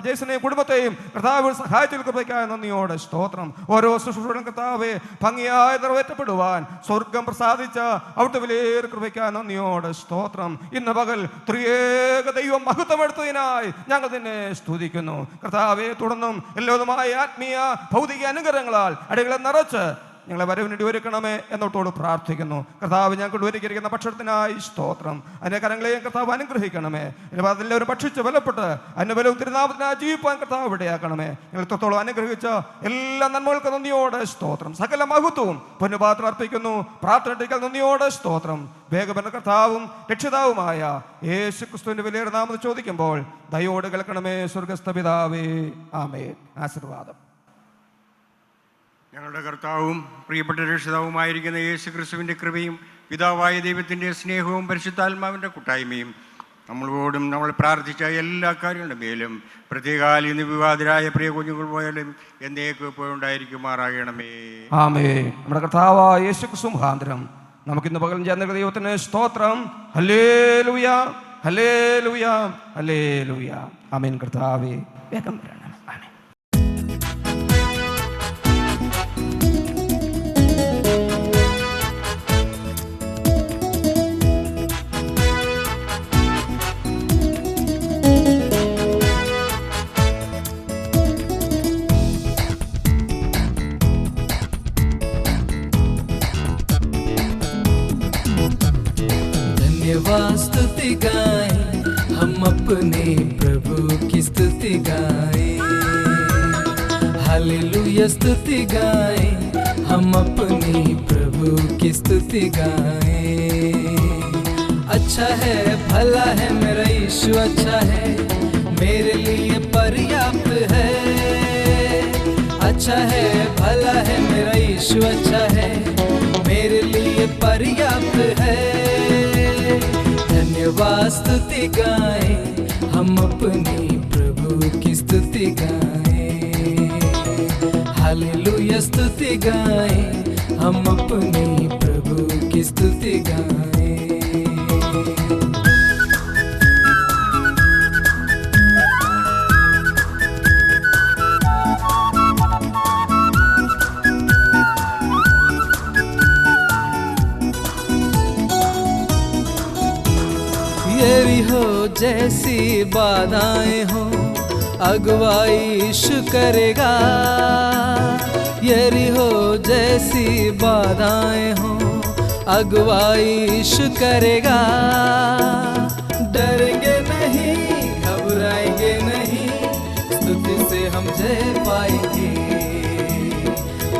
ജേസനെയും കുടുംബത്തെയും കർത്താവ് സഹായിച്ചു കൃപയ്ക്കായ നന്ദിയോടെ സ്തോത്രം. ഓരോ ശുശ്രൂഷകളും കർത്താവ് ഭംഗിയായി നിറവേറ്റപ്പെടുവാൻ സ്വർഗം പ്രസാദിച്ച അവിടുത്തെ വിലയേറെ കൃപയ്ക്കായ നന്ദിയോടെ സ്തോത്രം. ഇന്ന് പകൽ ത്രിയേക ദൈവം മഹത്വമെടുത്തതിനായി ഞങ്ങൾ നിന്നെ സ്തുതിക്കുന്നു. കർത്താവെ, തുടർന്നും എല്ലാതുമായ ആത്മീയ ഭൗതിക അനുഗ്രഹങ്ങളാൽ അടികളെ നിറച്ച് ഞങ്ങളെ വരവിനിടി ഒരുക്കണമേ എന്നോട്ടോട് പ്രാർത്ഥിക്കുന്നു. കർത്താവ് ഞങ്ങൾക്ക് ഒരുക്കിയിരിക്കുന്ന ഭക്ഷണത്തിനായി സ്തോത്രം. അതിൻ്റെ കരങ്ങളെയും കർത്താവ് അനുഗ്രഹിക്കണമേ. അതെല്ലാവരും ഭക്ഷിച്ച് ബലപ്പെട്ട് അതിൻ്റെ ബലവും തിരുനാമത്തിനായി ജീവിപ്പാൻ കർത്താവ് ഇടയാക്കണമേ. ഞങ്ങൾ ഇത്രത്തോളം അനുഗ്രഹിച്ച എല്ലാ നന്മകൾക്ക് നന്ദിയോടെ സ്തോത്രം. സകല മഹത്വവും പൊന്നുപാത്രം അർപ്പിക്കുന്നു. പ്രാർത്ഥനയ്ക്ക് നന്ദിയോടെ സ്തോത്രം. വേഗമെന്ന കർത്താവും രക്ഷിതാവുമായ യേശു ക്രിസ്തുവിന്റെ വിലയേറെ നാമത്തിൽ ചോദിക്കുമ്പോൾ ദയോട് കേൾക്കണമേ സ്വർഗസ്ഥ പിതാവേ. ആമേൻ. ആശീർവാദം. ഞങ്ങളുടെ കർത്താവും പ്രിയപ്പെട്ട രക്ഷിതാവുമായിരിക്കുന്ന യേശു ക്രിസ്തുവിൻ്റെ കൃപയും പിതാവായ ദൈവത്തിൻ്റെ സ്നേഹവും പരിശുദ്ധാത്മാവിൻ്റെ കൂട്ടായ്മയും നമ്മളോടും നമ്മൾ പ്രാർത്ഥിച്ച എല്ലാ കാര്യങ്ങളുടെ മേലും പ്രത്യേകാൽ ഇന്ന് വിവാദരായ പ്രിയ കുഞ്ഞുങ്ങൾ പോയാലും എന്നേക്കും എപ്പോഴും ഉണ്ടായിരിക്കുമാറാകണമേ. ആമേൻ. നമ്മുടെ കർത്താവായ യേശു ക്രിസ്തു മുഖാന്തരം നമുക്കിന്ന് പകലും ചേർന്ന ദൈവത്തിന് സ്തോത്രം. Hallelujah, hallelujah, hallelujah. ആമേൻ. കർത്താവേ, വേഗം വരണം. ആമേൻ. स्तुति गाए हम अपने प्रभु की स्तुति गाए, हालेलुया स्तुति गाए हम अपने प्रभु प्रभु की स्तुति गाएं। अच्छा है, भला है, मेरा यीशु अच्छा है, मेरे लिए पर्याप्त है। अच्छा है, भला है, मेरा यीशु अच्छा है, मेरे लिए पर्याप्त है। धन्यवाद स्तुति गाएं, हम अपने प्रभु की स्तुति गाएं। हालेलुया स्तुति गाएं, हम अपने प्रभु की स्तुति गाएं। यरीहो जैसी बाधाएं हो, अगुवाई यीशु करेगा। यरीहो जैसी बाधाएं हो, अगुवाई यीशु करेगा। डरेंगे नहीं, घबराएंगे नहीं, स्तुति से हम जय पाएंगे।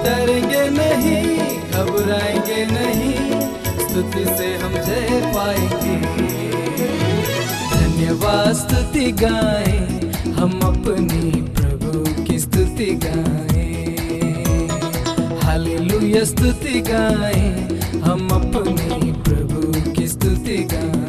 डरेंगे नहीं, घबराएंगे नहीं, स्तुति से हम जय पाएंगे। धन्यवाद स्तुति गाएं, हम अपने प्रभु की स्तुति गाएं। हालेलुया स्तुति गाएं, हम अपने प्रभु की स्तुति गाएं।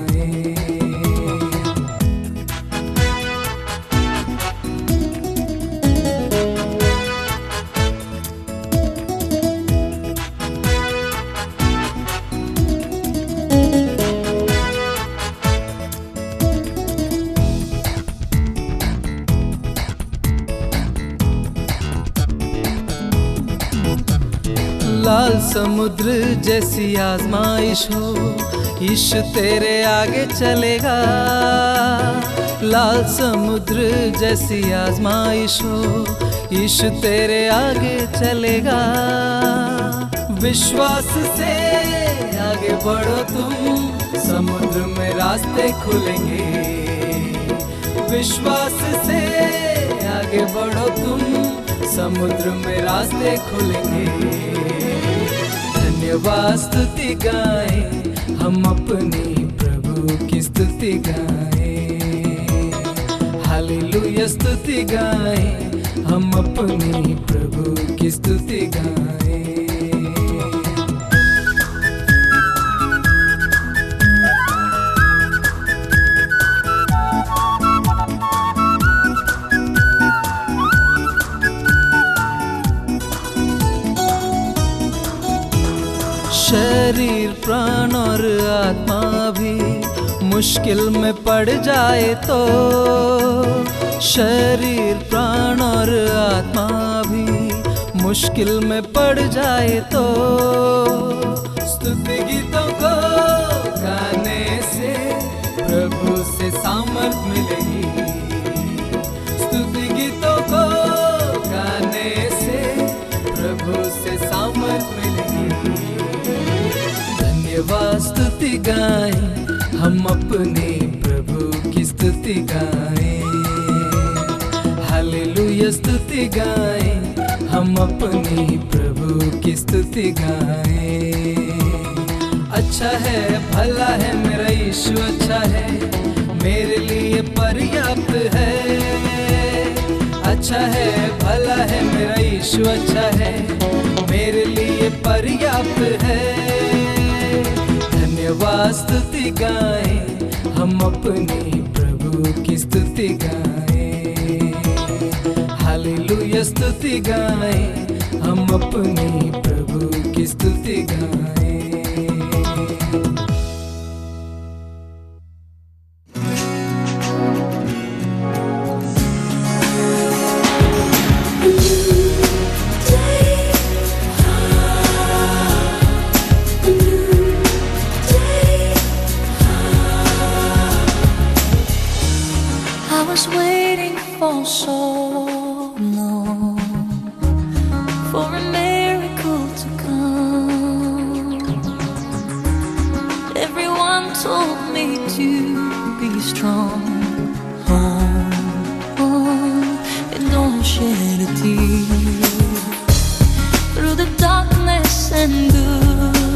लाल समुद्र जैसी आजमाइश हो, यीशु तेरे आगे चलेगा। लाल समुद्र जैसी आजमाइश हो, यीशु तेरे आगे चलेगा। विश्वास से आगे बढ़ो तुम, समुद्र में रास्ते खुलेंगे। विश्वास से आगे बढ़ो तुम, समुद्र में रास्ते खुलेंगे। धन्यवाद स्तुति गाएं, हम अपने प्रभु की स्तुति गाएं। हालेलुया स्तुति गाएं, हम अपने प्रभु की स्तुति गाएं। शरीर प्राण और आत्मा भी मुश्किल में पड़ जाए तो, शरीर प्राण और आत्मा भी मुश्किल में पड़ जाए तो, स्तुति गीतों को गाने से प्रभु से सामर्थ मिलेगी। स्तुति गीतों को गाने से प्रभु से सामर्थ मिलेगी। धन्यवाद स्तुति गाएं, हम अपने प्रभु की स्तुति गाएं। हालेलुया स्तुति गाएं, हम अपने प्रभु की स्तुति गाएं। अच्छा है, भला है, मेरा यीशु अच्छा है, मेरे लिए पर्याप्त है। अच्छा है, भला है, मेरा यीशु अच्छा है, मेरे लिए पर्याप्त है। धन्यवाद स्तुति गाएं, हम अपने प्रभु की स्तुति गाएं। हालेलुया स्तुति गाएं, हम अपने प्रभु की स्तुति गाएं। I was waiting for so long for a miracle to come. Everyone told me to be strong, and don't shed a tear through the darkness and good.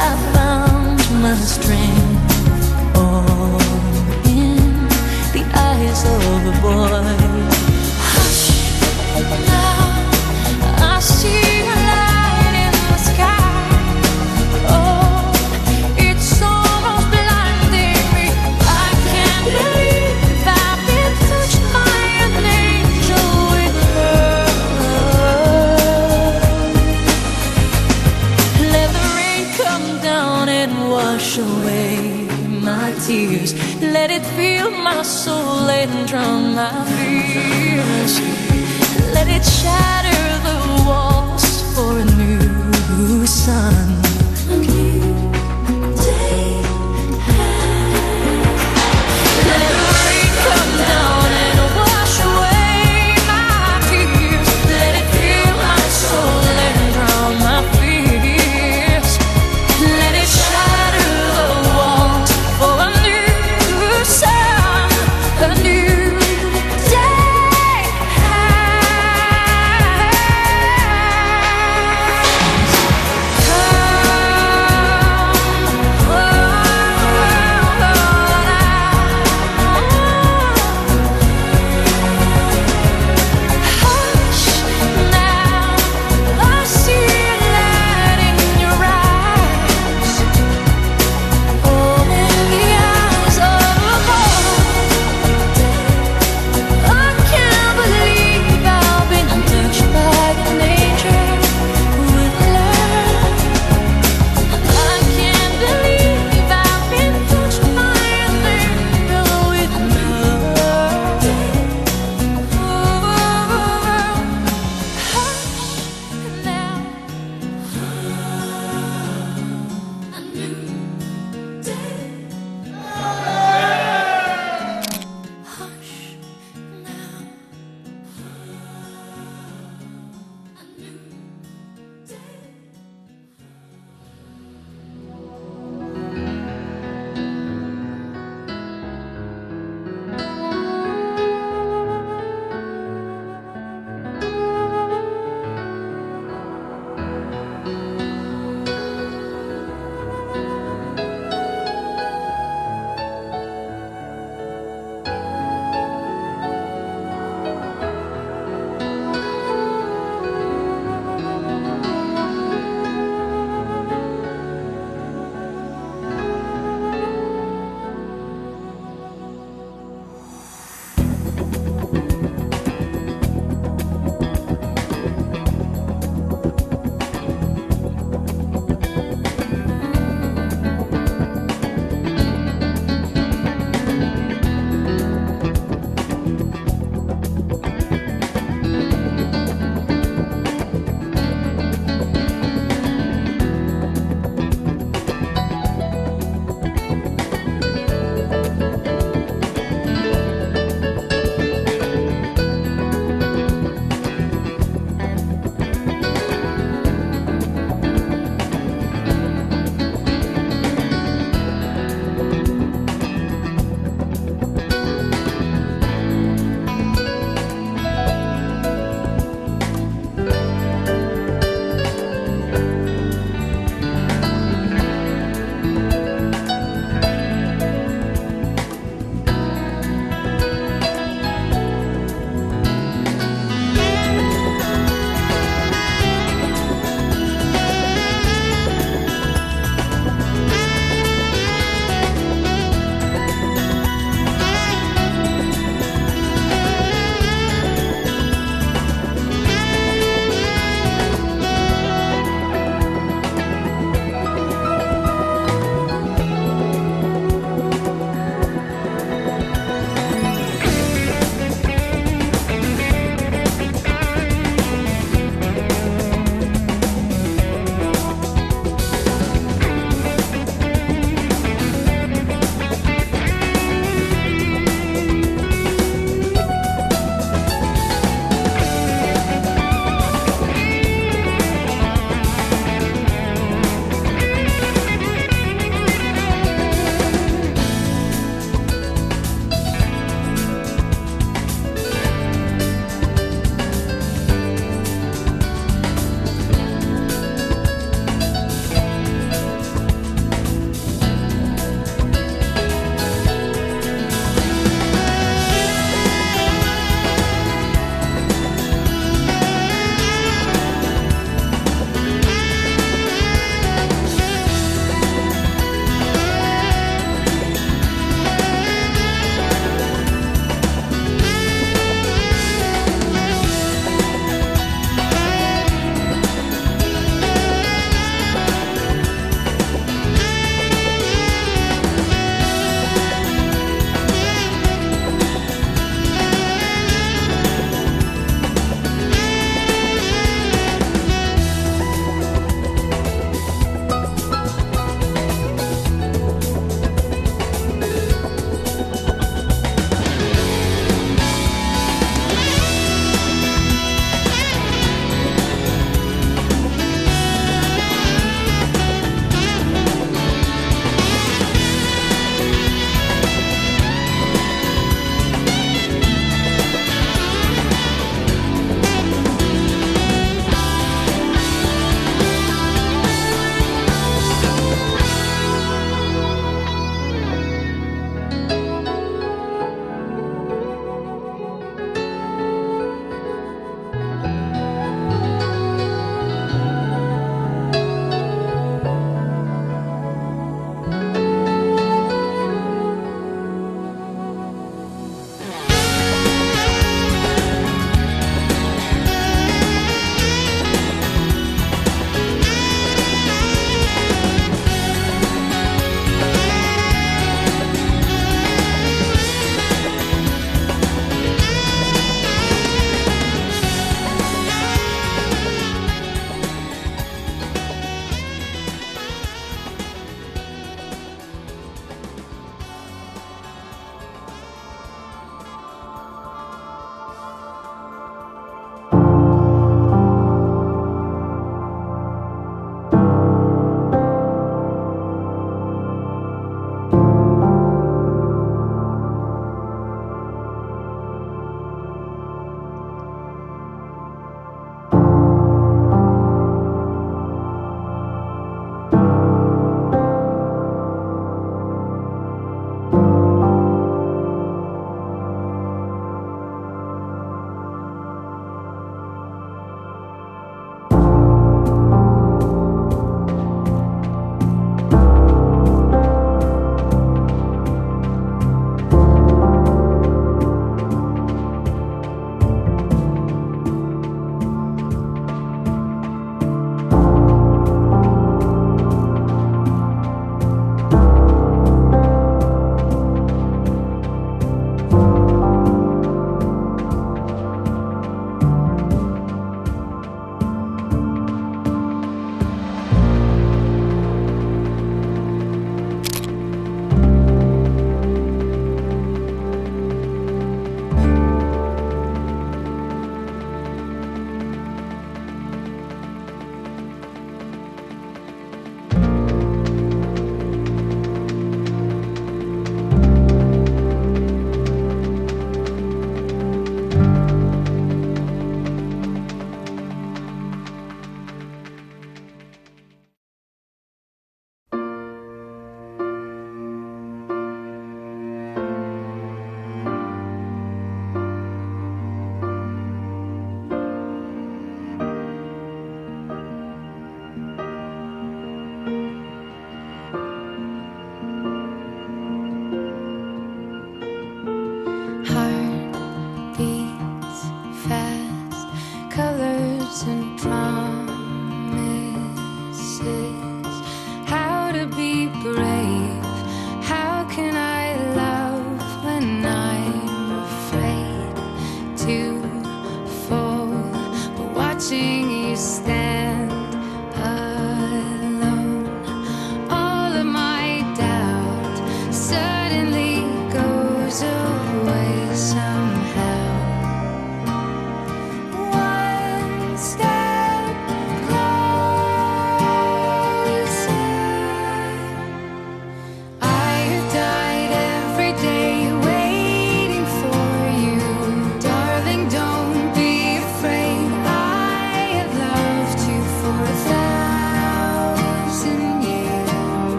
I found my strength, all in the eyes of a boy. Hush, now I see a light in the sky. Oh, it's almost blinding me. I can't believe I've been touched by an angel with love. Let the rain come down and wash away my tears. Let it fill my soul and drown my fears. Let it shatter the walls for a new sun. A new day. Let the rain come down and wash away my tears. Let it fill my soul and drown my fears. Let it shatter the walls for a new sun, a new day.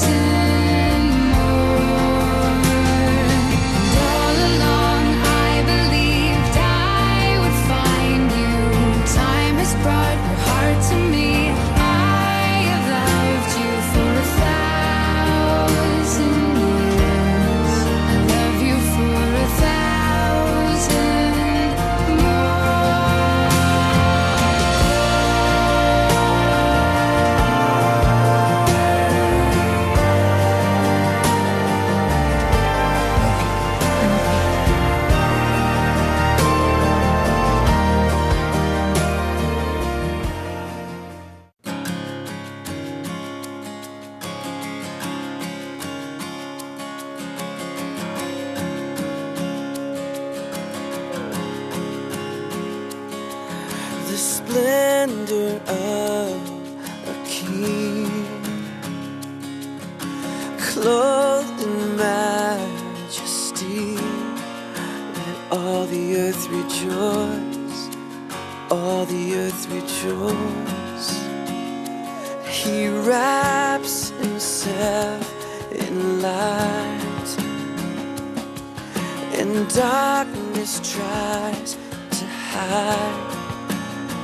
and more. And all along I believed I would find you. Time has brought your heart to me. I have loved you for 1,000 years. I love you for 1,000 more. The splendor of a king, clothed in majesty. Let all the earth rejoice, all the earth rejoice. He wraps himself in light, and darkness tries to hide.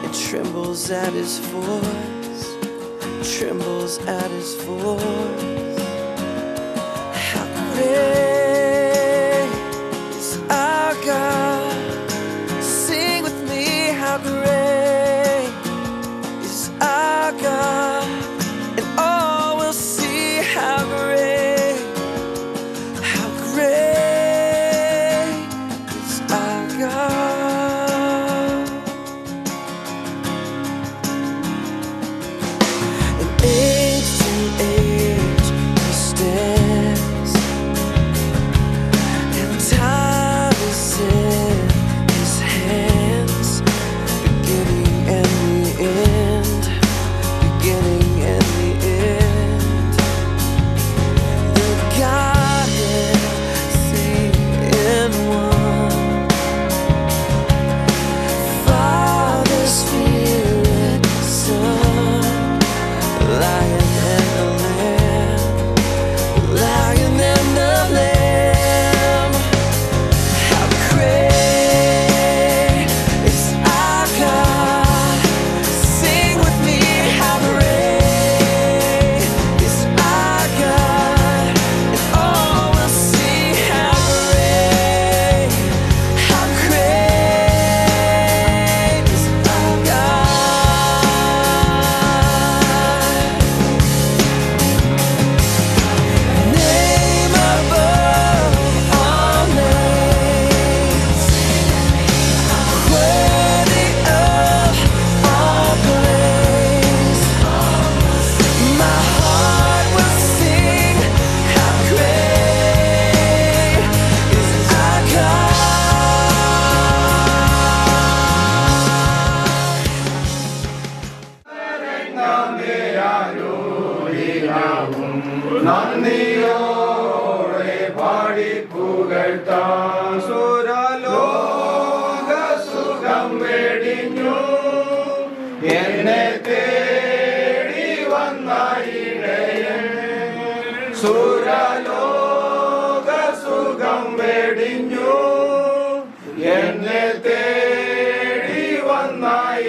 It trembles at his voice, trembles at his voice. How great is our God? Sing with me, how great is our God? And all will see how great is our God. Age to age he stands, and time is in his hands. Beginning and the end, beginning and the end. The Godhead, 3 in 1. Father, Spirit, Son. Lion and the Lamb, Lion and the Lamb. How great is our God? Sing with me, how great is our God? And all will see how great is our God. Name above all names, worthy of all praise. My heart will sing, how great is our നന്ദിയോടെ പാടി പുകഴ്ത്താം. സുരലോക സുഖം വെടിഞ്ഞു എന്നെ തേടി വന്ന ഇടയൻ. സുരലോക സുഖം വെടിഞ്ഞു എന്നെ തേടി വന്ന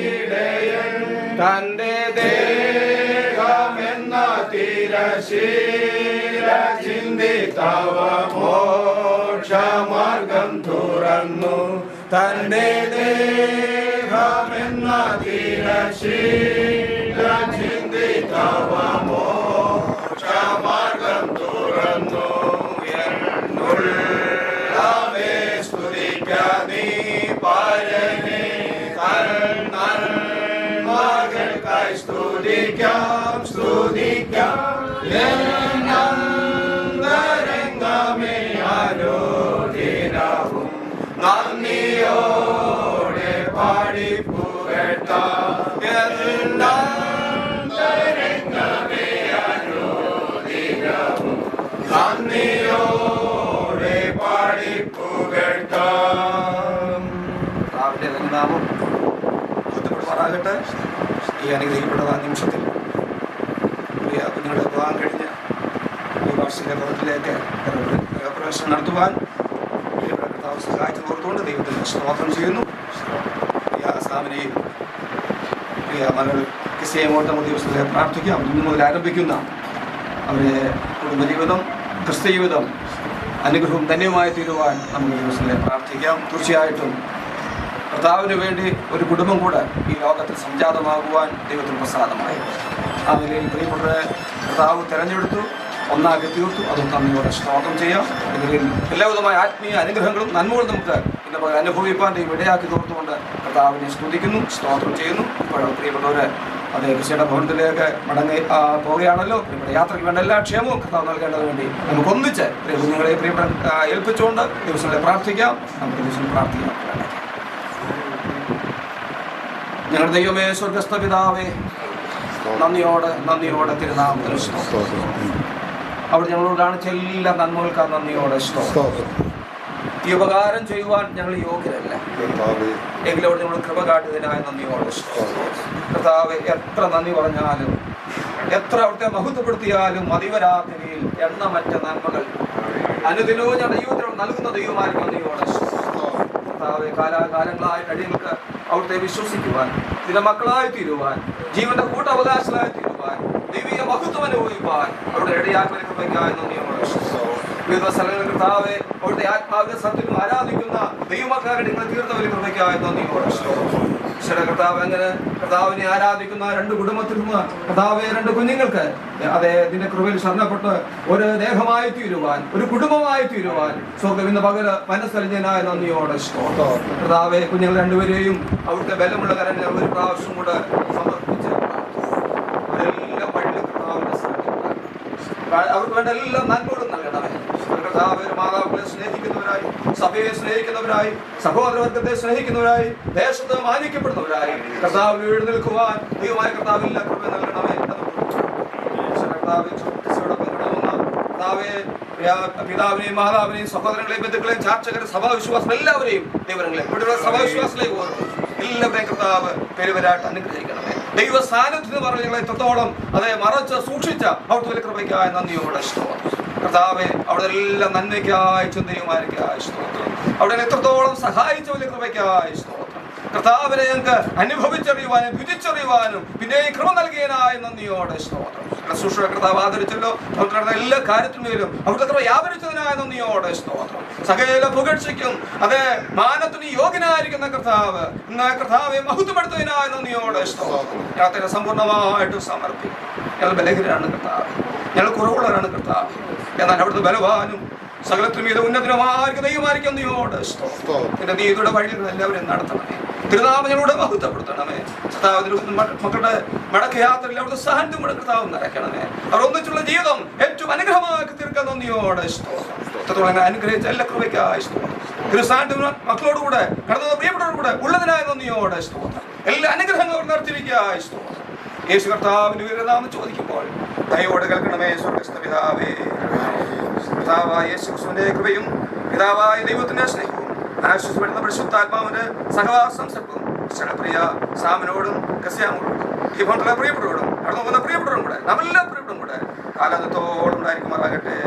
ഇടയൻ. തന്റെ ദേഹമെന്ന തിരശീല ചിന്തി തവ മോക്ഷമാർഗം തുറന്നു. തന്റെ ദേഹമെന്ന തിരശീല ചിന്തി തവ മോക്ഷമാർഗം തുറന്നു. എന്നുള്ളവേ സ്തുതിക്ക നീ പരനെ മകൾക്കായി സ്തുതിക്കാം സ്തുതിക്കാം. എന്നന്തരംഗമേ ആരോദിനവും നന്ദിയോടെ പാടി പുകഴ്ത്താം. എന്നന്തരംഗമേ ആരോദിനവും നന്ദിയോടെ പാടി പുകഴ്ത്താം. നാമം ബുദ്ധിമുട്ടുമാറാകട്ടെ. ഈ അനുഗ്രഹിക്കപ്പെട്ട നിമിഷത്തിൽ പ്രിയ കുഞ്ഞുങ്ങളെ പോകാൻ കഴിഞ്ഞ ക്രിസ്തുവിന്റെ ഭവനത്തിലേക്ക് പ്രവേശനം നടത്തുവാൻ കർത്താവ് സഹായിച്ചു ഓർത്തുകൊണ്ട് ദൈവത്തിന് സ്തോത്രം ചെയ്യുന്നു. സാമിനെയും പ്രിയ മകൾ കിസ്സേമോട്ടം ദിവസത്തിലെ പ്രാർത്ഥിക്കാം. ഇന്നു മുതൽ ആരംഭിക്കുന്ന അവരെ കുടുംബജീവിതം, ക്രിസ്ത്യ ജീവിതം അനുഗ്രഹവും ധന്യമായി തീരുവാൻ നമുക്ക് ദിവസത്തിലെ പ്രാർത്ഥിക്കാം. തീർച്ചയായിട്ടും കർത്താവിന് വേണ്ടി ഒരു കുടുംബം കൂടെ ഈ ലോകത്തിൽ സംജാതമാകുവാൻ ദൈവത്തിന് പ്രസാദമായി. ആ നിലയിൽ പ്രിയപ്പെട്ടവരെ കർത്താവ് തിരഞ്ഞെടുത്തു, ഒന്നാക്കി തീർത്തു. അതും നന്ദിയോടെ സ്തോത്രം ചെയ്യാം. ഇതിൽ എല്ലാവിധമായ ആത്മീയ അനുഗ്രഹങ്ങളും നന്മകളും നമുക്ക് ഇന്ന് പകരം അനുഭവിപ്പാൻ ദൈവം ഇടയാക്കി തീർത്തുകൊണ്ട് കർത്താവിനെ സ്തുതിക്കുന്നു, സ്തോത്രം ചെയ്യുന്നു. ഇപ്പോൾ പ്രിയപ്പെട്ടവരെ അതേ കൃഷിയുടെ ഭവനത്തിലേക്ക് മടങ്ങി പോവുകയാണല്ലോ. പ്രിയപ്പെട്ട യാത്രയ്ക്ക് വേണ്ട എല്ലാ ക്ഷേമവും കർത്താവ് നൽകേണ്ടത് വേണ്ടി നമുക്ക് ഒന്നിച്ച് കുഞ്ഞുങ്ങളെ പ്രിയപ്പെട്ട ഏൽപ്പിച്ചുകൊണ്ട് ദിവസങ്ങളെ പ്രാർത്ഥിക്കാം. നമുക്ക് ദിവസം പ്രാർത്ഥിക്കാം. ഞങ്ങളുടെ ദൈവമേ, സ്വർഗസ്ഥ പിതാവേ, നന്ദിയോടെ തിരുനാമത്തിന് സ്തോത്രം. അവിടെ ഞങ്ങളോട് കാണിച്ച എല്ലാ നന്മകൾക്കാണ് നന്ദിയോടെ സ്തോത്രം. ഈ ഉപകാരം ചെയ്യുവാൻ ഞങ്ങൾ യോഗ്യരല്ല, എങ്കിലും അവിടെ ഞങ്ങൾ കൃപ കാട്ടിയതിനായ നന്ദിയോടെ സ്തോത്രം. കർത്താവേ, എത്ര നന്ദി പറഞ്ഞാലും എത്ര അവിടുത്തെ മഹത്വപ്പെടുത്തിയാലും മതിവരാതിരിയിൽ എണ്ണമറ്റ നന്മകൾ അനുദിനവും ഞങ്ങളുടെ ജീവിതത്തിൽ നൽകുന്ന ദൈവമായിരിക്കും നന്ദിയോടെ സ്തോത്രം. കർത്താവേ, കാലാകാലങ്ങളായിട്ട് അടിയങ്ങൾക്ക് അവിടുത്തെ വിശ്വസിക്കുവാൻ, ഇതിന്റെ മക്കളായി തീരുവാൻ, ജീവന്റെ കൂട്ടവകാശങ്ങളായി തീരുവാൻ, ദൈവിക മഹത്വം അനുഭവിപ്പാൻ അവിടെ ഇടയാക്കി കൃപയ്ക്കായി നന്ദിയോടെ സ്തോത്രം. വിവിധ സ്ഥലങ്ങളിൽ കർത്താവെ അവിടുത്തെ ആത്മാവിന്റെ സത്യവും ആരാധിക്കുന്ന ദൈവമക്കളായിട്ട് നിങ്ങൾ തീർത്തവരെ കൃപയ്ക്കായി നന്ദിയോടെ സ്തോത്രം. കർത്താവ് അങ്ങനെ കർത്താവിനെ ആരാധിക്കുന്ന രണ്ട് കുടുംബത്തിൽ നിന്ന് കർത്താവെ രണ്ട് കുഞ്ഞുങ്ങൾക്ക് അതെ ഇതിന്റെ കൃപയിൽ ശരണപ്പെട്ട് ഒരു ദേഹമായി തീരുവാൻ, ഒരു കുടുംബമായി തീരുവാൻ സ്വർഗ്ഗം ഇന്ന് പകല് മനസ്സറിഞ്ഞതിനായ നന്ദിയോടെ സ്തോത്രം. കർത്താവെ കുഞ്ഞുങ്ങൾ രണ്ടുപേരെയും അവിടുത്തെ ബലമുള്ള കരങ്ങൾ ഒരു പ്രാവശ്യം കൂടെ സമർപ്പിച്ച് അവരെല്ലാം വഴിയിൽ കർത്താവിനെ സ്നേഹിക്കാൻ അവർക്ക് വേണ്ട എല്ലാം നന്മകളും നൽകണമേ. കർത്താവ് മാതാപിതാക്കളെ സ്നേഹിക്കുന്നവരായി, സഭയെ സ്നേഹിക്കുന്നവരായി, സഹോദരവർഗത്തെ സ്നേഹിക്കുന്നവരായി, ദേശത്ത് മാനിക്കപ്പെടുന്നവരായി കർത്താവിന് എഴുന്നേൽക്കുവാൻ ദൈവമായ കർത്താവ് എല്ലാ കൃപ നൽകണമേ. പിതാവിനെയും മാതാവിനെയും സഹോദരങ്ങളെയും ബന്ധുക്കളെയും ചാർച്ചകരെ സഭാവിശ്വാസം എല്ലാവരെയും ദൈവങ്ങളെ ഇവിടെയുള്ള സഭാവിശ്വാസത്തിലേക്ക് പോകുന്നു എല്ലാവരെയും കർത്താവ് പെരുവരായിട്ട് അനുഗ്രഹിക്കണമേ. ദൈവ സാന്നിധ്യം എന്ന് പറഞ്ഞ ഞങ്ങളെ എത്രത്തോളം അതെ മറച്ച് സൂക്ഷിച്ച അവിടുത്തെ വലിയ കൃപയ്ക്കായ നന്ദിയോടെ സ്തോത്രം. കർത്താവെ അവിടെ എല്ലാം നന്മയ്ക്കായി ചിന്തയുമായിരിക്കായ സ്തോത്രം. അവിടെ എത്രത്തോളം സഹായിച്ച വലിയ കൃപയ്ക്കായ സ്തോത്രം. കർത്താവിനെ ഞങ്ങൾക്ക് അനുഭവിച്ചറിയുവാനും രുചിച്ചറിയുവാനും പിന്നെ കൃപ നൽകിയനായ നന്ദിയോടെ സ്തോത്രം. ശുശ്രൂഷ കർത്താവ് ആദരിച്ചല്ലോ. നമുക്ക് നടന്ന എല്ലാ കാര്യത്തിന്മേലും അവിടുത്തെ കൃപ വ്യാപരിച്ചതിനായ നന്ദിയോടെ സ്തോത്രം. സകല പുകഴ്ചയ്ക്കും അതെ മാനത്തിന് യോഗ്യനായിരിക്കുന്ന കർത്താവ് ഇന്ന് കർത്താവെ മഹത്വപ്പെടുത്തുന്നതിനായ നന്ദിയോടെ സ്തോത്രം. യാത്ര സമ്പൂർണ്ണമായിട്ട് സമർപ്പിക്കും. ഞങ്ങൾ ബലഹീനരാണ് കർത്താവ്, ഞങ്ങൾ കുറവുള്ളവരാണ് കർത്താവ്. എന്നാൽ അവിടുത്തെ ബലവാനും സകലത്തിനും ഇത് ഉന്നതമായിരിക്കും ദൈവമായിരിക്കും നന്ദിയോടെ സ്തോത്രം. എന്റെ നീതിയുടെ വഴിയിൽ എല്ലാവരും നടത്തണമേ. തിരുനാമം ഞങ്ങളോട് മഹത്വപ്പെടുത്തണമേ. മക്കളുടെ മടക്കയാത്രയിൽ അവിടുത്തെ സാന്നിധ്യം കൂടെ കർത്താവ് നിറയ്ക്കണമേ. അവർ ഒന്നിച്ചുള്ള ജീവിതം ഏറ്റവും അനുഗ്രഹമാക്കി തീർക്കാൻ നന്ദിയോടെ സ്തോത്രം. അനുഗ്രഹിച്ച എല്ലാ കൃപയ്ക്കായ സ്തോത്രം. തിരുസാന്നിധ്യം മക്കളോടുകൂടെ കടന്ന പ്രിയപ്പെട്ടവരോടുകൂടെ ഉള്ളതിനായ നന്ദിയോടെ സ്തോത്രം. എല്ലാ അനുഗ്രഹങ്ങളും നടത്തിയിരിക്കായ സ്തോത്രം. യേശു കർത്താവിന്റെ വീരനാമം ചോദിക്കുമ്പോൾ ദയോടെ കേൾക്കണമേ. സ്വർഗ്ഗസ്ഥ പിതാവേ, പിതാവായ യേശു ക്രിസ്തുവിന്റെ കൃപയും പിതാവായ ദൈവത്തിന്റെ സ്നേഹവും ആശ്വസിപ്പെടുന്ന പരിശുദ്ധാത്മാവിന്റെ സഹവാസം പ്രിയ സാമിനോടും കസ്യാമോടും ഈ ഭവനത്തിലെ പ്രിയപ്പെട്ടവരോടും അവിടെ നോക്കുന്ന പ്രിയപ്പെട്ടവരും കൂടെ നമ്മളെല്ലാ പ്രിയപ്പെട്ടവരും കൂടെ കാലത്തോളം ഉണ്ടായിരിക്കുമാറാകട്ടെ.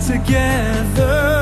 Together